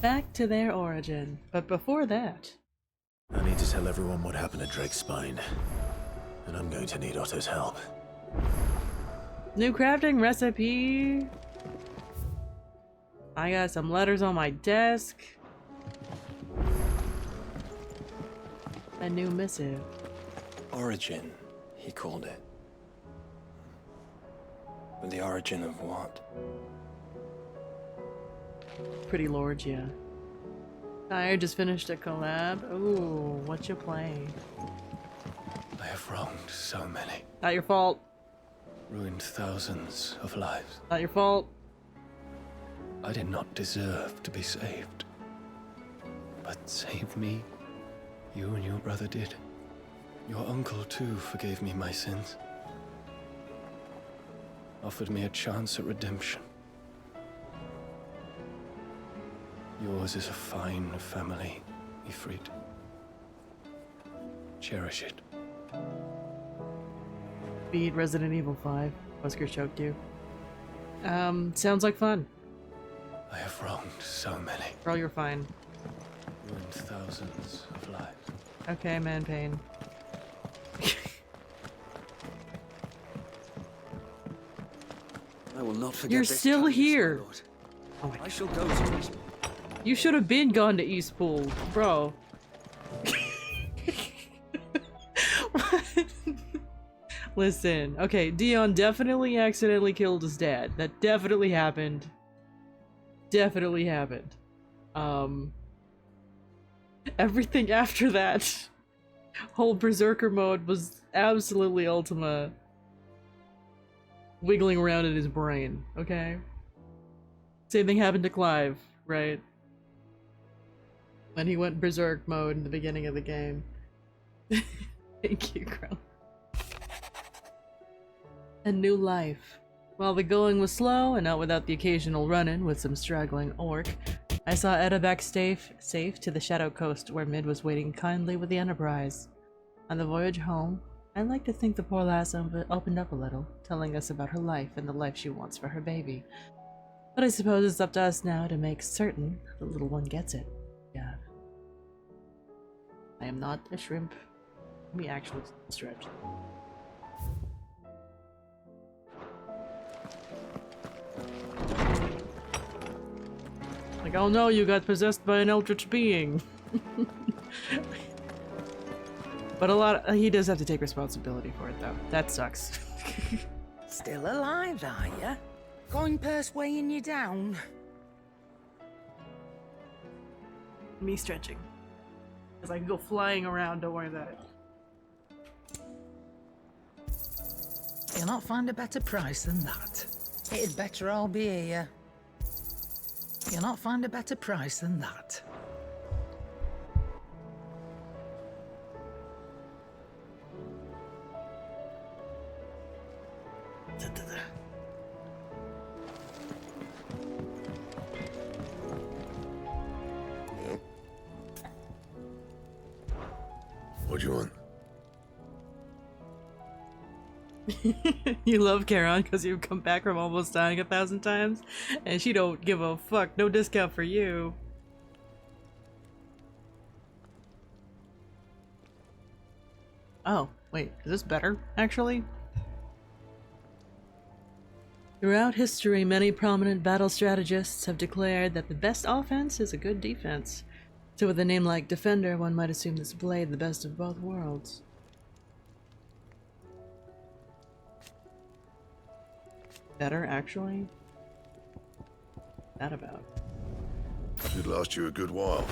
Speaker 1: Back to their origin, but before that...
Speaker 6: I need to tell everyone what happened at Drake's Spine, and I'm going to need Otto's help.
Speaker 1: New crafting recipe. I got some letters on my desk. A new missive.
Speaker 9: Origin, he called it. But the origin of what?
Speaker 1: Pretty lord, yeah. I just finished a collab. Ooh, what you playing?
Speaker 9: I have wronged so many.
Speaker 1: Not your fault.
Speaker 9: Ruined thousands of lives.
Speaker 1: Not your fault.
Speaker 9: I did not deserve to be saved. But save me. You and your brother did. Your uncle too forgave me my sins. Offered me a chance at redemption. Yours is a fine family, Ifrit. Cherish it.
Speaker 1: Beat Resident Evil 5. Husker choked you. Sounds like fun.
Speaker 9: I have wronged so many.
Speaker 1: Girl, you're fine.
Speaker 9: Ruined thousands of lives.
Speaker 1: Okay, man, pain.
Speaker 7: I will not forget.
Speaker 1: You're
Speaker 7: this
Speaker 1: still
Speaker 7: kindness,
Speaker 1: here.
Speaker 7: my lord.
Speaker 1: Oh my
Speaker 7: I shall go to East.
Speaker 1: You should have been gone to Eastpool, bro. Listen, okay, Dion definitely accidentally killed his dad. That definitely happened. Definitely happened. Everything after that, whole Berserker mode was absolutely Ultima wiggling around in his brain, okay? Same thing happened to Clive, right? When he went Berserk mode in the beginning of the game. Thank you, Crow. A new life. While the going was slow, and not without the occasional run-in with some straggling orc, I saw Edda back safe to the Shadow Coast, where Mid was waiting kindly with the Enterprise. On the voyage home, I'd like to think the poor lass opened up a little, telling us about her life and the life she wants for her baby. But I suppose it's up to us now to make certain the little one gets it. Yeah. I am not a shrimp. Let me actually stretch. Like, oh no, you got possessed by an eldritch being. But he does have to take responsibility for it, though. That sucks.
Speaker 3: Still alive, are ya? Coin purse weighing you down?
Speaker 1: Me stretching. Because I can go flying around, don't worry about it.
Speaker 3: You'll not find a better price than that. It'd better all be here. You'll not find a better price than that.
Speaker 4: What do you want?
Speaker 1: You love Charon because you've come back from almost dying 1,000 times, and she don't give a fuck. No discount for you. Oh, wait, is this better, actually? Throughout history, many prominent battle strategists have declared that the best offense is a good defense. So with a name like Defender, one might assume this blade the best of both worlds. Better, actually? That about.
Speaker 4: Should last you a good while.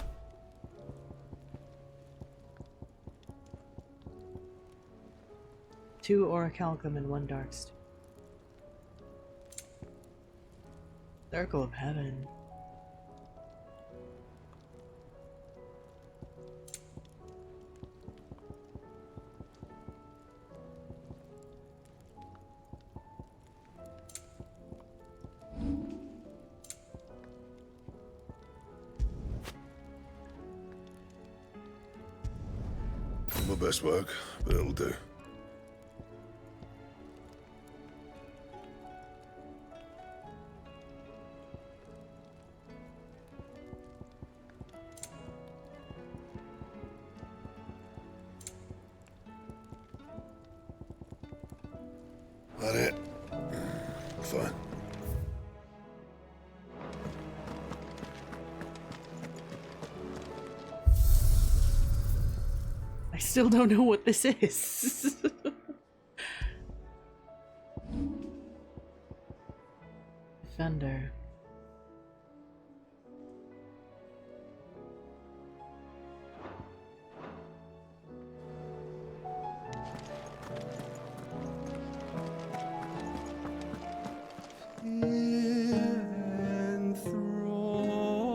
Speaker 1: Two orichalcum and one darkstone. Circle of Heaven.
Speaker 4: My best work, but it'll do. That it? Fine.
Speaker 1: I still don't know what this is. Defender.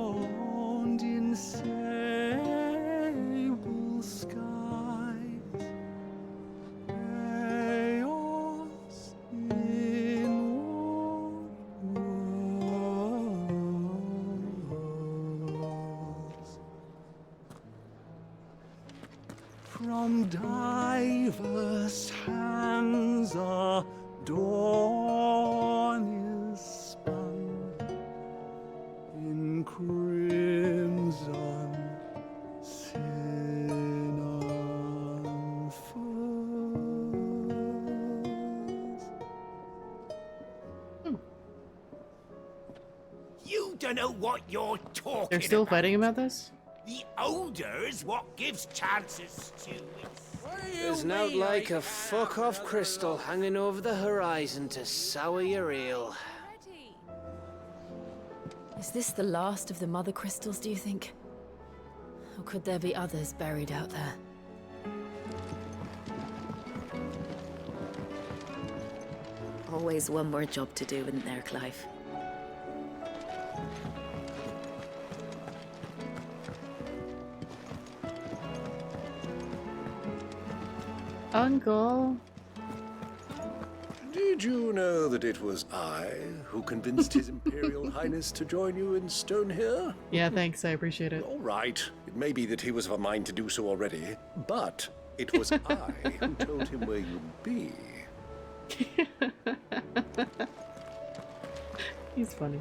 Speaker 16: Enthroned in sable skies, chaos in worlds. From diverse hands a dawn is spun in crimson sin unfurls.
Speaker 17: You don't know what you're talking
Speaker 1: They're still
Speaker 17: about.
Speaker 1: fighting about this?
Speaker 17: The odor's what gives chances to it.
Speaker 10: There's not like a fuck-off crystal hanging over the horizon to sour your ale.
Speaker 8: Is this the last of the mother crystals, do you think? Or could there be others buried out there?
Speaker 18: Always one more job to do, isn't there, Clive?
Speaker 1: Uncle.
Speaker 9: Did you know that it was I who convinced His Imperial Highness to join you in Stonehere?
Speaker 1: Yeah, thanks. I appreciate it.
Speaker 9: All right. It may be that he was of a mind to do so already, but it was I who told him where you'd be.
Speaker 1: He's funny.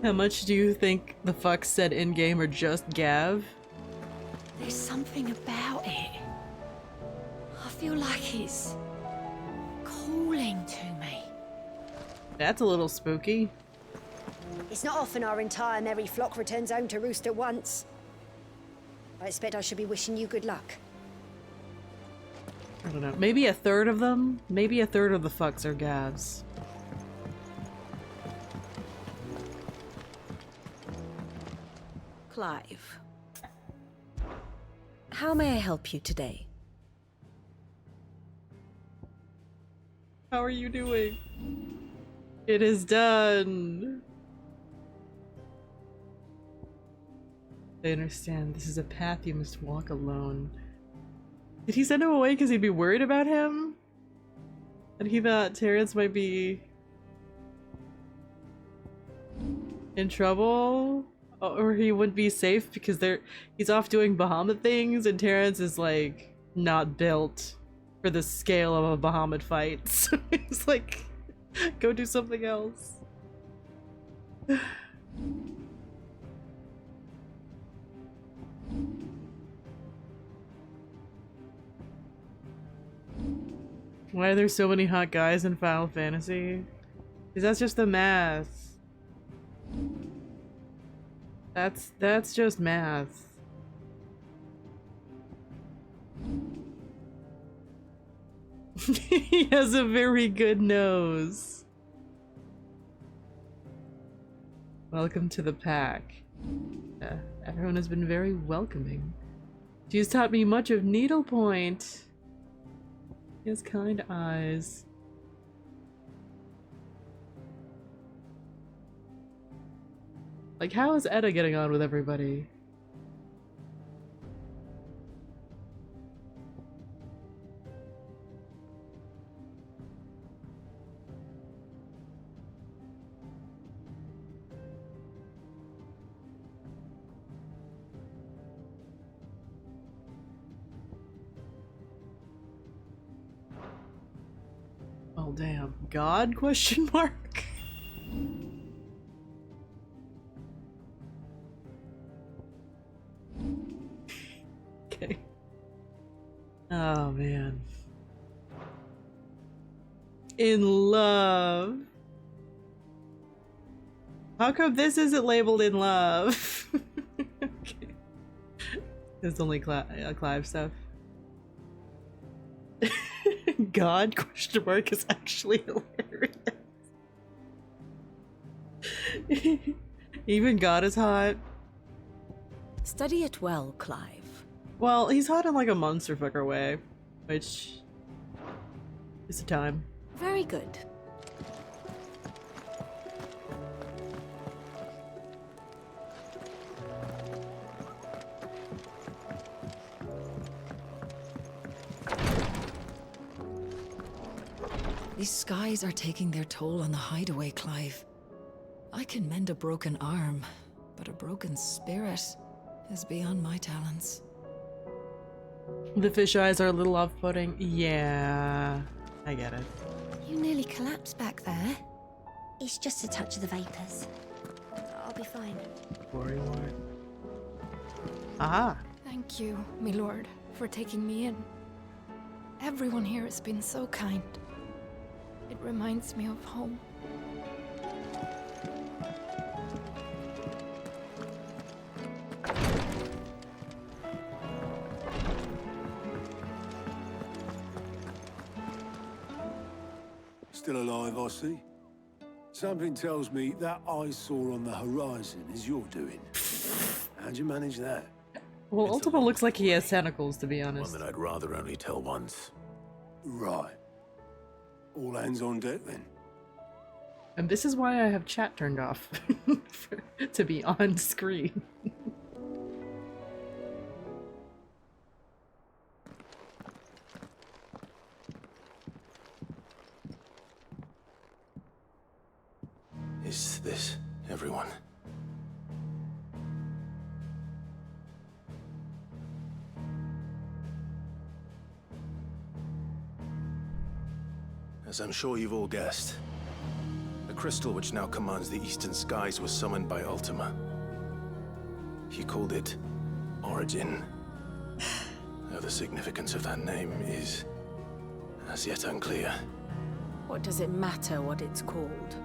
Speaker 1: How much do you think the fucks said in-game are just Gav?
Speaker 5: There's something about it. I feel like it's calling to me.
Speaker 1: That's a little spooky.
Speaker 19: It's not often our entire merry flock returns home to roost at once. I expect I should be wishing you good luck.
Speaker 1: I don't know. Maybe a third of them? Maybe a third of the fucks are Gavs.
Speaker 18: Clive. How may I help you today?
Speaker 1: How are you doing? It is done. I understand. This is a path you must walk alone. Did he send him away because he'd be worried about him? And he thought Terrence might be in trouble? Or he wouldn't be safe because he's off doing Bahamut things and Terrence is like not built for the scale of a Bahamut fight. So he's like, go do something else. Why are there so many hot guys in Final Fantasy? Because that's just the math. That's just math. He has a very good nose. Welcome to the pack. Everyone has been very welcoming. She has taught me much of needlepoint. He has kind eyes. Like, how is Edda getting on with everybody? damn. God? Question mark? Okay. Oh, man. In love. How come this isn't labeled in love? Okay. It's only Clive stuff. God? Question mark is actually hilarious. Even God is hot.
Speaker 18: Study it well, Clive.
Speaker 1: Well, he's hot in like a monster fucker way, which is a time.
Speaker 18: Very good. These skies are taking their toll on the hideaway, Clive. I can mend a broken arm, but a broken spirit is beyond my talents.
Speaker 1: The fish eyes are a little off-putting. Yeah, I get it.
Speaker 5: You nearly collapsed back there. It's just a touch of the vapors. I'll be fine.
Speaker 1: Glory Lord. Aha!
Speaker 14: Thank you, my lord, for taking me in. Everyone here has been so kind. It reminds me of home.
Speaker 20: Still alive, I see. Something tells me that eyesore on the horizon is your doing. How'd you manage that?
Speaker 1: Well, Ultima looks like he has tentacles, to be honest.
Speaker 20: One that I'd rather only tell once. Right. All hands on deck, then.
Speaker 1: And this is why I have chat turned off. To be on screen.
Speaker 6: Is this everyone? As I'm sure you've all guessed, the crystal which now commands the eastern skies was summoned by Ultima. He called it Origin. Though the significance of that name is as yet unclear.
Speaker 18: What does it matter what it's called?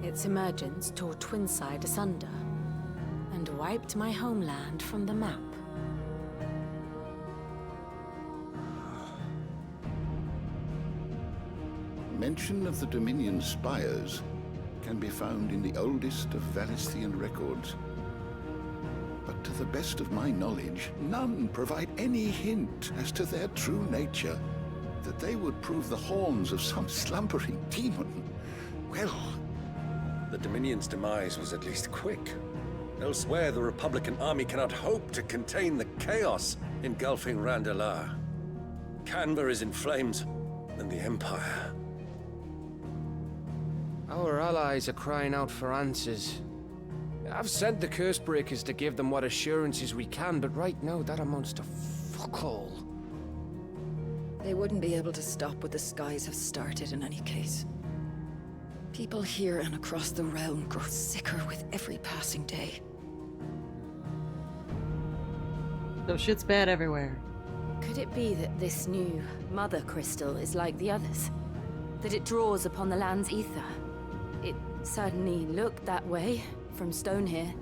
Speaker 18: Its emergence tore Twinside asunder and wiped my homeland from the map.
Speaker 4: Mention of the Dominion spires can be found in the oldest of Valisthian records. But to the best of my knowledge, none provide any hint as to their true nature. That they would prove the horns of some slumbering demon. Well,
Speaker 9: the Dominion's demise was at least quick. Elsewhere, the Republican army cannot hope to contain the chaos engulfing Randalar. Canva is in flames, and the Empire.
Speaker 10: Our allies are crying out for answers. I've sent the Cursebreakers to give them what assurances we can, but right now that amounts to fuck all.
Speaker 18: They wouldn't be able to stop what the skies have started in any case. People here and across the realm grow sicker with every passing day.
Speaker 1: So shit's bad everywhere.
Speaker 8: Could it be that this new mother crystal is like the others? That it draws upon the land's ether? It certainly looked that way from stone here.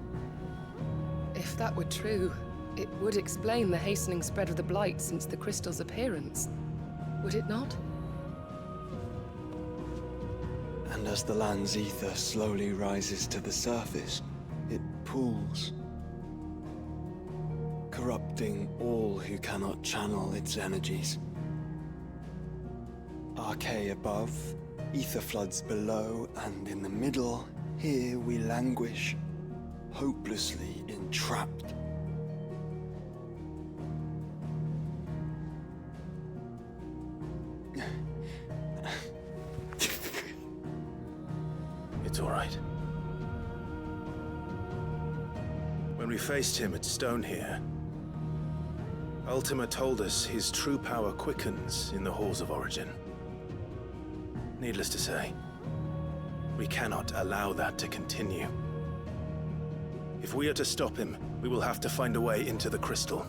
Speaker 14: If that were true, it would explain the hastening spread of the Blight since the crystal's appearance. Would it not?
Speaker 2: And as the land's ether slowly rises to the surface, it pools, corrupting all who cannot channel its energies. Archay above, ether floods below, and in the middle, here we languish, hopelessly entrapped.
Speaker 6: It's all right. When we faced him at Stone here, Ultima told us his true power quickens in the halls of Origin. Needless to say, we cannot allow that to continue. If we are to stop him, we will have to find a way into the crystal.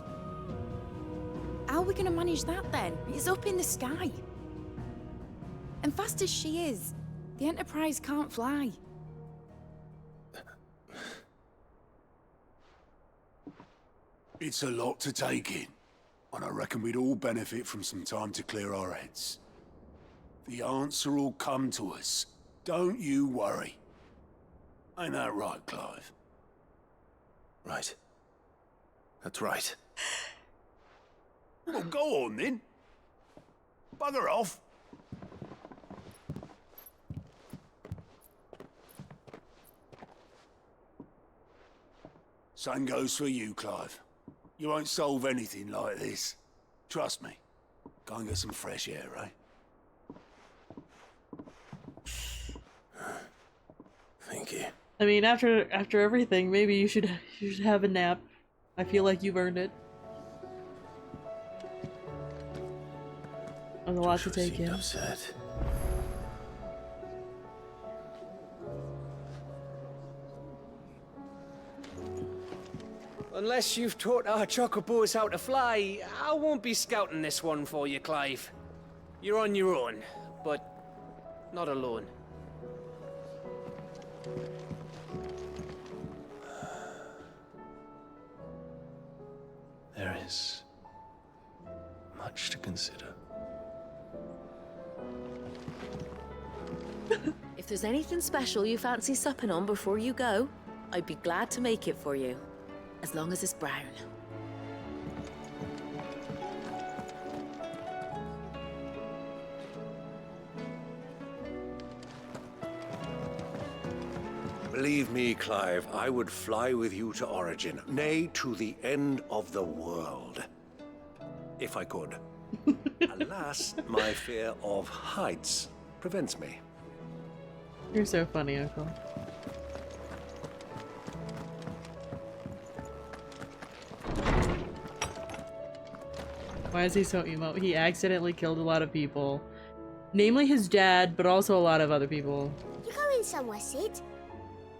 Speaker 8: How are we going to manage that then? It's up in the sky. And fast as she is, the Enterprise can't fly.
Speaker 20: It's a lot to take in, and I reckon we'd all benefit from some time to clear our heads. The answer will come to us. Don't you worry. Ain't that right, Clive?
Speaker 6: Right. That's right.
Speaker 20: Well, go on then. Bugger off. Same goes for you, Clive. You won't solve anything like this. Trust me. Go and get some fresh air, eh?
Speaker 6: Thank you.
Speaker 1: I mean, after everything, maybe you should have a nap. I feel like you've earned it. There's a lot to take in.
Speaker 6: Upset.
Speaker 10: Unless you've taught our chocobos how to fly, I won't be scouting this one for you, Clive. You're on your own, but not alone.
Speaker 6: There is much to consider.
Speaker 21: If there's anything special you fancy supping on before you go, I'd be glad to make it for you. As long as it's brown.
Speaker 9: Believe me, Clive, I would fly with you to Origin, nay, to the end of the world. If I could. Alas, my fear of heights prevents me.
Speaker 1: You're so funny, Uncle. Why is he so emo? He accidentally killed a lot of people. Namely his dad, but also a lot of other people.
Speaker 22: You going somewhere, Sid?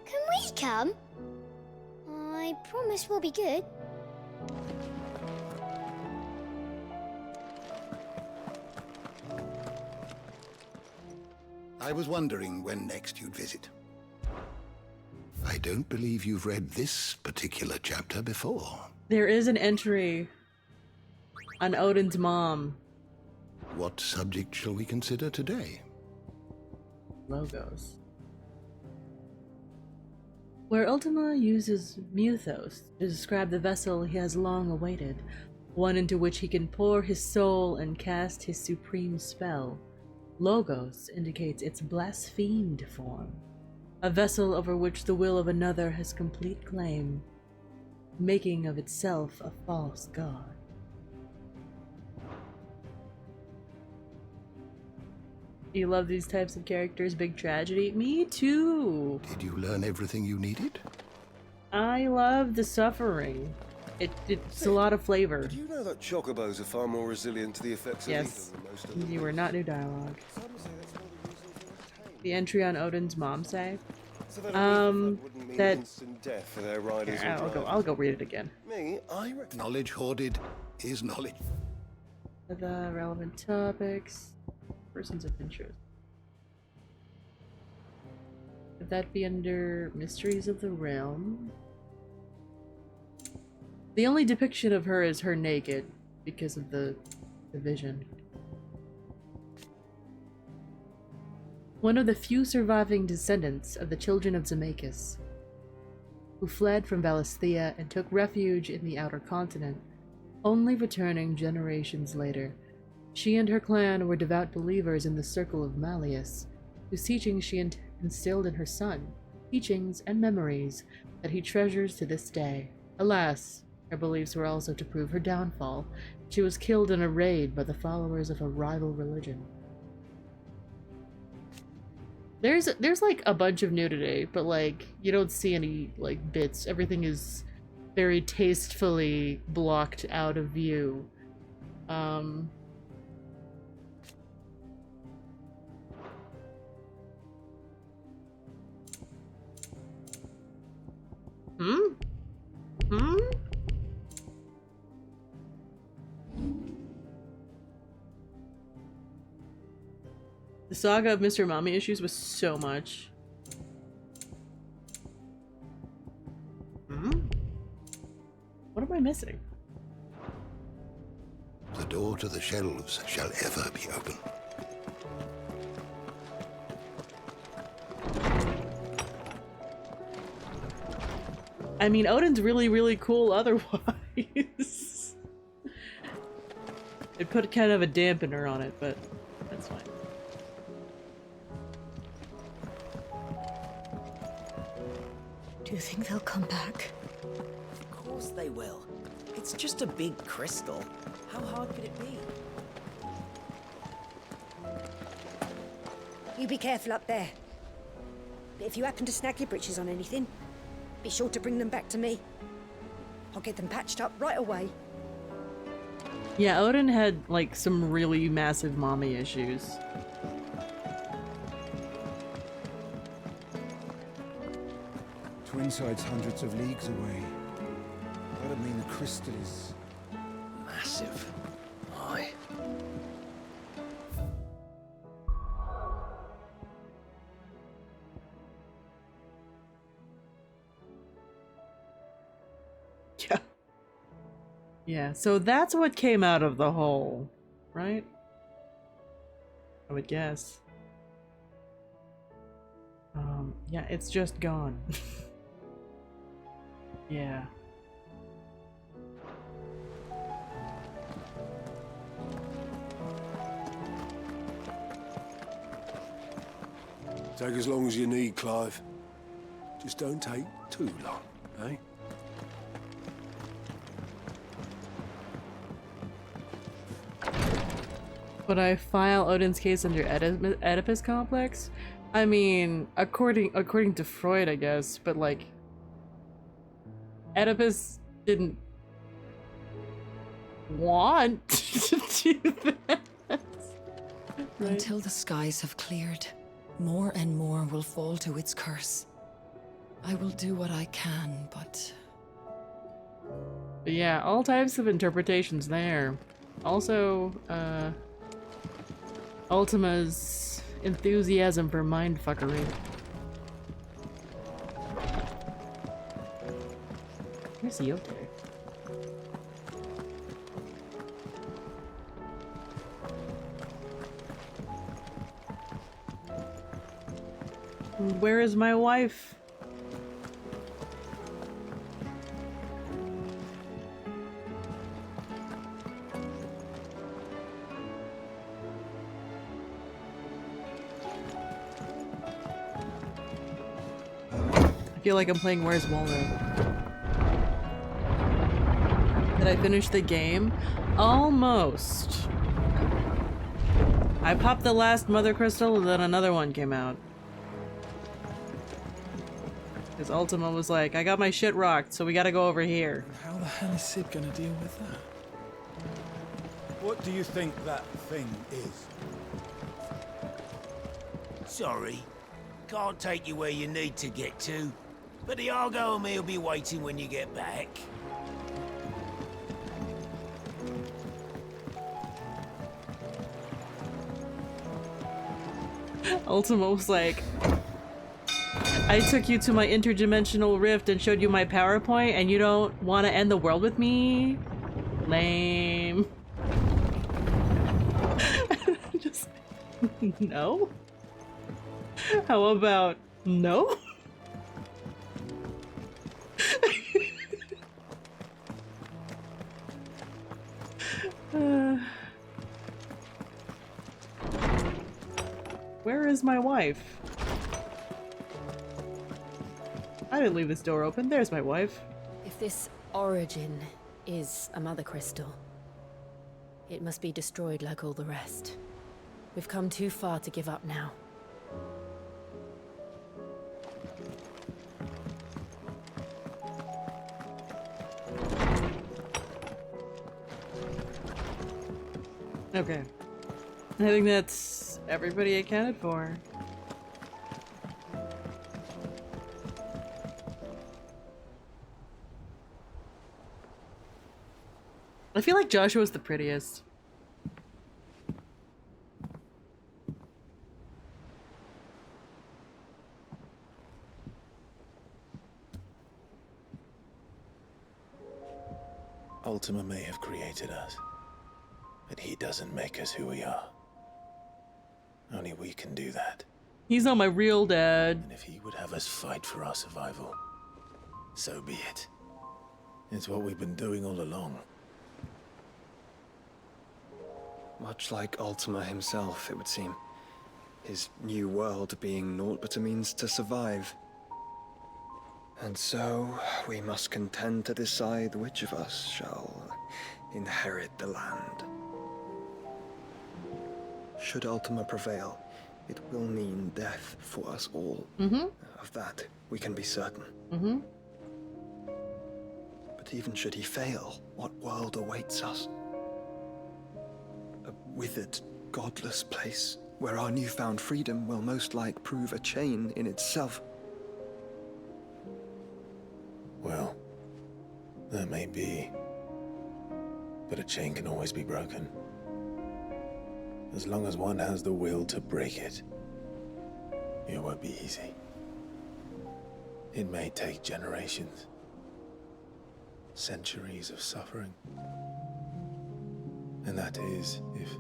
Speaker 22: Can we come? I promise we'll be good.
Speaker 4: I was wondering when next you'd visit. I don't believe you've read this particular chapter before.
Speaker 1: There is an entry on Odin's mom.
Speaker 4: What subject shall we consider today?
Speaker 1: Logos. Where Ultima uses Muthos to describe the vessel he has long awaited, one into which he can pour his soul and cast his supreme spell. Logos indicates its blasphemed form, a vessel over which the will of another has complete claim, making of itself a false god. You love these types of characters, big tragedy? Me too!
Speaker 4: Did you learn everything you needed?
Speaker 1: I love the suffering. It's a lot of flavor.
Speaker 23: Do you know that chocobos are far more resilient to the effects of
Speaker 1: Yes,
Speaker 23: ether than most of them?
Speaker 1: you were not new dialogue. The entry on Odin's mom say?
Speaker 23: So that wouldn't mean
Speaker 1: that
Speaker 23: instant death for their riders.
Speaker 1: Here, I'll go read it again.
Speaker 23: Me, I reckon.
Speaker 4: Knowledge hoarded is knowledge.
Speaker 1: The relevant topics, persons of interest. Would that be under Mysteries of the Realm? The only depiction of her is her naked, because of the vision. One of the few surviving descendants of the children of Zemeckis, who fled from Valisthea and took refuge in the outer continent, only returning generations later. She and her clan were devout believers in the Circle of Malleus, whose teachings she instilled in her son, teachings and memories that he treasures to this day. Alas, her beliefs were also to prove her downfall. She was killed in a raid by the followers of a rival religion. There's like a bunch of nudity, but like you don't see any like bits. Everything is very tastefully blocked out of view. The saga of Mr. Mommy Issues was so much. Hmm? What am I missing?
Speaker 4: The door to the shelves shall ever be open.
Speaker 1: I mean, Odin's really, really cool otherwise. It put kind of a dampener on it, but that's fine.
Speaker 18: Do you think they'll come back?
Speaker 11: Of course they will. It's just a big crystal. How hard could it be?
Speaker 19: You be careful up there. But if you happen to snag your britches on anything, be sure to bring them back to me. I'll get them patched up right away.
Speaker 1: Yeah, Odin had, like, some really massive mommy issues.
Speaker 2: Twinside's hundreds of leagues away. That'd mean the crystal is...
Speaker 7: Massive. Aye.
Speaker 1: Yeah. Yeah, so that's what came out of the hole, right? I would guess. Yeah, it's just gone. Yeah.
Speaker 20: Take as long as you need, Clive. Just don't take too long, eh?
Speaker 1: Would I file Odin's case under Oedipus complex? I mean, according to Freud, I guess, but like, Oedipus didn't want to do that. Right?
Speaker 18: Until the skies have cleared, more and more will fall to its curse. I will do what I can, but
Speaker 1: Yeah, all types of interpretations there. Also, Ultima's enthusiasm for mindfuckery. Where's Yote? Where is my wife? I feel like I'm playing Where's Waldo. Did I finish the game? Almost. I popped the last Mother Crystal and then another one came out. Because Ultima was like, I got my shit rocked, so we gotta go over here.
Speaker 16: How the hell is Sid gonna deal with that? What do you think that thing is?
Speaker 17: Sorry. Can't take you where you need to get to. But the Argo and me'll be waiting when you get back.
Speaker 1: Ultima was like, I took you to my interdimensional rift and showed you my PowerPoint and you don't want to end the world with me? Lame. Just, no? How about no? Where is my wife? I didn't leave this door open. There's my wife.
Speaker 8: If this origin is a mother crystal, it must be destroyed like all the rest. We've come too far to give up now.
Speaker 1: Okay. I think that's everybody accounted for. I feel like Joshua's the prettiest.
Speaker 6: Ultima may have created us, but he doesn't make us who we are. Only we can do that.
Speaker 1: He's not my real dad.
Speaker 6: And if he would have us fight for our survival, so be it. It's what we've been doing all along.
Speaker 2: Much like Ultima himself, it would seem. His new world being naught but a means to survive. And so, we must contend to decide which of us shall inherit the land. Should Ultima prevail, it will mean death for us all. Of that, we can be certain. But even should he fail, what world awaits us? A withered, godless place where our newfound freedom will most like prove a chain in itself.
Speaker 6: Well, that may be. But a chain can always be broken. As long as one has the will to break it, it won't be easy. It may take generations, centuries of suffering. And that is if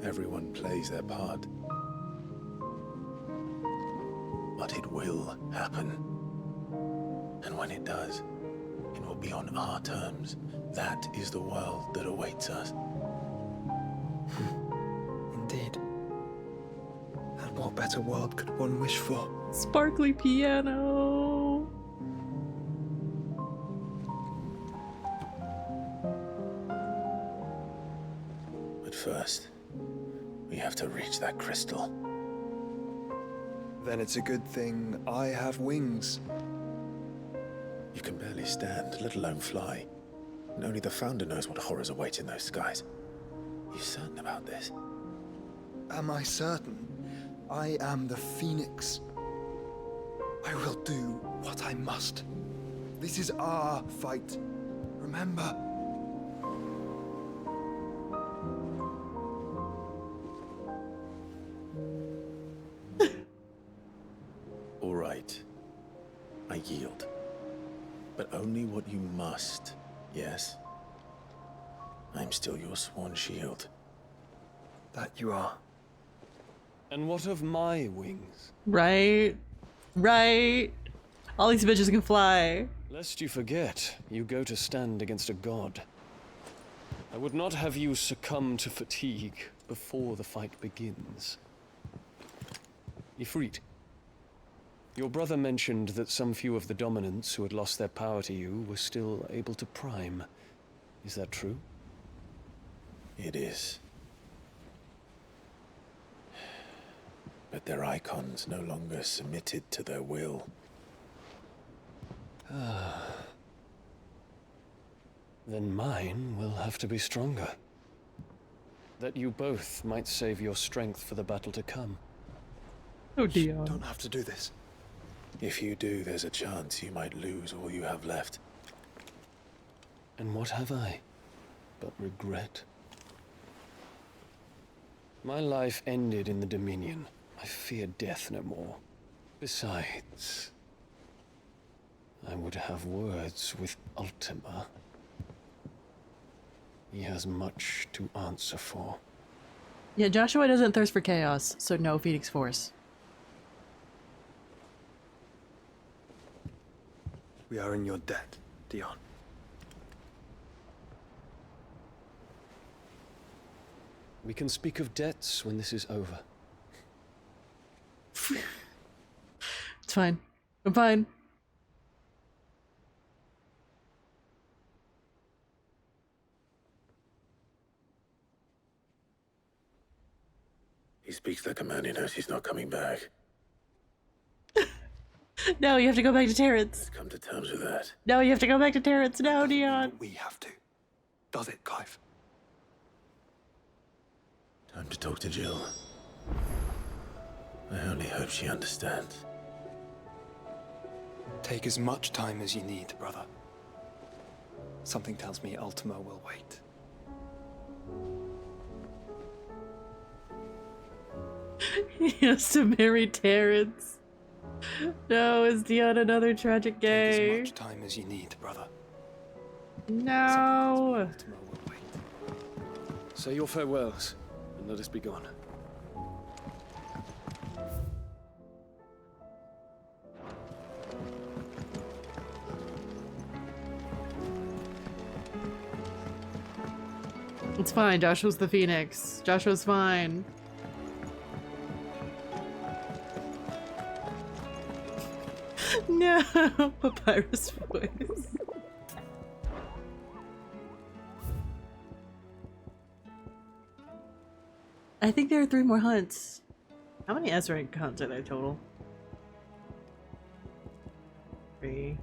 Speaker 6: everyone plays their part. But it will happen. And when it does, it will be on our terms. That is the world that awaits us.
Speaker 2: Indeed. And what better world could one wish for?
Speaker 1: Sparkly piano.
Speaker 6: But first, we have to reach that crystal.
Speaker 2: Then it's a good thing I have wings.
Speaker 6: You can barely stand, let alone fly. And only the Founder knows what horrors await in those skies. You certain about this?
Speaker 2: Am I certain? I am the Phoenix. I will do what I must. This is our fight. Remember.
Speaker 6: All right. I yield. But only what you must, yes? I'm still your sworn shield.
Speaker 2: That you are.
Speaker 10: And what of my wings?
Speaker 1: Right. Right. All these bitches can fly.
Speaker 10: Lest you forget, you go to stand against a god. I would not have you succumb to fatigue before the fight begins. Ifrit, your brother mentioned that some few of the dominants who had lost their power to you were still able to prime. Is that true?
Speaker 6: It is. But their icons no longer submitted to their will.
Speaker 10: Then mine will have to be stronger. That you both might save your strength for the battle to come.
Speaker 1: Oh dear.
Speaker 2: Don't have to do this.
Speaker 6: If you do, there's a chance you might lose all you have left.
Speaker 10: And what have I but regret? My life ended in the Dominion. I fear death no more. Besides, I would have words with Ultima. He has much to answer for.
Speaker 1: Yeah, Joshua doesn't thirst for chaos, so no Phoenix Force.
Speaker 2: We are in your debt, Dion.
Speaker 10: We can speak of debts when this is over.
Speaker 1: It's fine. I'm fine.
Speaker 6: He speaks like a man who knows he's not coming back.
Speaker 1: No, you have to go back to Terrence.
Speaker 6: Come to terms with that.
Speaker 1: No, you have to go back to Terrence. No, Dion.
Speaker 2: We have to. Does it, Clive?
Speaker 6: Time to talk to Jill. I only hope she understands.
Speaker 2: Take as much time as you need, brother. Something tells me Ultima will wait.
Speaker 1: He has to marry Terrence. No, is Dion another tragic gay?
Speaker 2: Take as much time as you need, brother.
Speaker 1: No!
Speaker 10: Say your farewells, and let us be gone.
Speaker 1: It's fine, Joshua's the Phoenix. Joshua's fine. No! Papyrus voice. I think there are 3 more hunts. How many S-rank hunts are there total? 3.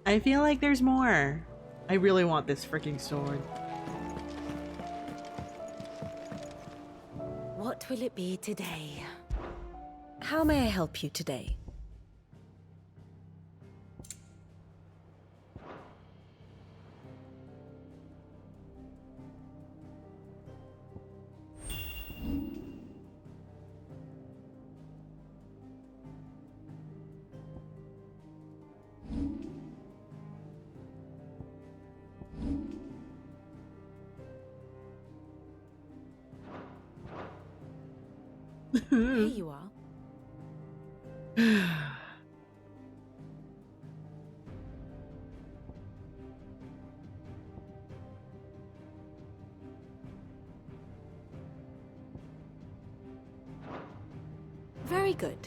Speaker 1: I feel like there's more. I really want this freaking sword.
Speaker 21: What will it be today? How may I help you today? Here you are. Very good.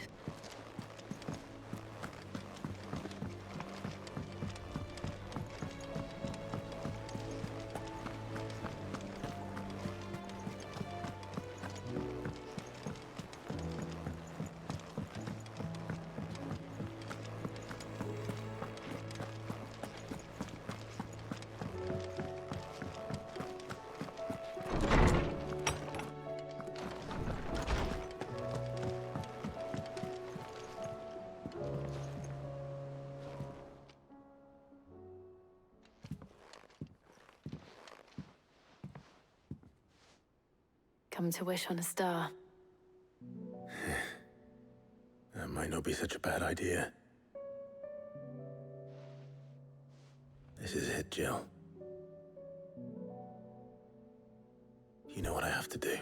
Speaker 21: Come to wish on a star.
Speaker 6: That might not be such a bad idea. This is it, Jill. You know what I have to do.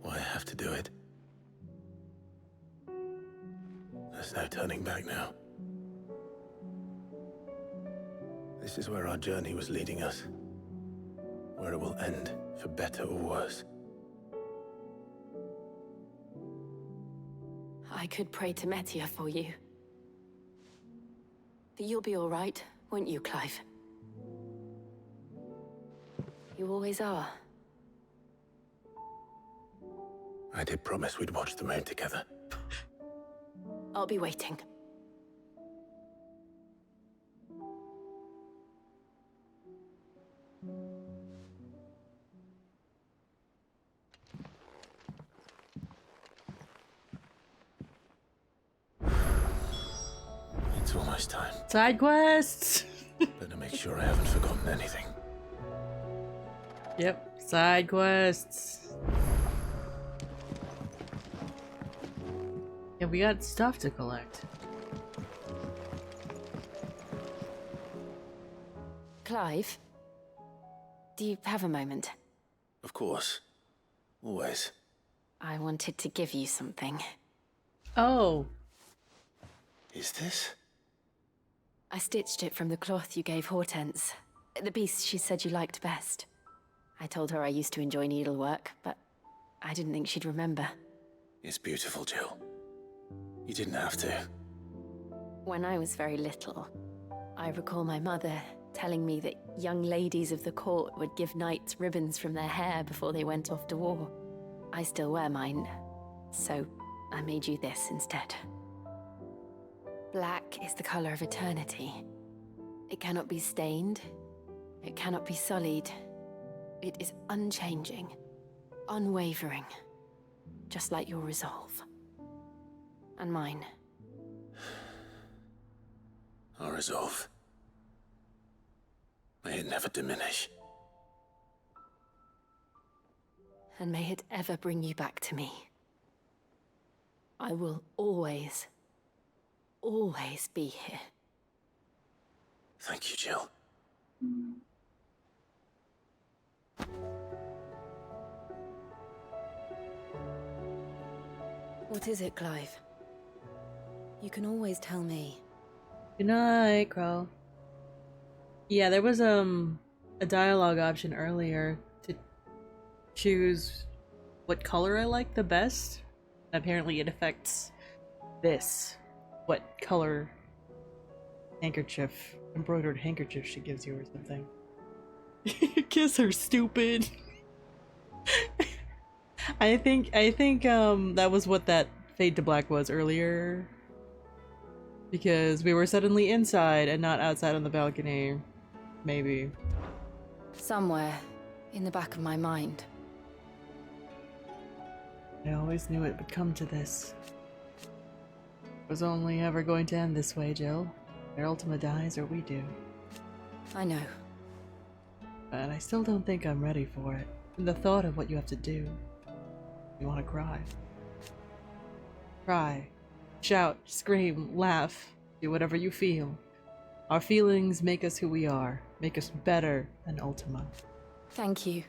Speaker 6: Why I have to do it. There's no turning back now. This is where our journey was leading us. Where it will end, for better or worse.
Speaker 8: I could pray to Metia for you. But you'll be all right, won't you, Clive? You always are.
Speaker 6: I did promise we'd watch the moon together.
Speaker 8: I'll be waiting.
Speaker 6: It's almost time.
Speaker 1: Side quests!
Speaker 6: Better make sure I haven't forgotten anything.
Speaker 1: Yep, side quests. Yeah, we got stuff to collect.
Speaker 8: Clive, do you have a moment?
Speaker 6: Of course. Always.
Speaker 8: I wanted to give you something.
Speaker 1: Oh.
Speaker 6: Is this?
Speaker 8: I stitched it from the cloth you gave Hortense. The piece she said you liked best. I told her I used to enjoy needlework, but I didn't think she'd remember.
Speaker 6: It's beautiful, Jill. You didn't have to.
Speaker 8: When I was very little, I recall my mother telling me that young ladies of the court would give knights ribbons from their hair before they went off to war. I still wear mine, so I made you this instead. Black is the color of eternity. It cannot be stained. It cannot be sullied. It is unchanging, unwavering, just like your resolve. And mine.
Speaker 6: our resolve. May it never diminish.
Speaker 8: And may it ever bring you back to me. I will always, always be here.
Speaker 6: Thank you, Jill.
Speaker 8: What is it, Clive? You can always tell me.
Speaker 1: Good night, Crow. Yeah, there was a dialogue option earlier to choose what color I like the best. Apparently it affects this. What color handkerchief, embroidered handkerchief she gives you or something. Kiss her, stupid. I think that was what that Fade to Black was earlier. Because we were suddenly inside and not outside on the balcony. Maybe.
Speaker 8: Somewhere in the back of my mind.
Speaker 1: I always knew it would come to this. It was only ever going to end this way, Jill. Their Ultima dies or we do.
Speaker 8: I know.
Speaker 1: But I still don't think I'm ready for it. And the thought of what you have to do. You want to cry. Cry. Shout, scream, laugh. Do whatever you feel. Our feelings make us who we are. Make us better than Ultima.
Speaker 8: Thank you.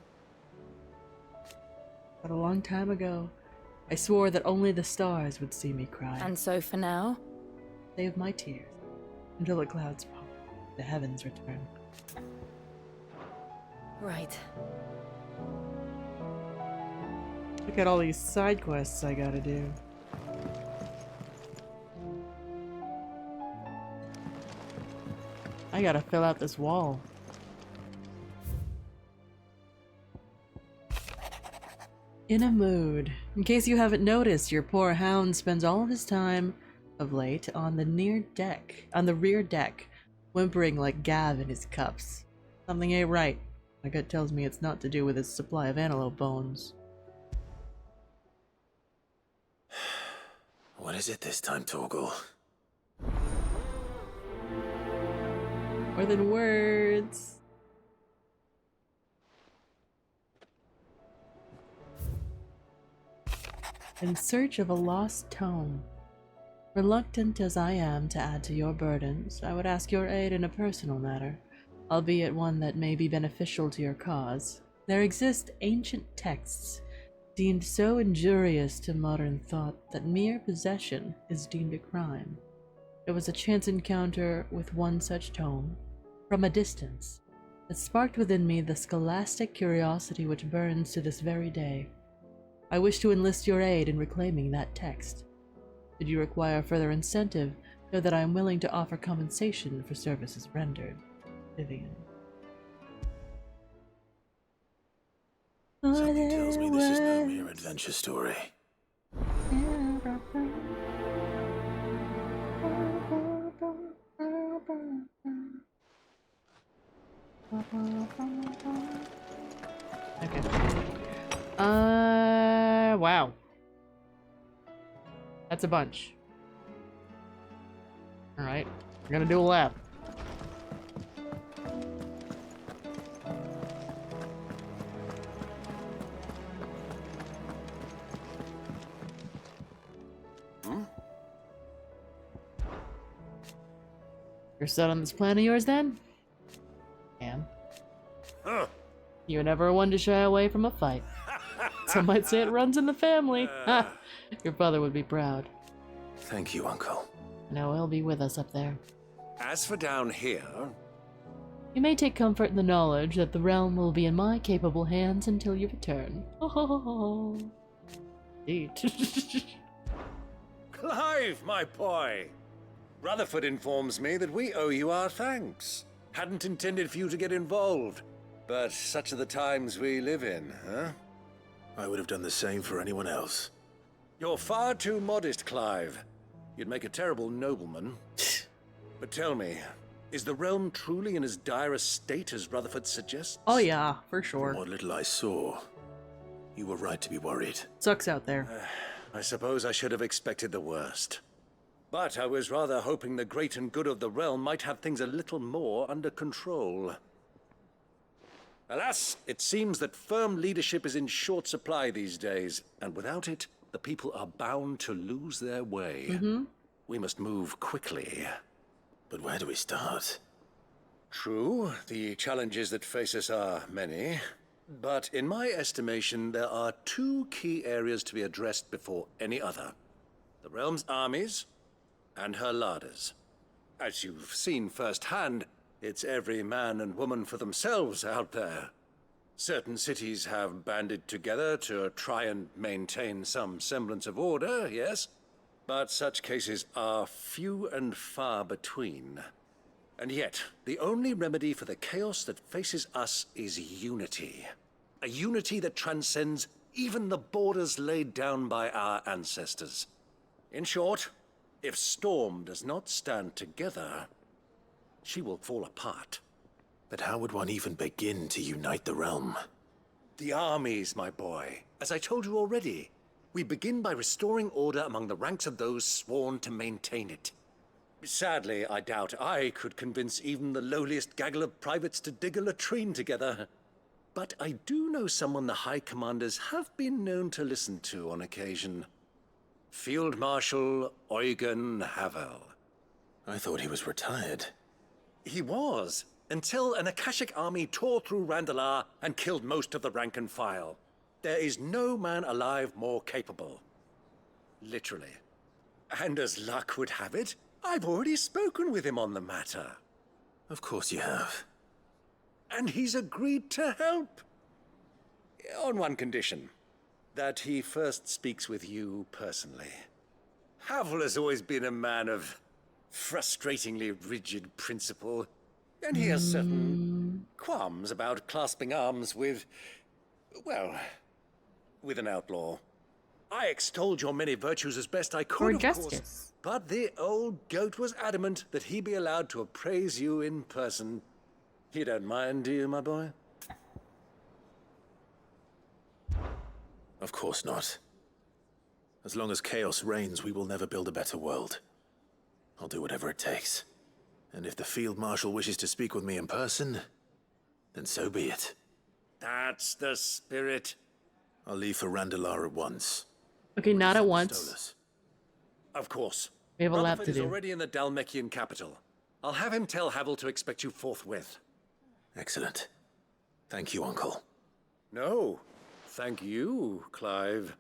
Speaker 1: But a long time ago, I swore that only the stars would see me cry.
Speaker 8: And so for now?
Speaker 1: Save my tears. Until the clouds part, the heavens return.
Speaker 8: Right.
Speaker 1: Look at all these side quests I gotta do. I gotta fill out this wall. In a mood. In case you haven't noticed, your poor hound spends all of his time of late on the rear deck, whimpering like Gav in his cups. Something ain't right. My gut tells me it's not to do with his supply of antelope bones.
Speaker 6: What is it this time, Torgal?
Speaker 1: More than words. In search of a lost tome. Reluctant as I am to add to your burdens, I would ask your aid in a personal matter, albeit one that may be beneficial to your cause. There exist ancient texts deemed so injurious to modern thought that mere possession is deemed a crime. There was a chance encounter with one such tome, from a distance, that sparked within me the scholastic curiosity which burns to this very day. I wish to enlist your aid in reclaiming that text. Should you require further incentive, know that I am willing to offer compensation for services rendered. Vivian.
Speaker 6: Something tells me this is no mere adventure story.
Speaker 1: Okay. Wow. That's a bunch. Alright, we're gonna do a lap. You're set on this plan of yours then? Am.
Speaker 9: Huh.
Speaker 1: You're never one to shy away from a fight. Some might say it runs in the family. Ha! Your father would be proud.
Speaker 6: Thank you, Uncle.
Speaker 1: Now he'll be with us up there.
Speaker 9: As for down here,
Speaker 1: You may take comfort in the knowledge that the realm will be in my capable hands until you return. Oh, indeed.
Speaker 9: Clive, my boy! Rutherford informs me that we owe you our thanks. Hadn't intended for you to get involved, but such are the times we live in, huh?
Speaker 6: I would have done the same for anyone else.
Speaker 9: You're far too modest, Clive. You'd make a terrible nobleman. But tell me, is the realm truly in as dire a state as Rutherford suggests?
Speaker 1: Oh yeah, for sure.
Speaker 6: From what little I saw, you were right to be worried.
Speaker 1: Sucks out there.
Speaker 9: I suppose I should have expected the worst. But I was rather hoping the great and good of the realm might have things a little more under control. Alas, it seems that firm leadership is in short supply these days, and without it, the people are bound to lose their way. We must move quickly.
Speaker 6: But where do we start?
Speaker 9: True, the challenges that face us are many. But in my estimation, there are two key areas to be addressed before any other. The realm's armies and her larders. As you've seen firsthand, it's every man and woman for themselves out there. Certain cities have banded together to try and maintain some semblance of order, yes? But such cases are few and far between. And yet, the only remedy for the chaos that faces us is unity. A unity that transcends even the borders laid down by our ancestors. In short, if Storm does not stand together, she will fall apart.
Speaker 6: But how would one even begin to unite the realm?
Speaker 9: The armies, my boy. As I told you already, we begin by restoring order among the ranks of those sworn to maintain it. Sadly, I doubt I could convince even the lowliest gaggle of privates to dig a latrine together. But I do know someone the High Commanders have been known to listen to on occasion. Field Marshal Eugen Havel.
Speaker 6: I thought he was retired.
Speaker 9: He was, until an Akashic army tore through Randalar and killed most of the rank and file. There is no man alive more capable. Literally. And as luck would have it, I've already spoken with him on the matter.
Speaker 6: Of course you have.
Speaker 9: And he's agreed to help. On one condition. That he first speaks with you personally. Havel has always been a man of frustratingly rigid principle, and he has certain qualms about clasping arms with, well, with an outlaw. I extolled your many virtues as best I could, of course, but the old goat was adamant that he be allowed to appraise you in person. You don't mind, do you, my boy?
Speaker 6: Of course not. As long as chaos reigns, we will never build a better world. I'll do whatever it takes. And if the Field Marshal wishes to speak with me in person, then so be it.
Speaker 9: That's the spirit.
Speaker 6: I'll leave for Randalar at once.
Speaker 1: Okay, not at once.
Speaker 9: Of course.
Speaker 1: We have a lap
Speaker 9: Rutherford
Speaker 1: to
Speaker 9: is
Speaker 1: do.
Speaker 9: already in the Dalmekian capital. I'll have him tell Havel to expect you forthwith.
Speaker 6: Excellent. Thank you, Uncle.
Speaker 9: No. Thank you, Clive.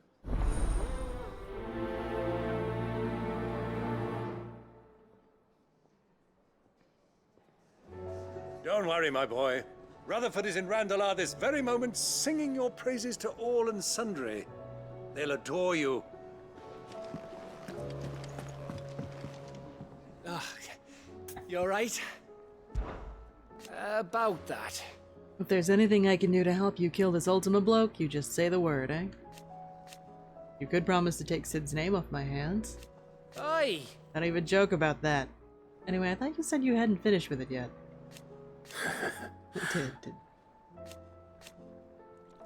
Speaker 9: Don't worry, my boy. Rutherford is in Randalar this very moment, singing your praises to all and sundry. They'll adore you.
Speaker 12: You alright? About that.
Speaker 1: If there's anything I can do to help you kill this Ultima bloke, you just say the word, eh? You could promise to take Sid's name off my hands.
Speaker 12: Aye.
Speaker 1: Not even joke about that. Anyway, I thought you said you hadn't finished with it yet. Did.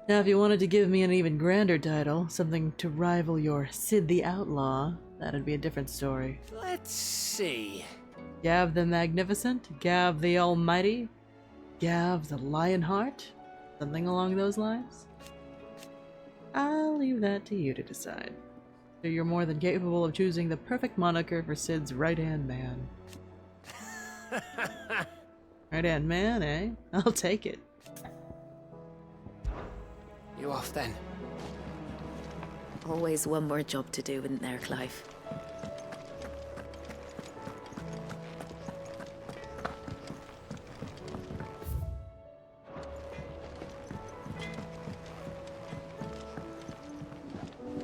Speaker 1: Now, if you wanted to give me an even grander title, something to rival your Sid the Outlaw, that'd be a different story.
Speaker 12: Let's see.
Speaker 1: Gav the Magnificent? Gav the Almighty? Gav the Lionheart? Something along those lines? I'll leave that to you to decide. So you're more than capable of choosing the perfect moniker for Sid's right-hand man. Right-hand man, eh? I'll take it.
Speaker 12: You off then?
Speaker 21: Always one more job to do, isn't there, Clive?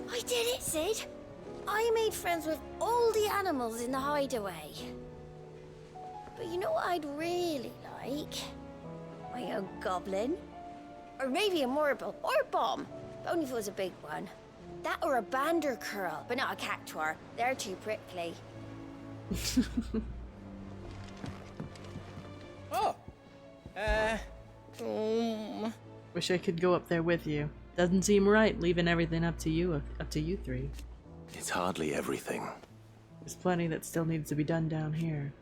Speaker 5: I did it, Sid. I made friends with all the animals in the hideaway. But you know what I'd really like? My own goblin. Or maybe a morble or a bomb. But only if it was a big one. That or a bander curl, but not a cactuar. They're too prickly.
Speaker 1: Wish I could go up there with you. Doesn't seem right, leaving everything up to you three.
Speaker 6: It's hardly everything.
Speaker 1: There's plenty that still needs to be done down here.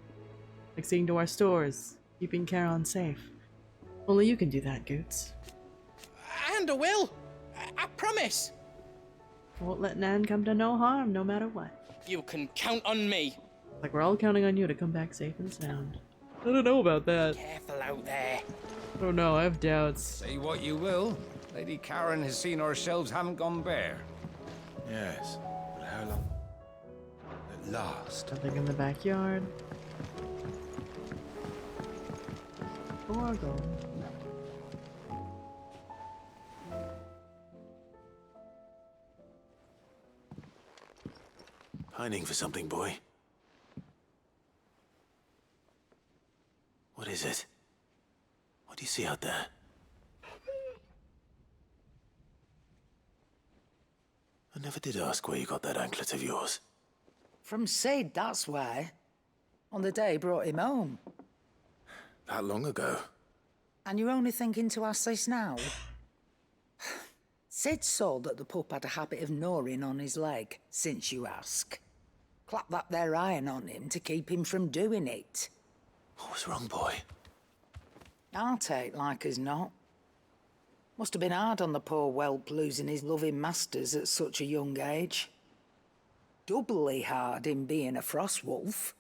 Speaker 1: Like seeing to our stores, keeping Charon safe. Only you can do that, Goots.
Speaker 12: And I will! I promise!
Speaker 1: Won't let Nan come to no harm, no matter what.
Speaker 12: You can count on me.
Speaker 1: Like we're all counting on you to come back safe and sound. I don't know about that.
Speaker 12: Careful out there.
Speaker 1: I don't know, I have doubts.
Speaker 3: Say what you will, Lady Karen has seen our shelves haven't gone bare.
Speaker 2: Yes, but how long? At last.
Speaker 1: Something in the backyard. Or go.
Speaker 6: Pining for something, boy. What is it? What do you see out there? I never did ask where you got that anklet of yours.
Speaker 13: From Sid, that's why. On the day he brought him home.
Speaker 6: That long ago?
Speaker 13: And you're only thinking to ask this now? Sid saw that the pup had a habit of gnawing on his leg, since you ask. Clap that there iron on him to keep him from doing it.
Speaker 6: What was wrong, boy?
Speaker 13: I'll take like as not. Must have been hard on the poor whelp losing his loving masters at such a young age. Doubly hard in being a frost wolf,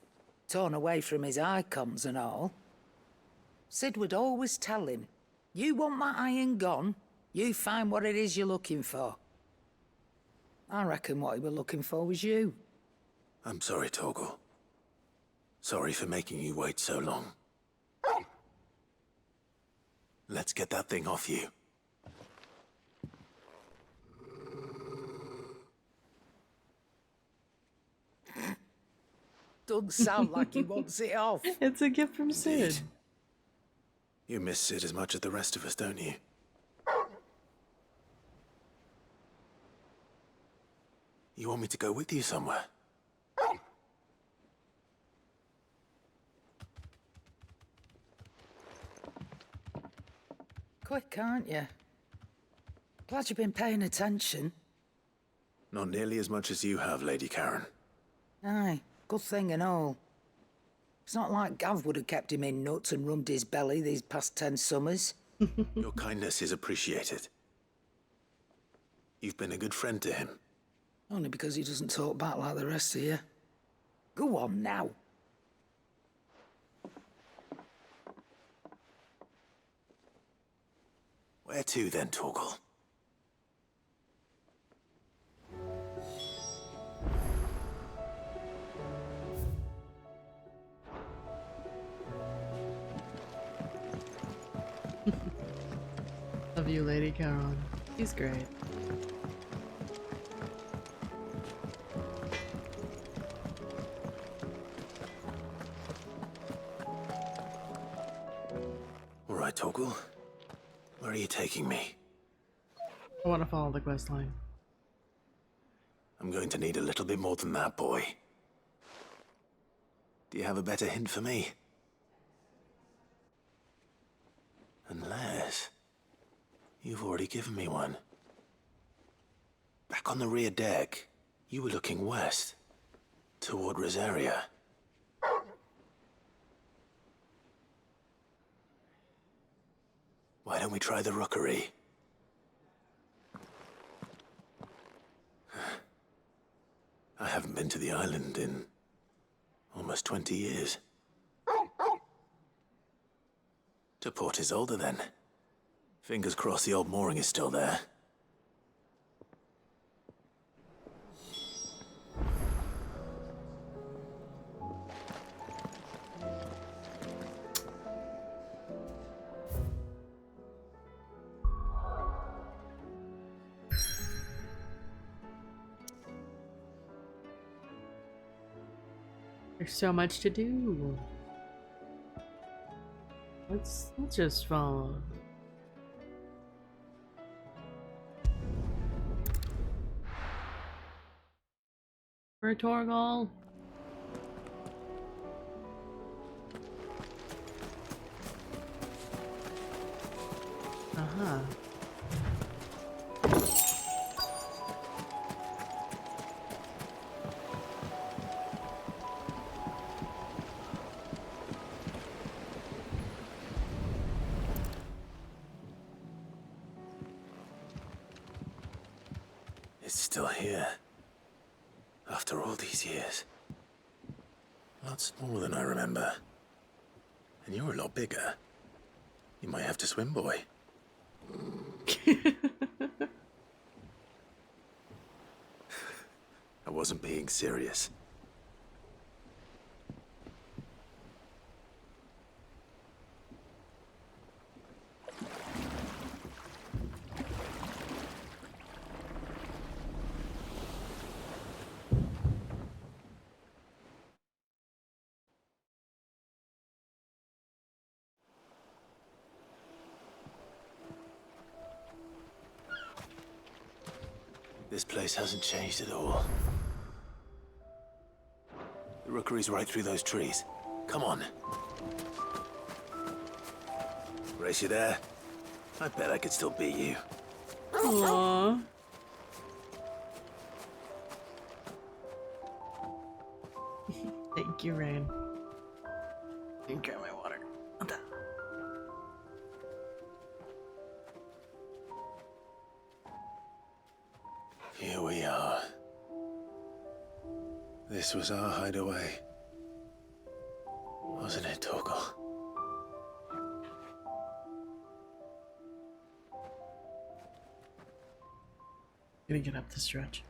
Speaker 13: torn away from his icons and all. Sid would always tell him, you want that iron gone, you find what it is you're looking for. I reckon what he was looking for was you.
Speaker 6: I'm sorry, Torgal. Sorry for making you wait so long. Let's get that thing off you.
Speaker 13: Doesn't sound like he wants it off.
Speaker 1: It's a gift from Sid.
Speaker 6: You miss Sid as much as the rest of us, don't you? You want me to go with you somewhere?
Speaker 13: Quick, aren't you? Glad you've been paying attention.
Speaker 6: Not nearly as much as you have, Lady Karen.
Speaker 13: Aye, good thing and all. It's not like Gav would have kept him in nuts and rubbed his belly these past 10 summers.
Speaker 6: Your kindness is appreciated. You've been a good friend to him.
Speaker 13: Only because he doesn't talk back like the rest of you. Go on now.
Speaker 6: Where to then, Torgal?
Speaker 1: Love you, Lady Charon. He's great.
Speaker 6: All right, Torgal. Where are you taking me?
Speaker 1: I want to follow the quest line.
Speaker 6: I'm going to need a little bit more than that, boy. Do you have a better hint for me? Unless... you've already given me one. Back on the rear deck, you were looking west, toward Rosaria. Why don't we try the rookery? I haven't been to the island in almost 20 years. To Port Isolde, then. Fingers crossed the old mooring is still there.
Speaker 1: There's so much to do. Let's just follow. For Torgal. Uh-huh.
Speaker 6: still here. After all these years. A lot smaller than I remember. And you're a lot bigger. You might have to swim, boy. I wasn't being serious. This place hasn't changed at all. The rookery's right through those trees. Come on. Race you there? I bet I could still beat you.
Speaker 1: Aww. Thank you, Rain. And grab my water.
Speaker 6: Here we are. This was our hideaway. Wasn't it, Torgal?
Speaker 1: Gonna get up the stretch.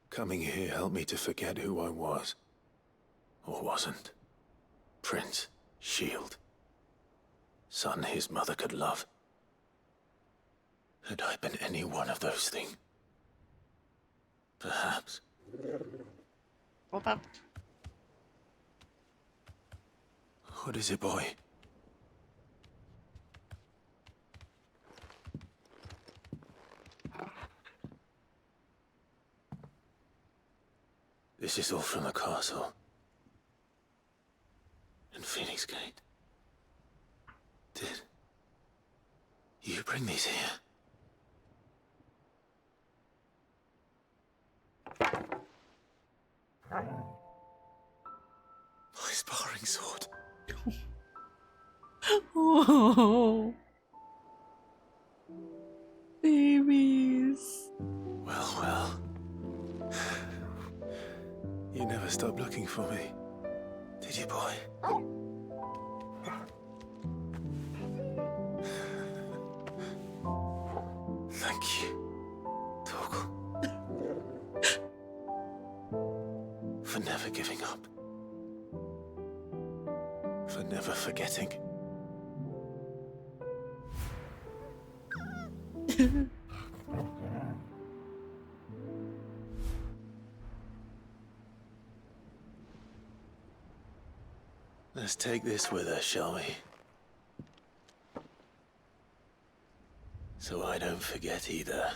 Speaker 6: Coming here helped me to forget who I was. Or wasn't. Prince, shield. Son his mother could love. Had I been any one of those things? Perhaps. What is it, boy? This is all from the castle. In Phoenix Gate. Did you bring these here? My sparring sword.
Speaker 1: Oh, babies.
Speaker 6: Well, well. You never stopped looking for me, did you, boy? Thank you, Torgal. For never giving up. For never forgetting. Let's take this with us, shall we? So I don't forget either.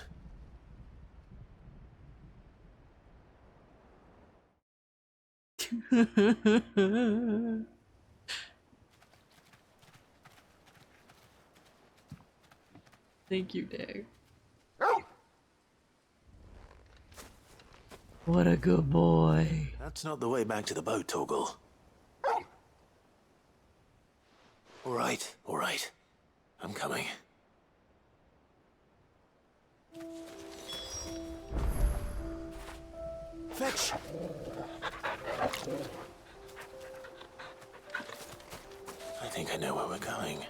Speaker 1: Thank you, Dave. What a good boy.
Speaker 6: That's not the way back to the boat, Torgal. All right. I'm coming. Fetch! I think I know where we're going.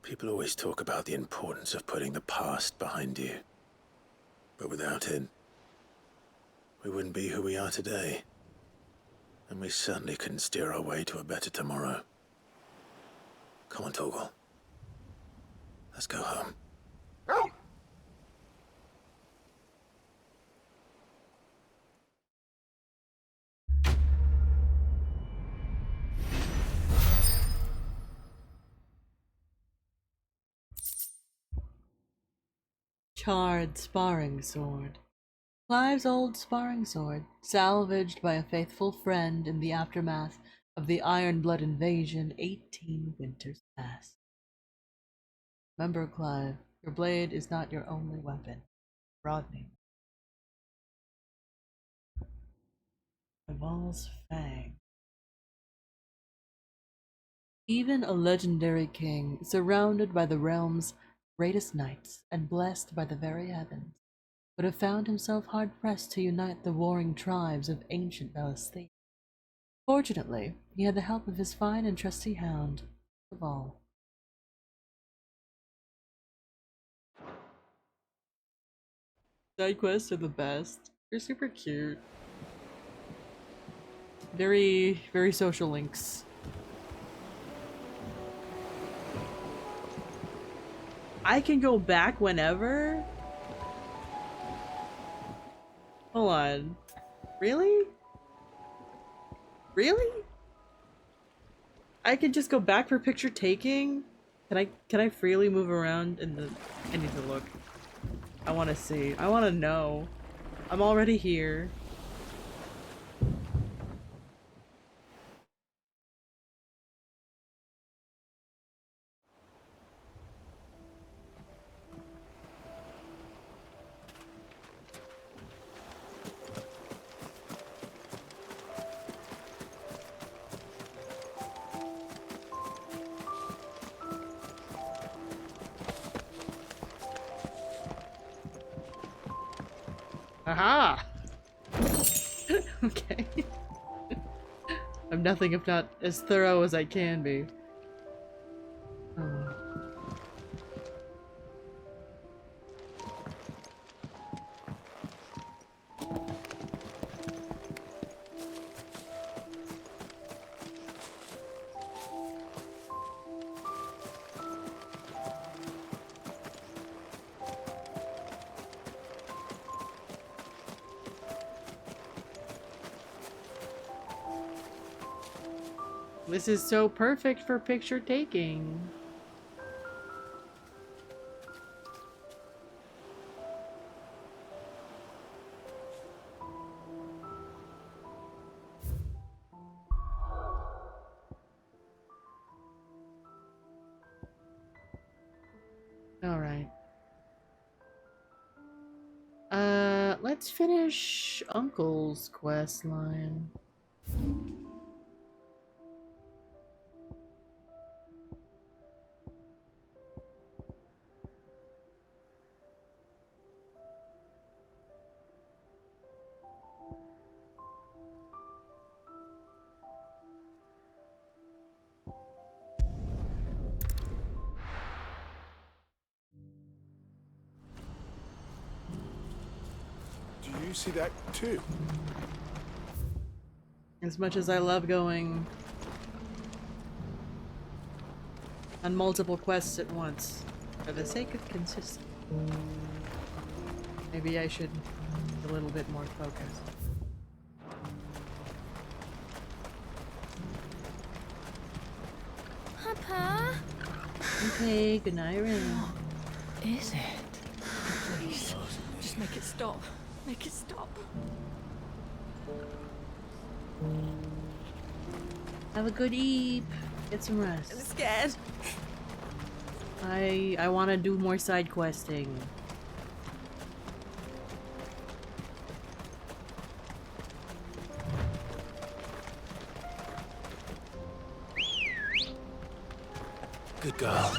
Speaker 6: People always talk about the importance of putting the past behind you. But without it, we wouldn't be who we are today. And we certainly couldn't steer our way to a better tomorrow. Come on, Torgal. Let's go home.
Speaker 1: Charred sparring sword. Clive's old sparring sword, salvaged by a faithful friend in the aftermath of the Ironblood invasion 18 winters past. Remember, Clive, your blade is not your only weapon. Rodney. Caval's Fang. Even a legendary king, surrounded by the realm's greatest knights and blessed by the very heavens, would have found himself hard-pressed to unite the warring tribes of ancient Valesthea. Fortunately, he had the help of his fine and trusty hound, Caval. Side quests are the best. They're super cute. Very, very social links. I can go back whenever? Hold on. Really? Really? I can just go back for picture taking? Can I freely move around in the... I need to look. I want to see. I want to know. I'm already here. Aha! Okay. I'm nothing if not as thorough as I can be. Oh. This is so perfect for picture taking. All right. Let's finish Uncle's quest line.
Speaker 20: Do you see that too?
Speaker 1: As much as I love going on multiple quests at once, for the sake of consistency, maybe I should be a little bit more focused.
Speaker 5: Papa?
Speaker 1: Okay, good night, Rin.
Speaker 18: Is it? Please, just make it stop. Make it stop.
Speaker 1: Have a good eep. Get some rest.
Speaker 18: I'm scared.
Speaker 1: I want to do more side questing.
Speaker 6: Good girl.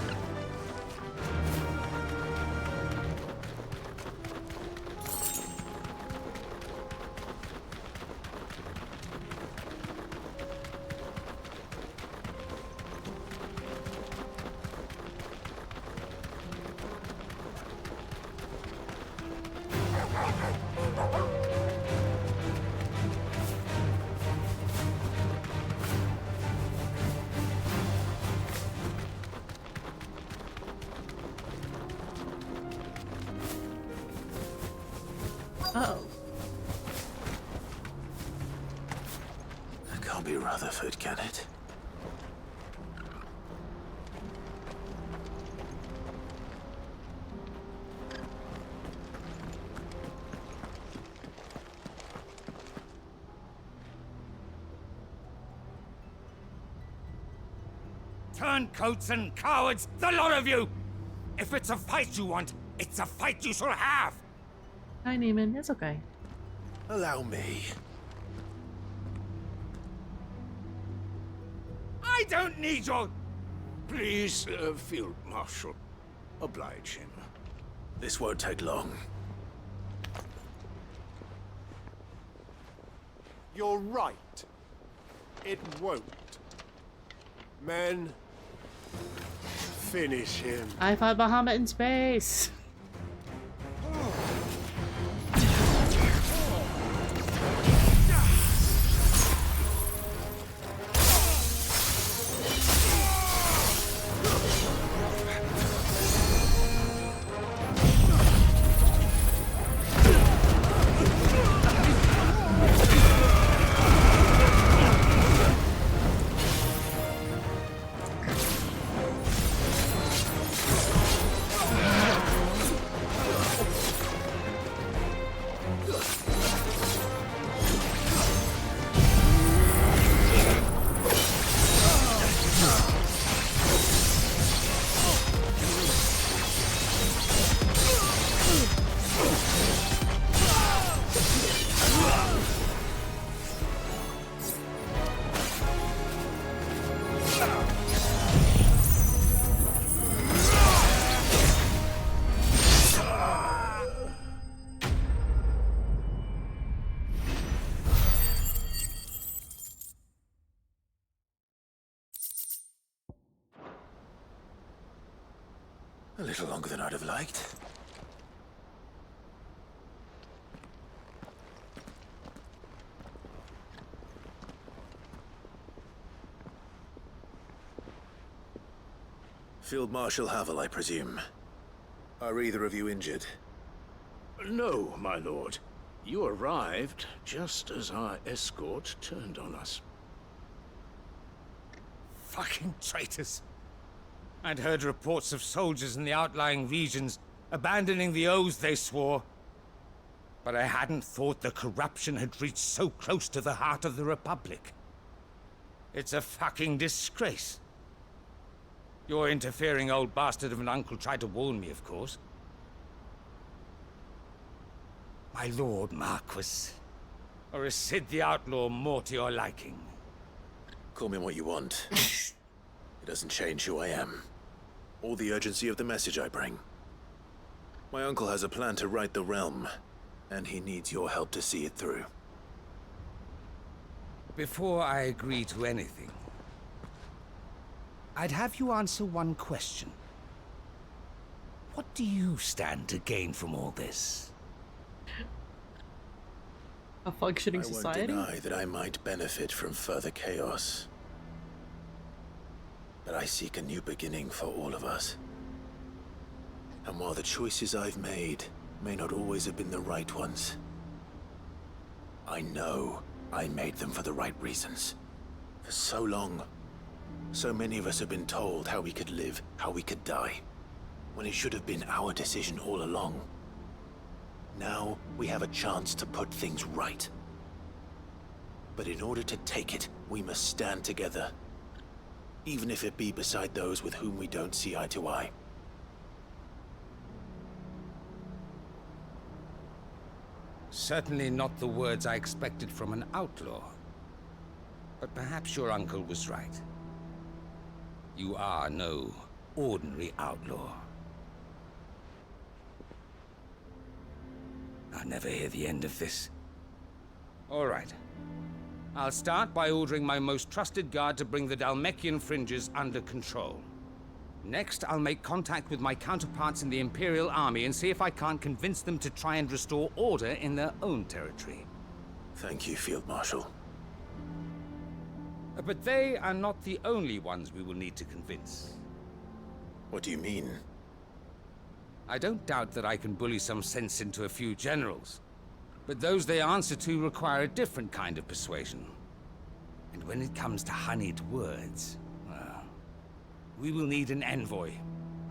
Speaker 6: can't be Rutherford, can it?
Speaker 17: Turncoats and cowards, the lot of you! If it's a fight you want, it's a fight you shall have!
Speaker 1: Hi, Neiman. It's okay.
Speaker 6: Allow me.
Speaker 17: I don't need your...
Speaker 20: Please, Field Marshal. Oblige him.
Speaker 6: This won't take long.
Speaker 20: You're right. It won't. Men, finish him.
Speaker 1: I fought Bahamut in space.
Speaker 6: A little longer than I'd have liked. Field Marshal Havel, I presume. Are either of you injured?
Speaker 20: No, my lord. You arrived just as our escort turned on us.
Speaker 17: Fucking traitors. I'd heard reports of soldiers in the outlying regions abandoning the oaths they swore. But I hadn't thought the corruption had reached so close to the heart of the Republic. It's a fucking disgrace. Your interfering old bastard of an uncle tried to warn me, of course. My lord Marquis. Or is Sid the Outlaw more to your liking?
Speaker 6: Call me what you want. It doesn't change who I am, or the urgency of the message I bring. My uncle has a plan to right the realm, and he needs your help to see it through.
Speaker 17: Before I agree to anything, I'd have you answer one question. What do you stand to gain from all this?
Speaker 1: A functioning society?
Speaker 6: I won't deny that I might benefit from further chaos. But I seek a new beginning for all of us. And while the choices I've made may not always have been the right ones, I know I made them for the right reasons. For so long, so many of us have been told how we could live, how we could die, when it should have been our decision all along. Now, we have a chance to put things right. But in order to take it, we must stand together. Even if it be beside those with whom we don't see eye to eye.
Speaker 17: Certainly not the words I expected from an outlaw. But perhaps your uncle was right. You are no ordinary outlaw. I'll never hear the end of this. All right. I'll start by ordering my most trusted guard to bring the Dhalmekian fringes under control. Next, I'll make contact with my counterparts in the Imperial Army and see if I can't convince them to try and restore order in their own territory.
Speaker 6: Thank you, Field Marshal.
Speaker 17: But they are not the only ones we will need to convince.
Speaker 6: What do you mean?
Speaker 17: I don't doubt that I can bully some sense into a few generals. But those they answer to require a different kind of persuasion. And And when it comes to honeyed words, well, we will need an envoy.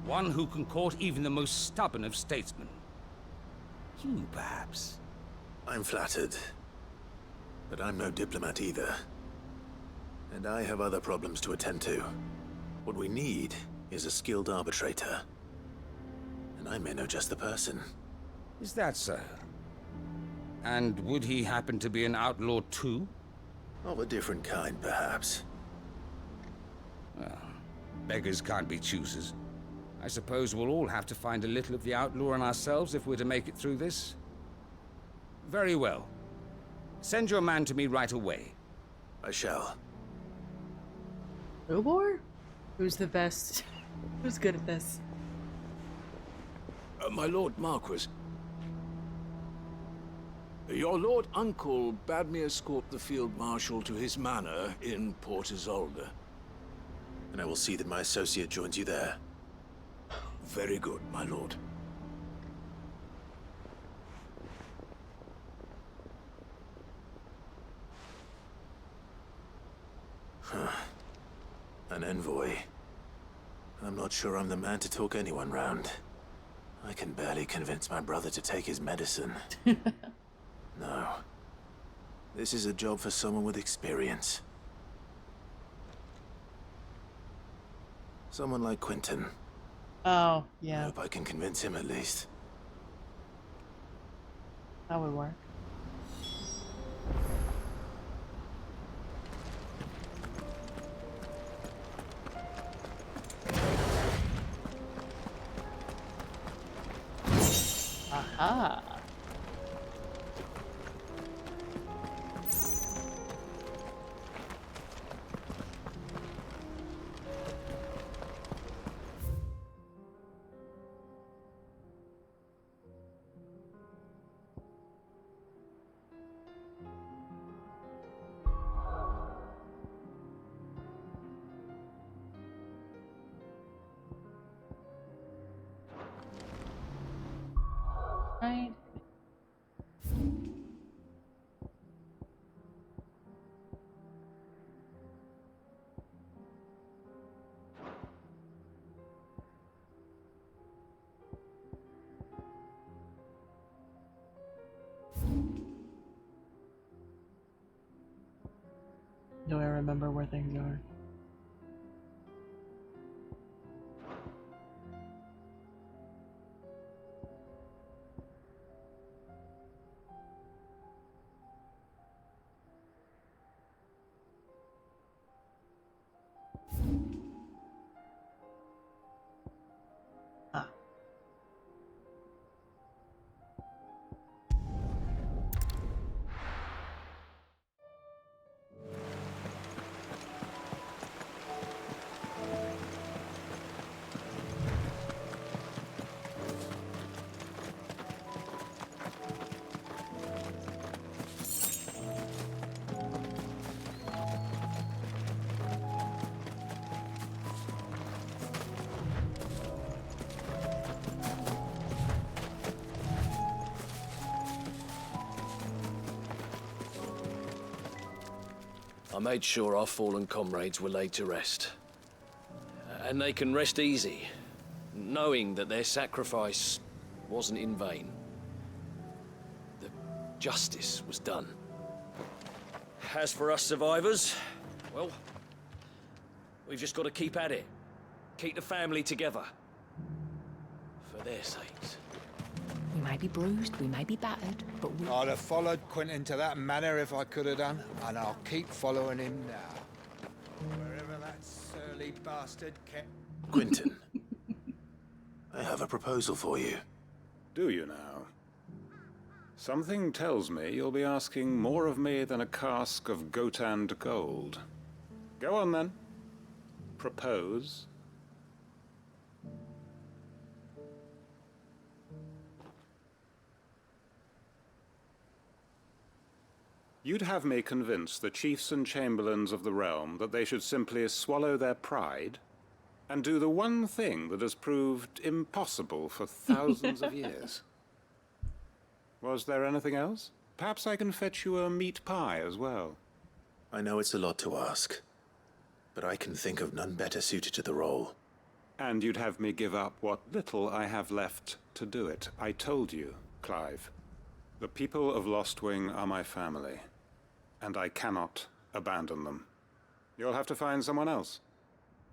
Speaker 17: One who can court even the most stubborn of statesmen. You, perhaps?
Speaker 6: I'm flattered. But I'm no diplomat either. And I have other problems to attend to. What we need is a skilled arbitrator. And I may know just the person.
Speaker 17: Is that so? And would he happen to be an outlaw too?
Speaker 6: Of a different kind, perhaps.
Speaker 17: Well, beggars can't be choosers. I suppose we'll all have to find a little of the outlaw in ourselves if we're to make it through this. Very well. Send your man to me right away.
Speaker 6: I shall.
Speaker 1: Ubor? Who's the best? Who's good at this?
Speaker 14: My Lord Marquis. Your Lord Uncle bade me escort the Field Marshal to his manor in Port Isolde.
Speaker 6: And I will see that my associate joins you there.
Speaker 14: Very good, my lord.
Speaker 6: Huh. An envoy. I'm not sure I'm the man to talk anyone round. I can barely convince my brother to take his medicine. No. This is a job for someone with experience. Someone like Quentin.
Speaker 1: Oh,
Speaker 6: I
Speaker 1: yeah.
Speaker 6: hope I can convince him at least.
Speaker 1: That would work. Aha. Right. Do I remember where things are?
Speaker 7: I made sure our fallen comrades were laid to rest. And they can rest easy, knowing that their sacrifice wasn't in vain. The justice was done. As for us survivors, well, we've just got to keep at it. Keep the family together. For their sakes.
Speaker 15: We may be bruised, we may be battered, but we...
Speaker 3: I'd have followed Quentin to that manor if I could have done, and I'll keep following him now. Wherever that surly bastard kept...
Speaker 6: Quentin, I have a proposal for you.
Speaker 22: Do you now? Something tells me you'll be asking more of me than a cask of Gotand gold. Go on then. Propose. You'd have me convince the chiefs and chamberlains of the realm that they should simply swallow their pride and do the one thing that has proved impossible for thousands of years. Was there anything else? Perhaps I can fetch you a meat pie as well.
Speaker 6: I know it's a lot to ask, but I can think of none better suited to the role.
Speaker 22: And you'd have me give up what little I have left to do it. I told you, Clive. The people of Lostwing are my family, and I cannot abandon them. You'll have to find someone else.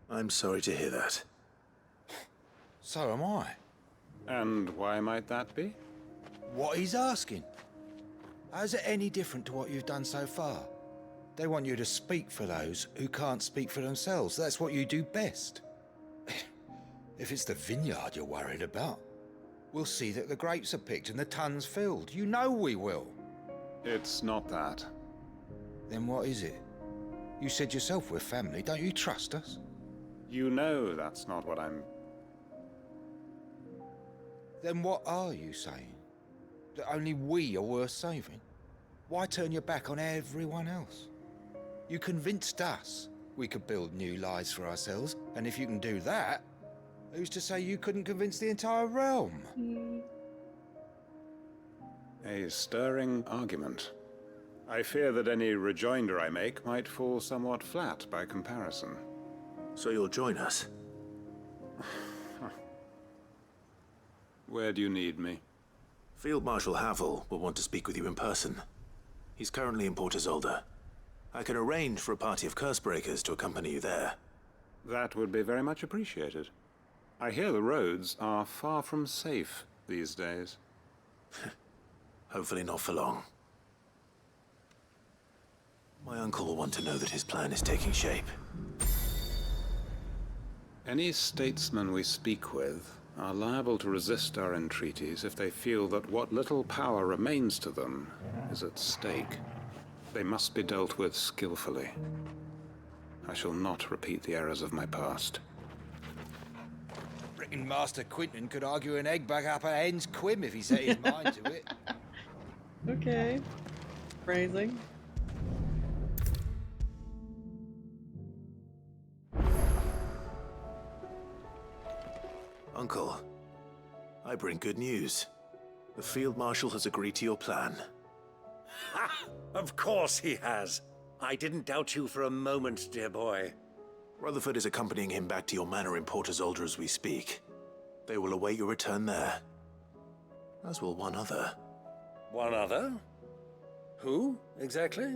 Speaker 6: I'm sorry to hear that.
Speaker 3: So am I.
Speaker 22: And why might that be?
Speaker 3: What he's asking. How's it any different to what you've done so far? They want you to speak for those who can't speak for themselves. That's what you do best. If it's the vineyard you're worried about, we'll see that the grapes are picked and the tons filled. You know we will.
Speaker 22: It's not that.
Speaker 3: Then what is it? You said yourself we're family. Don't you trust us?
Speaker 22: You know that's not what I'm...
Speaker 3: Then what are you saying? That only we are worth saving? Why turn your back on everyone else? You convinced us we could build new lives for ourselves, and if you can do that, who's to say you couldn't convince the entire realm?
Speaker 22: A stirring argument. I fear that any rejoinder I make might fall somewhat flat by comparison.
Speaker 6: So you'll join us?
Speaker 22: Where do you need me?
Speaker 6: Field Marshal Havel will want to speak with you in person. He's currently in Port Isolde. I can arrange for a party of Cursebreakers to accompany you there.
Speaker 22: That would be very much appreciated. I hear the roads are far from safe these days.
Speaker 6: Hopefully not for long. My uncle will want to know that his plan is taking shape.
Speaker 22: Any statesmen we speak with are liable to resist our entreaties if they feel that what little power remains to them is at stake. They must be dealt with skillfully. I shall not repeat the errors of my past.
Speaker 3: Reckon Master Quinton could argue an egg back up a hen's quim if he set his mind to it.
Speaker 1: Okay. Phrasing.
Speaker 6: Uncle, I bring good news. The Field Marshal has agreed to your plan.
Speaker 9: Ha! Of course he has. I didn't doubt you for a moment, dear boy.
Speaker 6: Rutherford is accompanying him back to your manor in Port Isolde as we speak. They will await your return there. As will one other.
Speaker 9: One other? Who, exactly?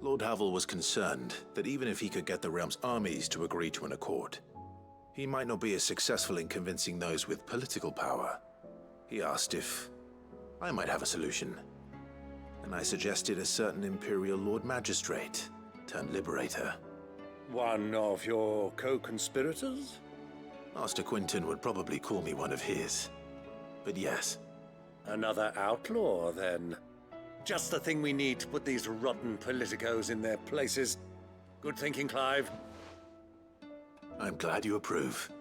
Speaker 6: Lord Havel was concerned that even if he could get the realm's armies to agree to an accord, he might not be as successful in convincing those with political power. He asked if I might have a solution, and I suggested a certain Imperial Lord Magistrate turned Liberator.
Speaker 9: One of your co-conspirators?
Speaker 6: Master Quinton would probably call me one of his, but yes.
Speaker 9: Another outlaw, then. Just the thing we need to put these rotten politicos in their places. Good thinking, Clive.
Speaker 6: I'm glad you approve.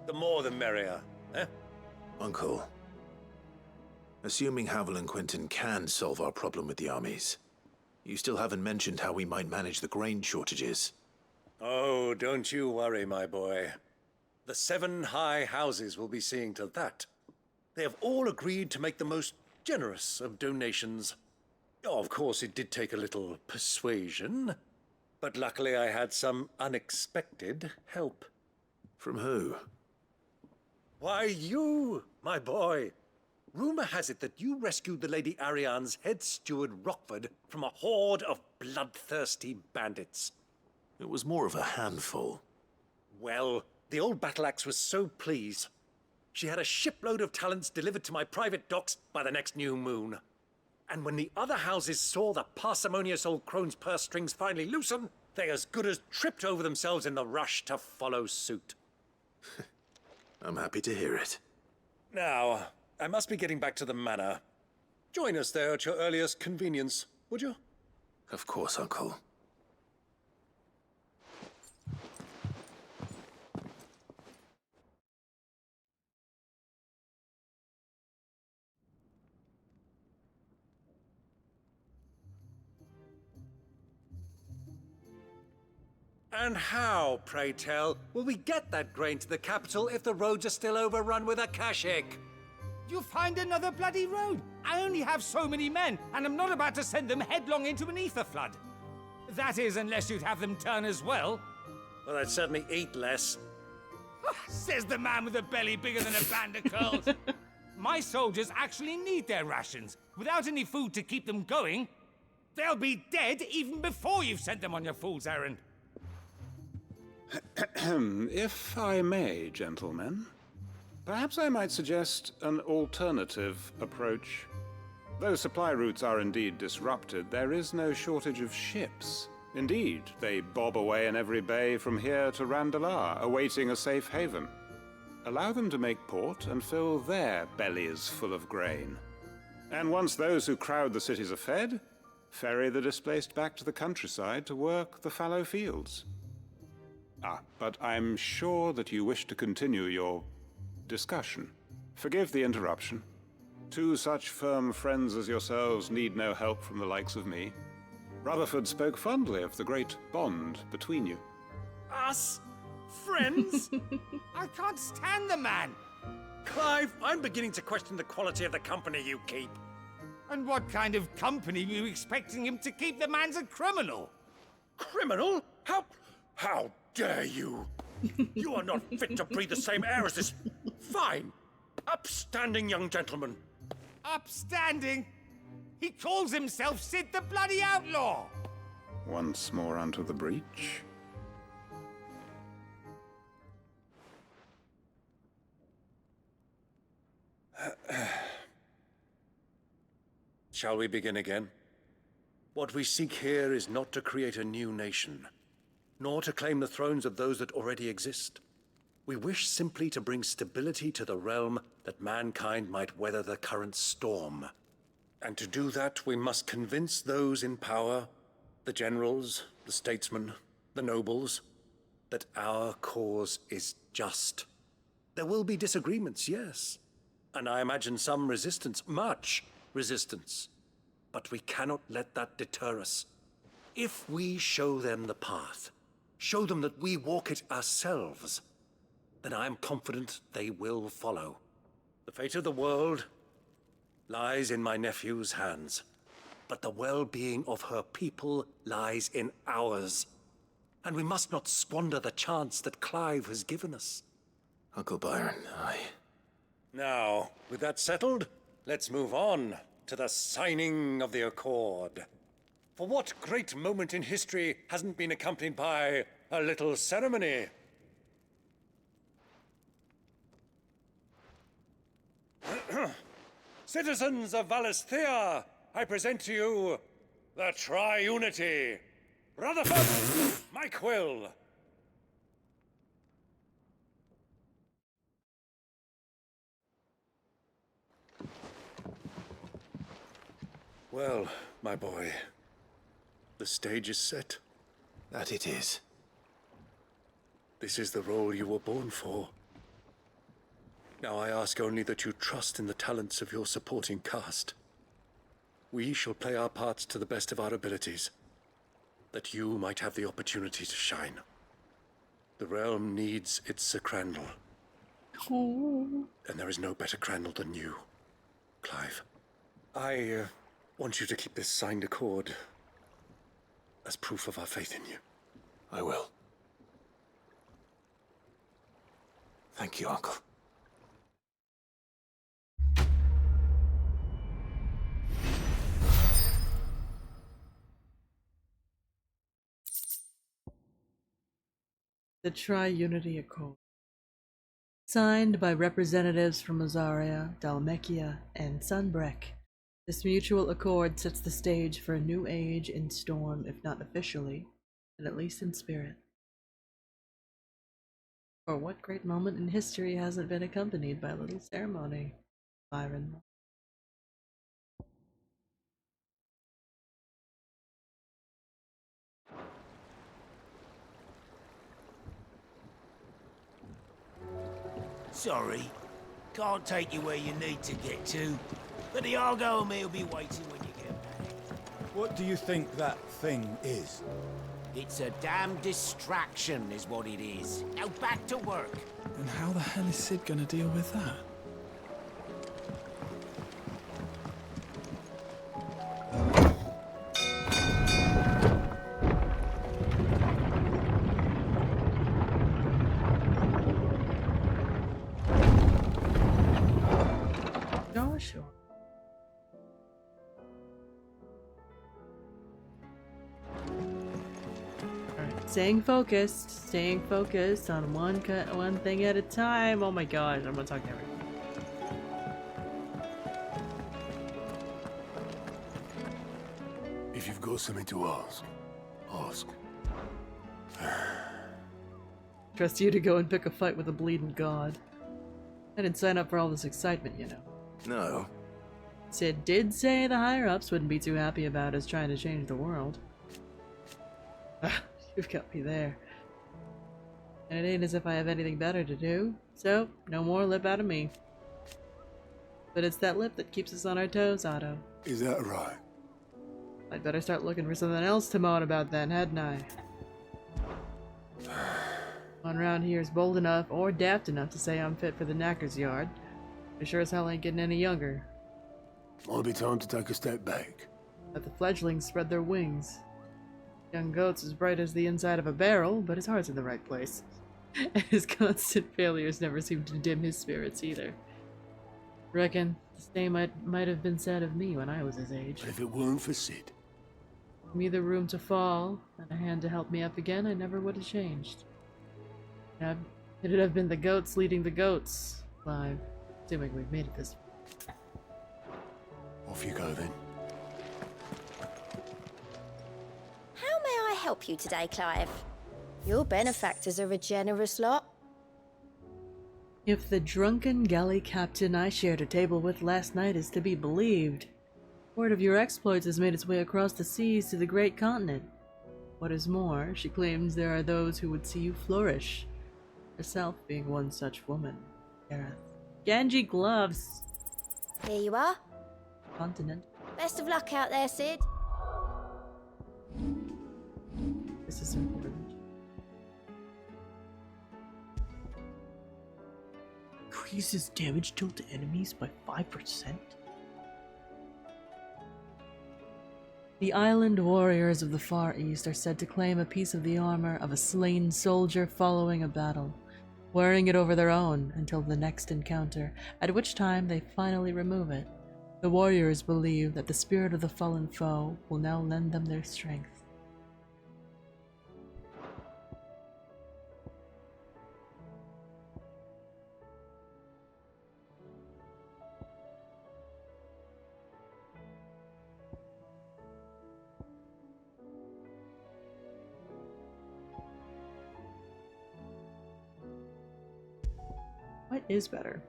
Speaker 9: The more the merrier, eh?
Speaker 6: Uncle, assuming Havel and Quinton can solve our problem with the armies, you still haven't mentioned how we might manage the grain shortages.
Speaker 9: Oh, don't you worry, my boy. The 7 high houses will be seeing to that. They have all agreed to make the most generous of donations. Oh, of course, it did take a little persuasion, but luckily I had some unexpected help.
Speaker 6: From who?
Speaker 9: Why, you, my boy. Rumor has it that you rescued the Lady Ariane's head steward Rockford from a horde of bloodthirsty bandits.
Speaker 6: It was more of a handful.
Speaker 9: Well, the old battle axe was so pleased. She had a shipload of talents delivered to my private docks by the next new moon. And when the other houses saw the parsimonious old crone's purse strings finally loosen, they as good as tripped over themselves in the rush to follow suit.
Speaker 6: I'm happy to hear it.
Speaker 9: Now, I must be getting back to the manor. Join us there at your earliest convenience, would you?
Speaker 6: Of course, Uncle.
Speaker 9: And how, pray tell, will we get that grain to the capital if the roads are still overrun with akashic?
Speaker 17: You find another bloody road. I only have so many men, and I'm not about to send them headlong into an ether flood. That is, unless you'd have them turn as well.
Speaker 6: Well, I'd certainly eat less.
Speaker 17: Says the man with a belly bigger than a band of curls. My soldiers actually need their rations. Without any food to keep them going, they'll be dead even before you've sent them on your fool's errand.
Speaker 22: If I may, gentlemen, perhaps I might suggest an alternative approach. Though supply routes are indeed disrupted, there is no shortage of ships. Indeed, they bob away in every bay from here to Randalar, awaiting a safe haven. Allow them to make port and fill their bellies full of grain. And once those who crowd the cities are fed, ferry the displaced back to the countryside to work the fallow fields. But I'm sure that you wish to continue your discussion. Forgive the interruption. Two such firm friends as yourselves need no help from the likes of me. Rutherford spoke fondly of the great bond between you.
Speaker 6: Us? Friends?
Speaker 17: I can't stand the man!
Speaker 6: Clive, I'm beginning to question the quality of the company you keep.
Speaker 17: And what kind of company were you expecting him to keep? The man's a criminal!
Speaker 6: Criminal? How dare you? You are not fit to breathe the same air as this fine, upstanding young gentleman.
Speaker 17: Upstanding? He calls himself Sid the Bloody Outlaw!
Speaker 22: Once more onto the breach.
Speaker 6: Shall we begin again? What we seek here is not to create a new nation, nor to claim the thrones of those that already exist. We wish simply to bring stability to the realm that mankind might weather the current storm. And to do that, we must convince those in power, the generals, the statesmen, the nobles, that our cause is just. There will be disagreements, yes, and I imagine some resistance, much resistance. But we cannot let that deter us. If we show them the path, show them that we walk it ourselves, then I am confident they will follow. The fate of the world lies in my nephew's hands, but the well-being of her people lies in ours. And we must not squander the chance that Clive has given us.
Speaker 10: Uncle Byron,
Speaker 6: Now, with that settled, let's move on to the signing of the Accord. For what great moment in history hasn't been accompanied by a little ceremony? Citizens of Valisthea, I present to you the Tri-Unity. Rutherford, Mike Will. Well, my boy, the stage is set.
Speaker 10: That it is.
Speaker 6: This is the role you were born for. Now I ask only that you trust in the talents of your supporting cast. We shall play our parts to the best of our abilities, that you might have the opportunity to shine. The realm needs its Sir Crandall. And there is no better Crandall than you, Clive. I want you to keep this signed accord as proof of our faith in you.
Speaker 10: I will. Thank you, Uncle.
Speaker 1: The Tri-Unity Accord. Signed by representatives from Azaria, Dhalmekia, and Sunbreck, this mutual accord sets the stage for a new age in Storm, if not officially, then at least in spirit. For what great moment in history hasn't been accompanied by a little ceremony, Byron?
Speaker 4: Sorry, can't take you where you need to get to, but the Argo and me will be waiting when you get back.
Speaker 16: What do you think that thing is?
Speaker 4: It's a damn distraction is what it is. Now back to work.
Speaker 16: And how the hell is Sid gonna deal with that?
Speaker 1: sure. Alright, staying focused on one thing at a time. Oh my gosh, I'm gonna talk to everyone.
Speaker 20: If you've got something to ask, ask.
Speaker 1: Trust you to go and pick a fight with a bleeding god. I didn't sign up for all this excitement, you know.
Speaker 6: No.
Speaker 1: Sid did say the higher-ups wouldn't be too happy about us trying to change the world. You've got me there. And it ain't as if I have anything better to do, so no more lip out of me. But it's that lip that keeps us on our toes, Otto.
Speaker 20: Is that right?
Speaker 1: I'd better start looking for something else to moan about then, hadn't I? One around here is bold enough or daft enough to say I'm fit for the knacker's yard. I sure as hell ain't getting any younger.
Speaker 20: Might be time to take a step back.
Speaker 1: Let the fledglings spread their wings. Young goat's as bright as the inside of a barrel, but his heart's in the right place. And his constant failures never seem to dim his spirits either. Reckon the same might have been said of me when I was his age.
Speaker 20: But if it weren't for Sid.
Speaker 1: Give me the room to fall, and a hand to help me up again, I never would have changed. It'd have been the goats leading the goats, Clive. Assuming we've made it this far.
Speaker 20: Off you go then.
Speaker 5: How may I help you today, Clive? Your benefactors are a generous lot.
Speaker 1: If the drunken galley captain I shared a table with last night is to be believed, word of your exploits has made its way across the seas to the great continent. What is more, she claims there are those who would see you flourish. Herself being one such woman, Gareth. Genji gloves!
Speaker 5: Here you are.
Speaker 1: Continent.
Speaker 5: Best of luck out there, Sid.
Speaker 1: This is important. Increases damage dealt to enemies by 5%? The island warriors of the Far East are said to claim a piece of the armor of a slain soldier following a battle, wearing it over their own until the next encounter, at which time they finally remove it. The warriors believe that the spirit of the fallen foe will now lend them their strength. What is better?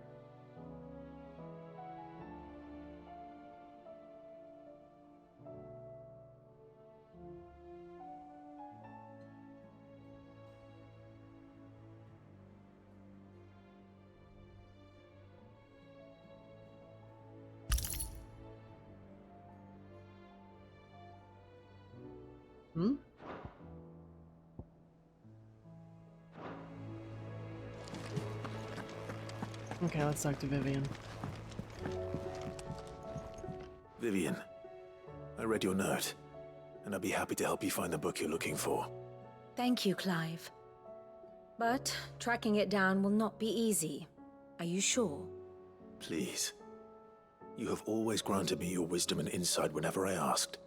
Speaker 1: Hmm? Okay, let's talk to Vivian.
Speaker 6: Vivian, I read your note, and I'd be happy to help you find the book you're looking for.
Speaker 15: Thank you, Clive. But tracking it down will not be easy. Are you sure?
Speaker 6: Please. You have always granted me your wisdom and insight whenever I asked.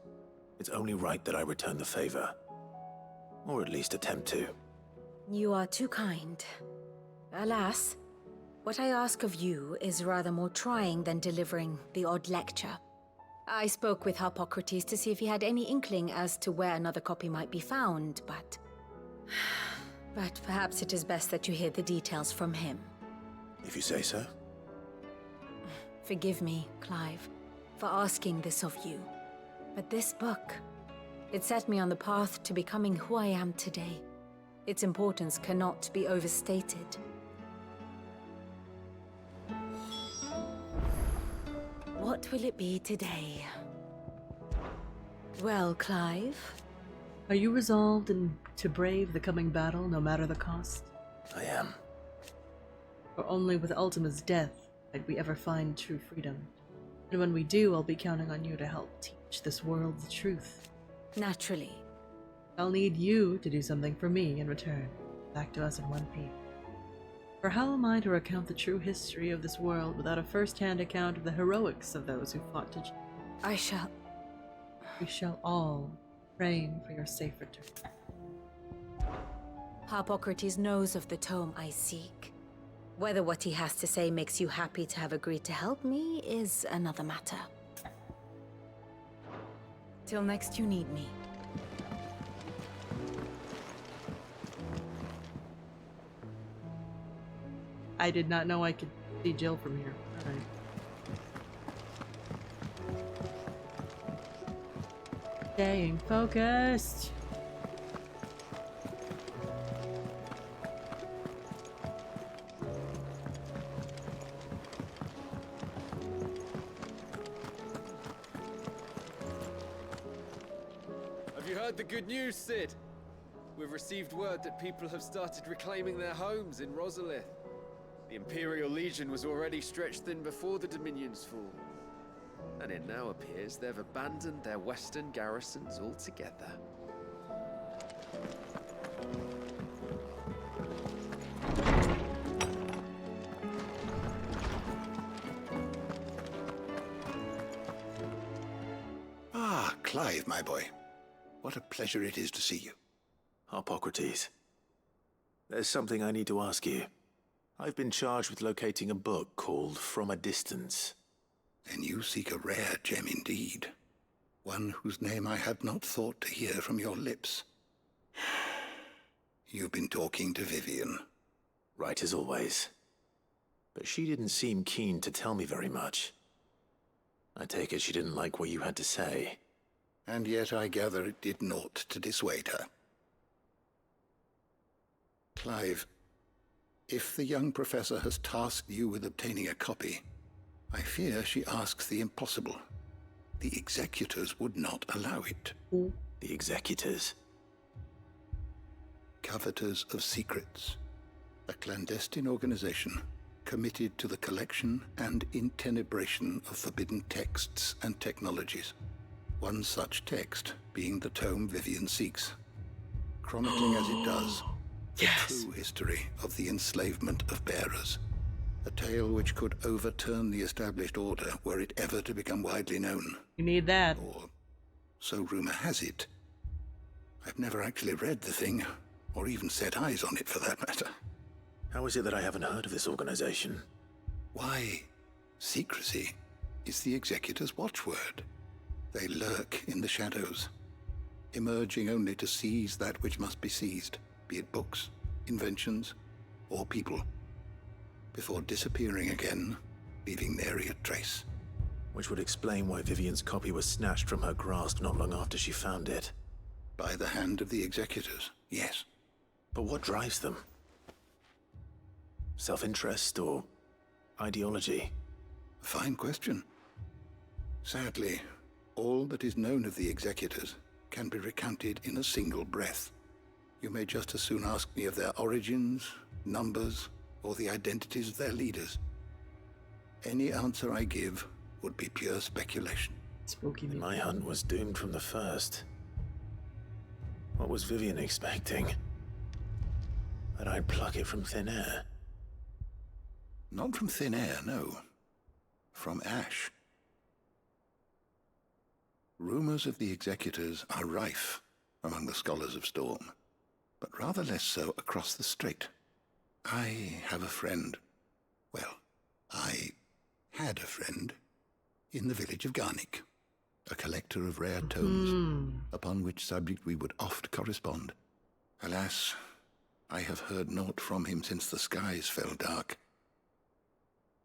Speaker 6: It's only right that I return the favor. Or at least attempt to.
Speaker 15: You are too kind. Alas, what I ask of you is rather more trying than delivering the odd lecture. I spoke with Harpocrates to see if he had any inkling as to where another copy might be found, but... But perhaps it is best that you hear the details from him.
Speaker 6: If you say so.
Speaker 15: Forgive me, Clive, for asking this of you. But this book, it set me on the path to becoming who I am today. Its importance cannot be overstated. What will it be today? Well, Clive?
Speaker 1: Are you resolved to brave the coming battle, no matter the cost?
Speaker 6: I am.
Speaker 1: For only with Ultima's death might we ever find true freedom. And when we do, I'll be counting on you to help teach this world the truth.
Speaker 15: Naturally.
Speaker 1: I'll need you to do something for me in return. Back to us in one piece. For how am I to recount the true history of this world without a first-hand account of the heroics of those who fought to...
Speaker 15: I shall...
Speaker 1: We shall all praying for your safe return.
Speaker 15: Harpocrates knows of the tome I seek. Whether what he has to say makes you happy to have agreed to help me is another matter. Till next you need me.
Speaker 1: I did not know I could see Jill from here. Alright. Staying focused.
Speaker 11: Have you heard the good news, Cid? We've received word that people have started reclaiming their homes in Rosalith. The Imperial Legion was already stretched thin before the Dominion's fall. And it now appears they've abandoned their western garrisons altogether.
Speaker 3: Ah, Clive, my boy. What a pleasure it is to see you.
Speaker 6: Harpocrates, there's something I need to ask you. I've been charged with locating a book called From a Distance.
Speaker 3: Then you seek a rare gem indeed. One whose name I had not thought to hear from your lips. You've been talking to Vivian.
Speaker 6: Right as always. But she didn't seem keen to tell me very much. I take it she didn't like what you had to say.
Speaker 3: And yet I gather it did naught to dissuade her. Clive, if the young professor has tasked you with obtaining a copy, I fear she asks the impossible. The executors would not allow it.
Speaker 6: The executors?
Speaker 3: Coveters of Secrets. A clandestine organization committed to the collection and intenebration of forbidden texts and technologies. One such text being the tome Vivian seeks, chronicling as it does the true history of the enslavement of bearers. A tale which could overturn the established order were it ever to become widely known.
Speaker 1: You need that.
Speaker 3: Or so rumor has it. I've never actually read the thing, or even set eyes on it for that matter.
Speaker 6: How is it that I haven't heard of this organization?
Speaker 3: Why, secrecy is the executor's watchword. They lurk in the shadows, emerging only to seize that which must be seized, be it books, inventions, or people, before disappearing again, leaving nary a trace.
Speaker 6: Which would explain why Vivian's copy was snatched from her grasp not long after she found it.
Speaker 3: By the hand of the executors, yes.
Speaker 6: But what drives them? Self-interest or ideology?
Speaker 3: A fine question. Sadly, all that is known of the executors can be recounted in a single breath. You may just as soon ask me of their origins, numbers, or the identities of their leaders. Any answer I give would be pure speculation.
Speaker 1: Spooky.
Speaker 6: My hunt was doomed from the first. What was Vivian expecting? That I'd pluck it from thin air?
Speaker 3: Not from thin air, no. From ash. Rumors of the executors are rife among the scholars of Storm, but rather less so across the strait. I have a friend. Well, I had a friend in the village of Garnick, a collector of rare tomes, upon which subject we would oft correspond. Alas, I have heard naught from him since the skies fell dark.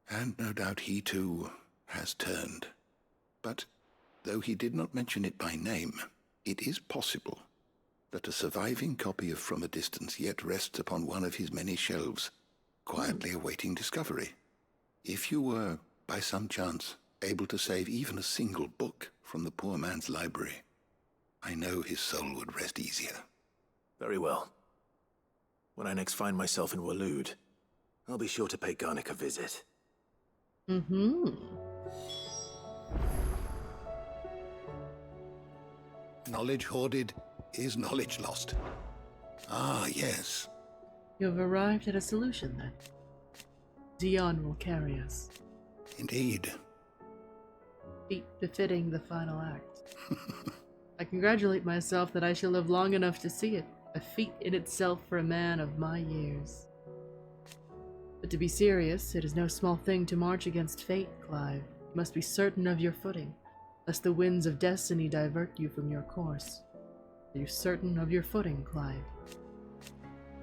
Speaker 3: And no doubt he too has turned. But though he did not mention it by name, it is possible that a surviving copy of From a Distance yet rests upon one of his many shelves, quietly awaiting discovery. If you were, by some chance, able to save even a single book from the poor man's library, I know his soul would rest easier.
Speaker 6: Very well. When I next find myself in Waloed, I'll be sure to pay Garnick a visit.
Speaker 3: Knowledge hoarded is knowledge lost. Ah, yes.
Speaker 1: You have arrived at a solution, then. Dion will carry us.
Speaker 8: Indeed.
Speaker 1: Feat befitting the final act. I congratulate myself that I shall live long enough to see it, a feat in itself for a man of my years. But to be serious, it is no small thing to march against fate, Clive. You must be certain of your footing, lest the winds of destiny divert you from your course. Are you certain of your footing, Clive?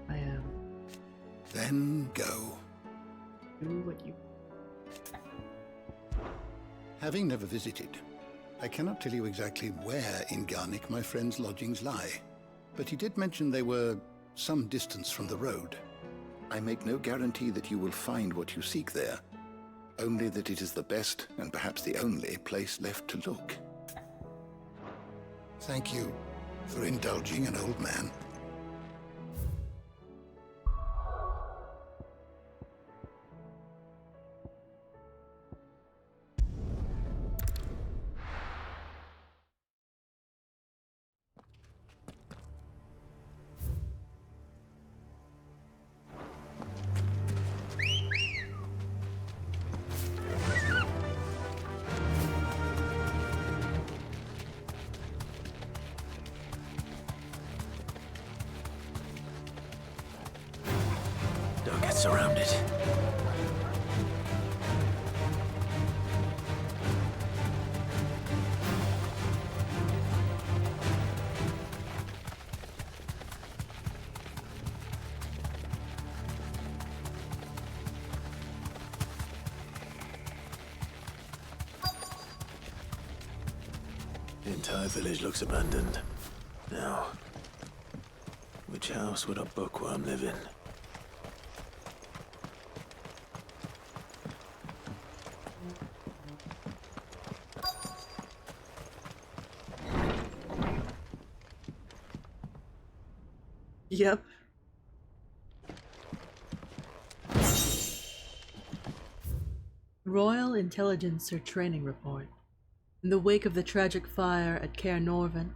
Speaker 1: I am.
Speaker 8: Then go.
Speaker 1: Do what you...
Speaker 8: Having never visited, I cannot tell you exactly where in Garnick my friend's lodgings lie, but he did mention they were some distance from the road. I make no guarantee that you will find what you seek there, only that it is the best and perhaps the only place left to look. Thank you for indulging an old man.
Speaker 7: Don't get surrounded.
Speaker 6: The entire village looks abandoned. Now, which house would a bookworm live in?
Speaker 1: Yep. Royal Intelligencer Training Report. In the wake of the tragic fire at Cair Norvin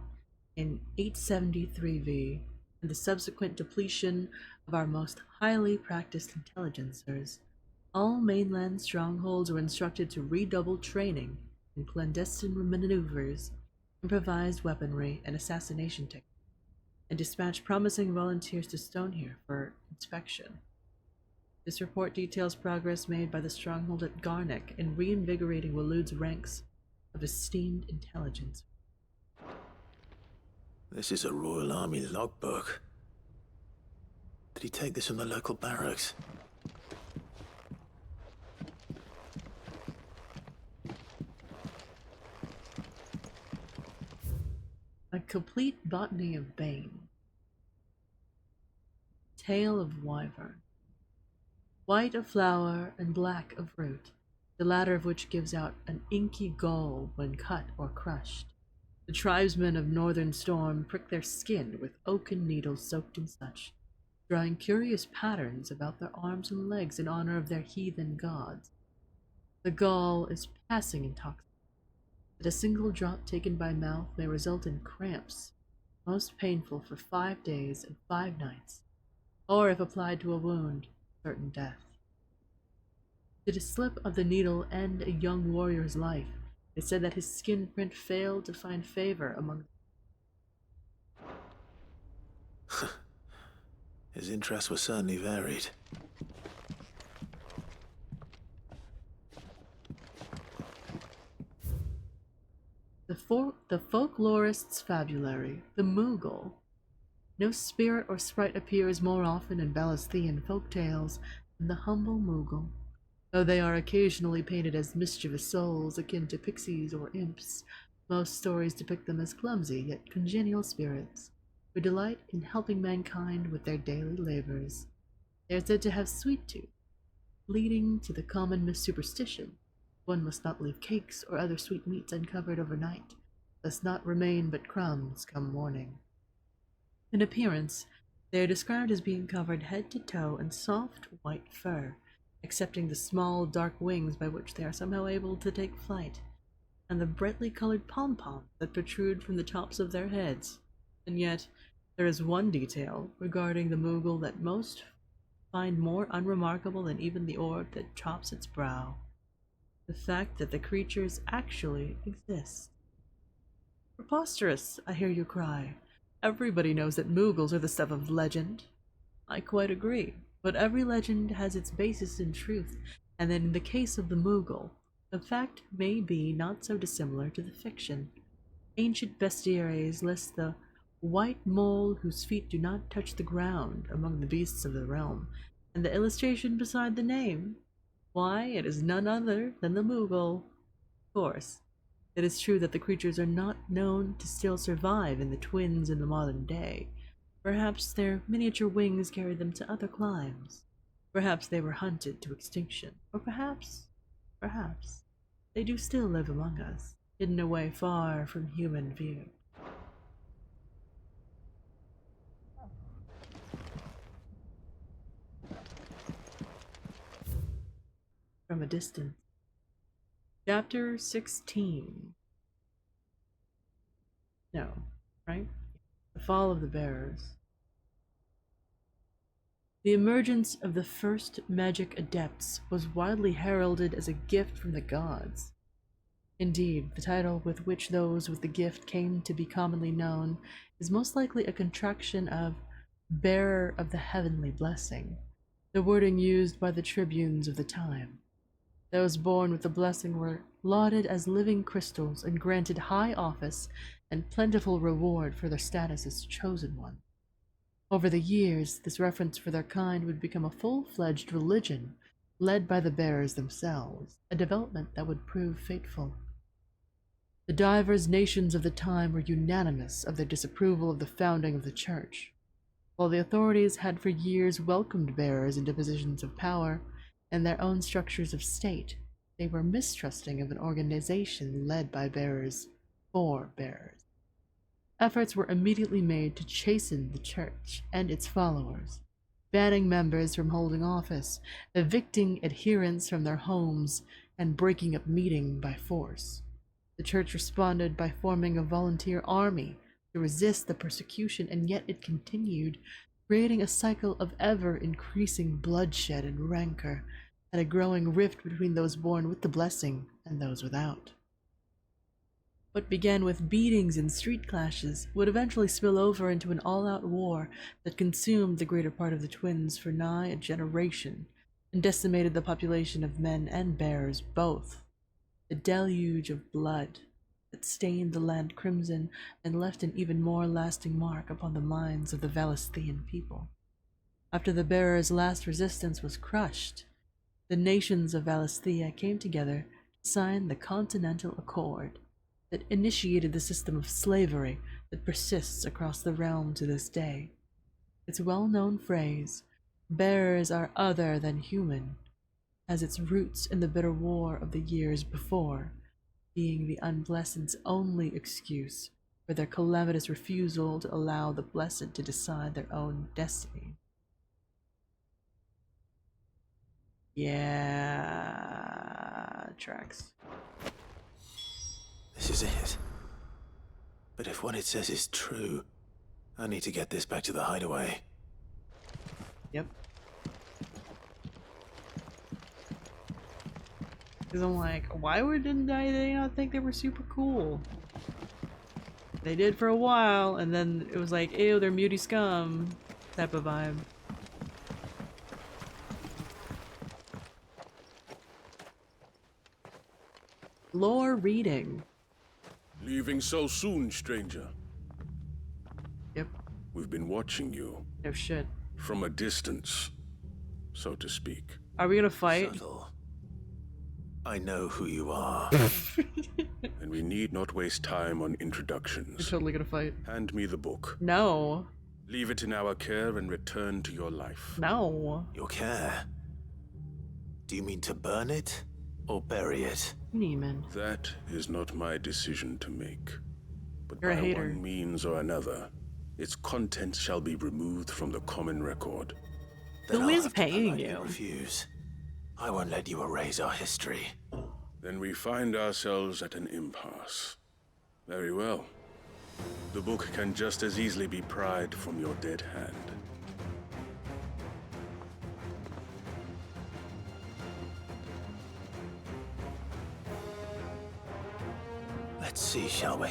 Speaker 1: in 873V and the subsequent depletion of our most highly practiced intelligencers, all mainland strongholds were instructed to redouble training in clandestine maneuvers, improvised weaponry, and assassination techniques, and dispatch promising volunteers to Stonehere for inspection. This report details progress made by the stronghold at Garnick in reinvigorating Waloed's ranks of esteemed intelligence.
Speaker 6: This is a Royal Army logbook. Did he take this from the local barracks?
Speaker 1: A complete botany of Bane. Tale of Wyvern. White of flower and black of root, the latter of which gives out an inky gall when cut or crushed. The tribesmen of Northern Storm prick their skin with oaken needles soaked in such, drawing curious patterns about their arms and legs in honor of their heathen gods. The gall is passing intoxicating, but a single drop taken by mouth may result in cramps, most painful for 5 days and 5 nights, or if applied to a wound, certain death. Did a slip of the needle end a young warrior's life, it said that his skin print failed to find favor among
Speaker 6: His interests were certainly varied.
Speaker 1: the folklorist's fabulary, the Moogle. No spirit or sprite appears more often in Ballasthean folk tales than the humble Moogle, though they are occasionally painted as mischievous souls akin to pixies or imps. Most stories depict them as clumsy yet congenial spirits who delight in helping mankind with their daily labors. They are said to have sweet tooth, leading to the common superstition one must not leave cakes or other sweetmeats uncovered overnight, lest naught remain but crumbs come morning. In appearance, they are described as being covered head to toe in soft white fur, excepting the small dark wings by which they are somehow able to take flight, and the brightly colored pom-poms that protrude from the tops of their heads. And yet, there is one detail regarding the Moogle that most find more unremarkable than even the orb that chops its brow. The fact that the creatures actually exist. Preposterous, I hear you cry. Everybody knows that Moogles are the stuff of legend. I quite agree, but every legend has its basis in truth, and then in the case of the Moogle, the fact may be not so dissimilar to the fiction. Ancient bestiaries list the white mole whose feet do not touch the ground among the beasts of the realm, and the illustration beside the name, why, it is none other than the Moogle. Of course, it is true that the creatures are not known to still survive in the twins in the modern day. Perhaps their miniature wings carried them to other climes. Perhaps they were hunted to extinction. Or perhaps, they do still live among us, hidden away far from human view. From a distance. Chapter 16. No, right? The Fall of the Bearers. The emergence of the first magic adepts was widely heralded as a gift from the gods. Indeed, the title with which those with the gift came to be commonly known is most likely a contraction of Bearer of the Heavenly Blessing, the wording used by the tribunes of the time. Those born with the blessing were lauded as living crystals and granted high office and plentiful reward for their status as chosen one. Over the years, this reference for their kind would become a full-fledged religion led by the bearers themselves, a development that would prove fateful. The divers nations of the time were unanimous of their disapproval of the founding of the church. While the authorities had for years welcomed bearers into positions of power and their own structures of state, they were mistrusting of an organization led by bearers for bearers. Efforts were immediately made to chasten the church and its followers, banning members from holding office, evicting adherents from their homes, and breaking up meeting by force. The church responded by forming a volunteer army to resist the persecution, and yet it continued, creating a cycle of ever-increasing bloodshed and rancor, and a growing rift between those born with the blessing and those without. What began with beatings and street clashes would eventually spill over into an all-out war that consumed the greater part of the twins for nigh a generation, and decimated the population of men and bears both. A deluge of blood that stained the land crimson and left an even more lasting mark upon the minds of the Valisthian people. After the bearers' last resistance was crushed, the nations of Valisthea came together to sign the Continental Accord that initiated the system of slavery that persists across the realm to this day. Its well-known phrase, "Bearers are other than human," has its roots in the bitter war of the years before, being the unblessed's only excuse for their calamitous refusal to allow the blessed to decide their own destiny. Yeah, tracks.
Speaker 6: This is it. But if what it says is true, I need to get this back to the hideaway.
Speaker 1: Yep. Because I'm like, why didn't they not think they were super cool? They did for a while, and then it was like, ew, they're muty scum type of vibe. Lore reading.
Speaker 14: Leaving so soon, stranger?
Speaker 1: Yep.
Speaker 14: We've been watching you.
Speaker 1: No shit.
Speaker 14: From a distance, so to speak.
Speaker 1: Are we gonna fight?
Speaker 6: Subtle. I know who you are.
Speaker 14: And we need not waste time on introductions.
Speaker 1: We're totally gonna fight.
Speaker 14: Hand me the book.
Speaker 1: No.
Speaker 14: Leave it in our care and return to your life.
Speaker 1: No.
Speaker 6: Your care? Do you mean to burn it or bury it?
Speaker 1: Neiman.
Speaker 14: That is not my decision to make. But
Speaker 1: You're a
Speaker 14: by
Speaker 1: hater.
Speaker 14: one means or another, its contents shall be removed from the common record.
Speaker 6: Then
Speaker 1: Who
Speaker 6: I'll
Speaker 1: is
Speaker 6: have to
Speaker 1: paying
Speaker 6: politely
Speaker 1: you?
Speaker 6: refuse. I won't let you erase our history.
Speaker 14: Then we find ourselves at an impasse. Very well. The book can just as easily be pried from your dead hand.
Speaker 6: Let's see, shall we?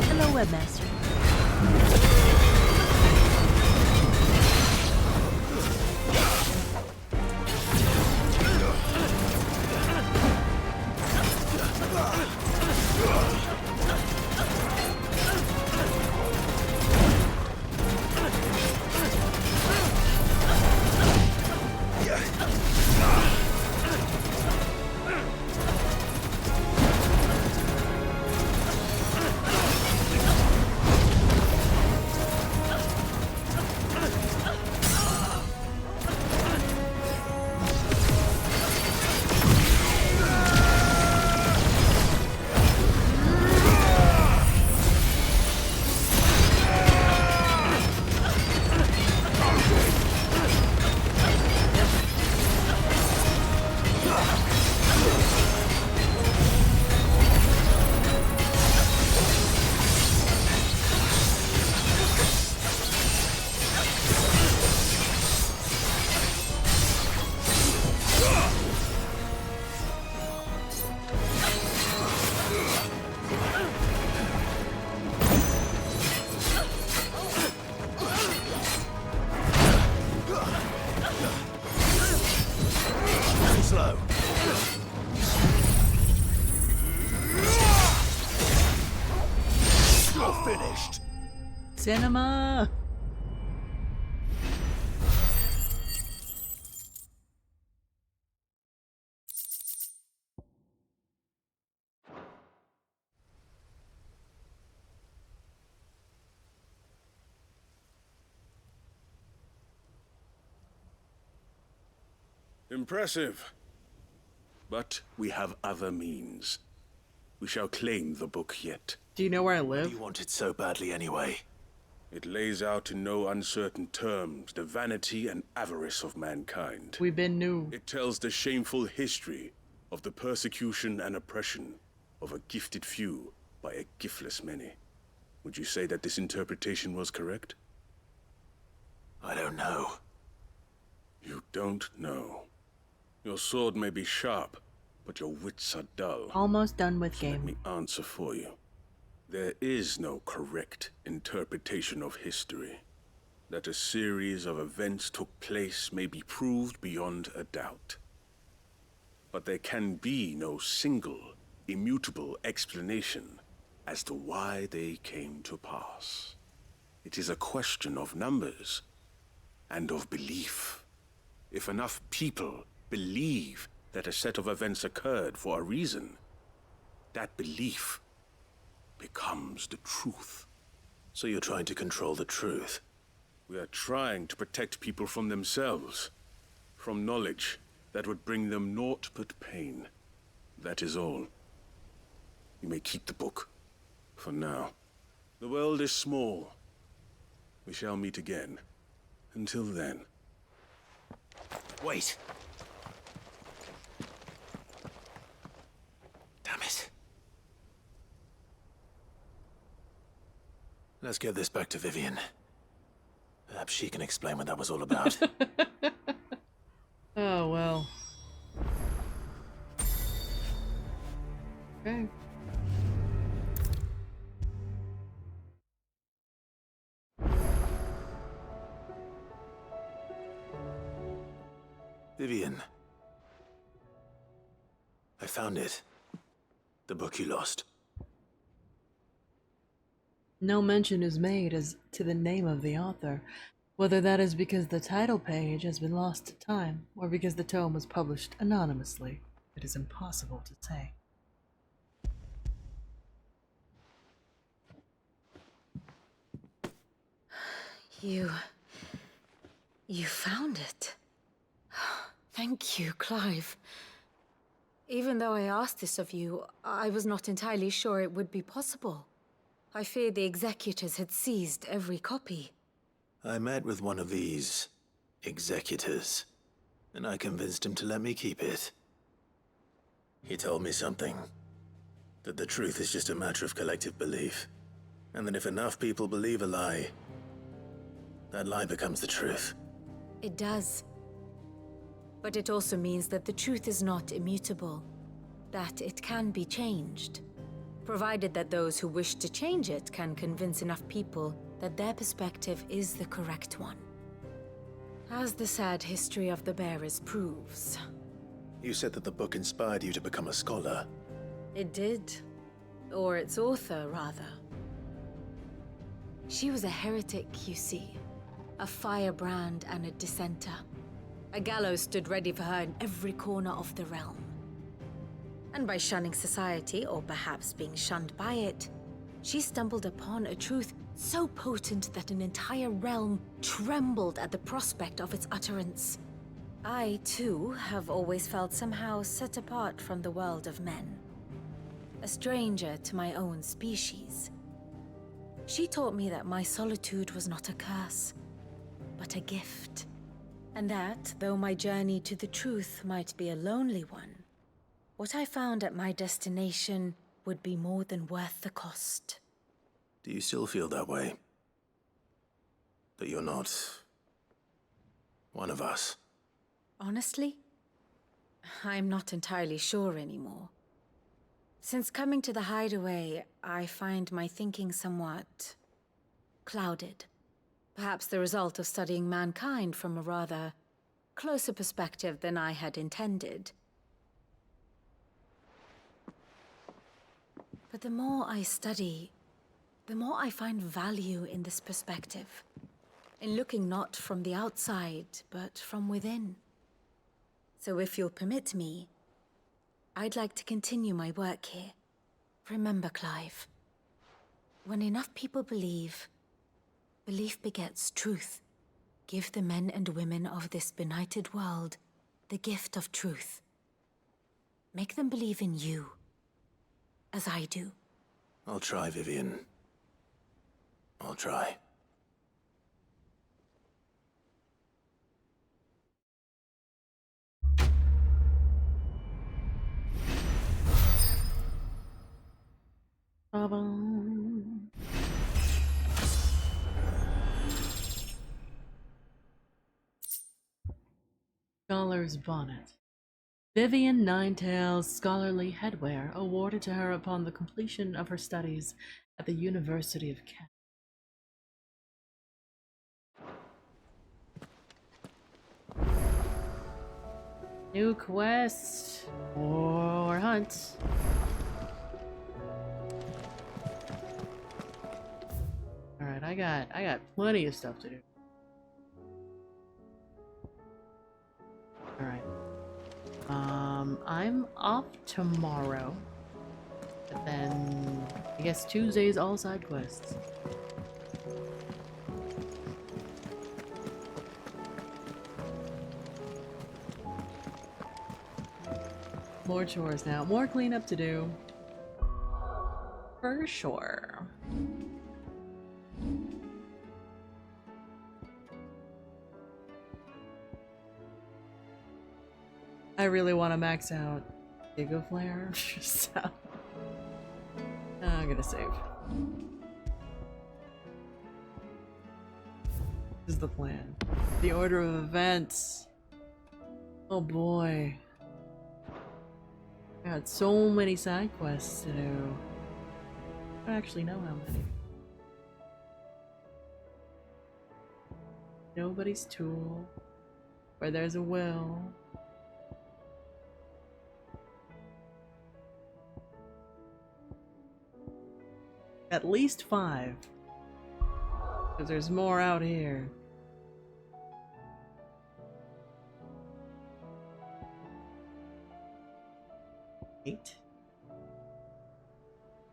Speaker 1: Hello, Webmaster.
Speaker 6: Slow. You're finished.
Speaker 1: Cinema!
Speaker 14: Impressive. But we have other means. We shall claim the book yet.
Speaker 1: Do you know where I
Speaker 6: Why
Speaker 1: live?
Speaker 6: do you want it so badly anyway?
Speaker 14: It lays out in no uncertain terms the vanity and avarice of mankind.
Speaker 1: We've been new.
Speaker 14: It tells the shameful history of the persecution and oppression of a gifted few by a giftless many. Would you say that this interpretation was correct?
Speaker 6: I don't know.
Speaker 14: You don't know. Your sword may be sharp, but your wits are dull.
Speaker 1: Almost done with
Speaker 14: So let
Speaker 1: game.
Speaker 14: me answer for you. There is no correct interpretation of history. That a series of events took place may be proved beyond a doubt. But there can be no single, immutable explanation as to why they came to pass. It is a question of numbers and of belief. If enough people believe that a set of events occurred for a reason, that belief becomes the truth.
Speaker 6: So you're trying to control the truth?
Speaker 14: We are trying to protect people from themselves, from knowledge that would bring them naught but pain. That is all. You may keep the book, for now. The world is small. We shall meet again. Until then.
Speaker 6: Wait. Damn it. Let's get this back to Vivian. Perhaps she can explain what that was all about.
Speaker 1: Oh, well. Okay.
Speaker 6: Vivian. I found it. The book you lost.
Speaker 1: No mention is made as to the name of the author, whether that is because the title page has been lost to time, or because the tome was published anonymously. It is impossible to say.
Speaker 15: You found it. Thank you, Clive. Even though I asked this of you, I was not entirely sure it would be possible. I feared the executors had seized every copy.
Speaker 6: I met with one of these executors, and I convinced him to let me keep it. He told me something That the truth is just a matter of collective belief. And that if enough people believe a lie, that lie becomes the truth.
Speaker 15: It does. But it also means that the truth is not immutable, that it can be changed, provided that those who wish to change it can convince enough people that their perspective is the correct one. As the sad history of the bearers proves.
Speaker 6: You said that the book inspired you to become a scholar.
Speaker 15: It did. Or its author, rather. She was a heretic, you see. A firebrand and a dissenter. A gallows stood ready for her in every corner of the realm. And by shunning society, or perhaps being shunned by it, she stumbled upon a truth so potent that an entire realm trembled at the prospect of its utterance. I, too, have always felt somehow set apart from the world of men. A stranger to my own species. She taught me that my solitude was not a curse, but a gift. And that, though my journey to the truth might be a lonely one, what I found at my destination would be more than worth the cost.
Speaker 6: Do you still feel that way? That you're not one of us?
Speaker 15: Honestly, I'm not entirely sure anymore. Since coming to the hideaway, I find my thinking somewhat clouded. Perhaps the result of studying mankind from a rather closer perspective than I had intended. But the more I study, the more I find value in this perspective. In looking not from the outside, but from within. So if you'll permit me, I'd like to continue my work here. Remember, Clive, when enough people believe, belief begets truth. Give the men and women of this benighted world the gift of truth. Make them believe in you, as I do.
Speaker 6: I'll try, Vivian. I'll try.
Speaker 1: Scholar's Bonnet. Vivian Ninetail's scholarly headwear awarded to her upon the completion of her studies at the University of Kent. New quest or hunt. Alright, I got plenty of stuff to do. Alright. I'm off tomorrow. But then I guess Tuesday's all side quests. More chores now. More cleanup to do. For sure. I really want to max out Giga Flare, so I'm gonna save. This is the plan. The order of events. Oh boy. I got so many side quests to do. I don't actually know how many. Nobody's tool. Where there's a will. At least 5. Because there's more out here. Eight.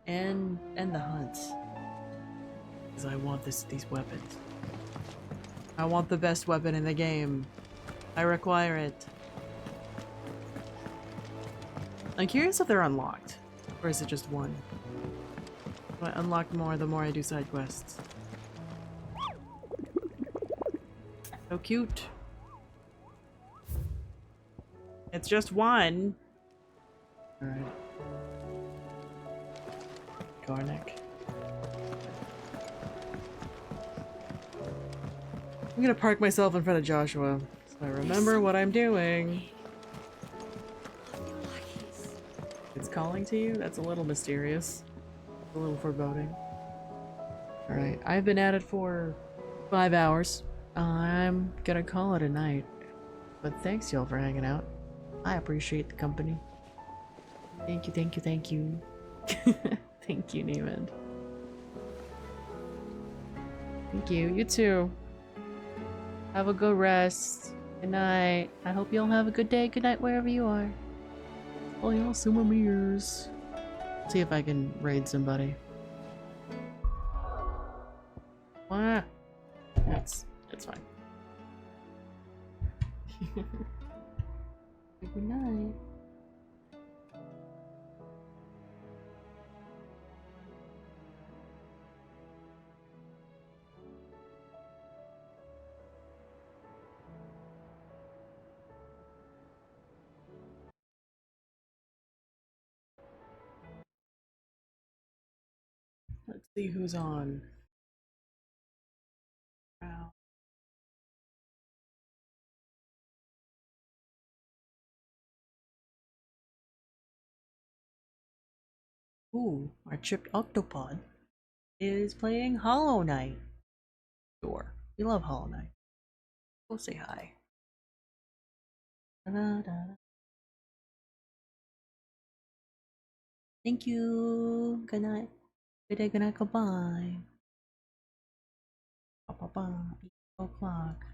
Speaker 1: And the hunts. Because I want these weapons. I want the best weapon in the game. I require it. I'm curious if they're unlocked. Or is it just one? I unlock more the more I do side quests. So cute. It's just one. Alright. Garnick. I'm gonna park myself in front of Joshua so I remember what I'm doing. It's calling to you? That's a little mysterious. A little foreboding. Alright, I've been at it for 5 hours. I'm gonna call it a night. But thanks y'all for hanging out. I appreciate the company. Thank you, thank you, thank you. Thank you, Neiman. Thank you. You too. Have a good rest. Good night. I hope y'all have a good day. Good night wherever you are. Oh, y'all some of ears. See if I can raid somebody. Wah. That's fine. Good night. Let's see who's on. Wow. Ooh, our chipped octopod is playing Hollow Knight. Sure, we love Hollow Knight. Go say hi. Da-da-da-da. Thank you. Good night. Good day, good night, goodbye. Ba-ba-ba. 8 o'clock.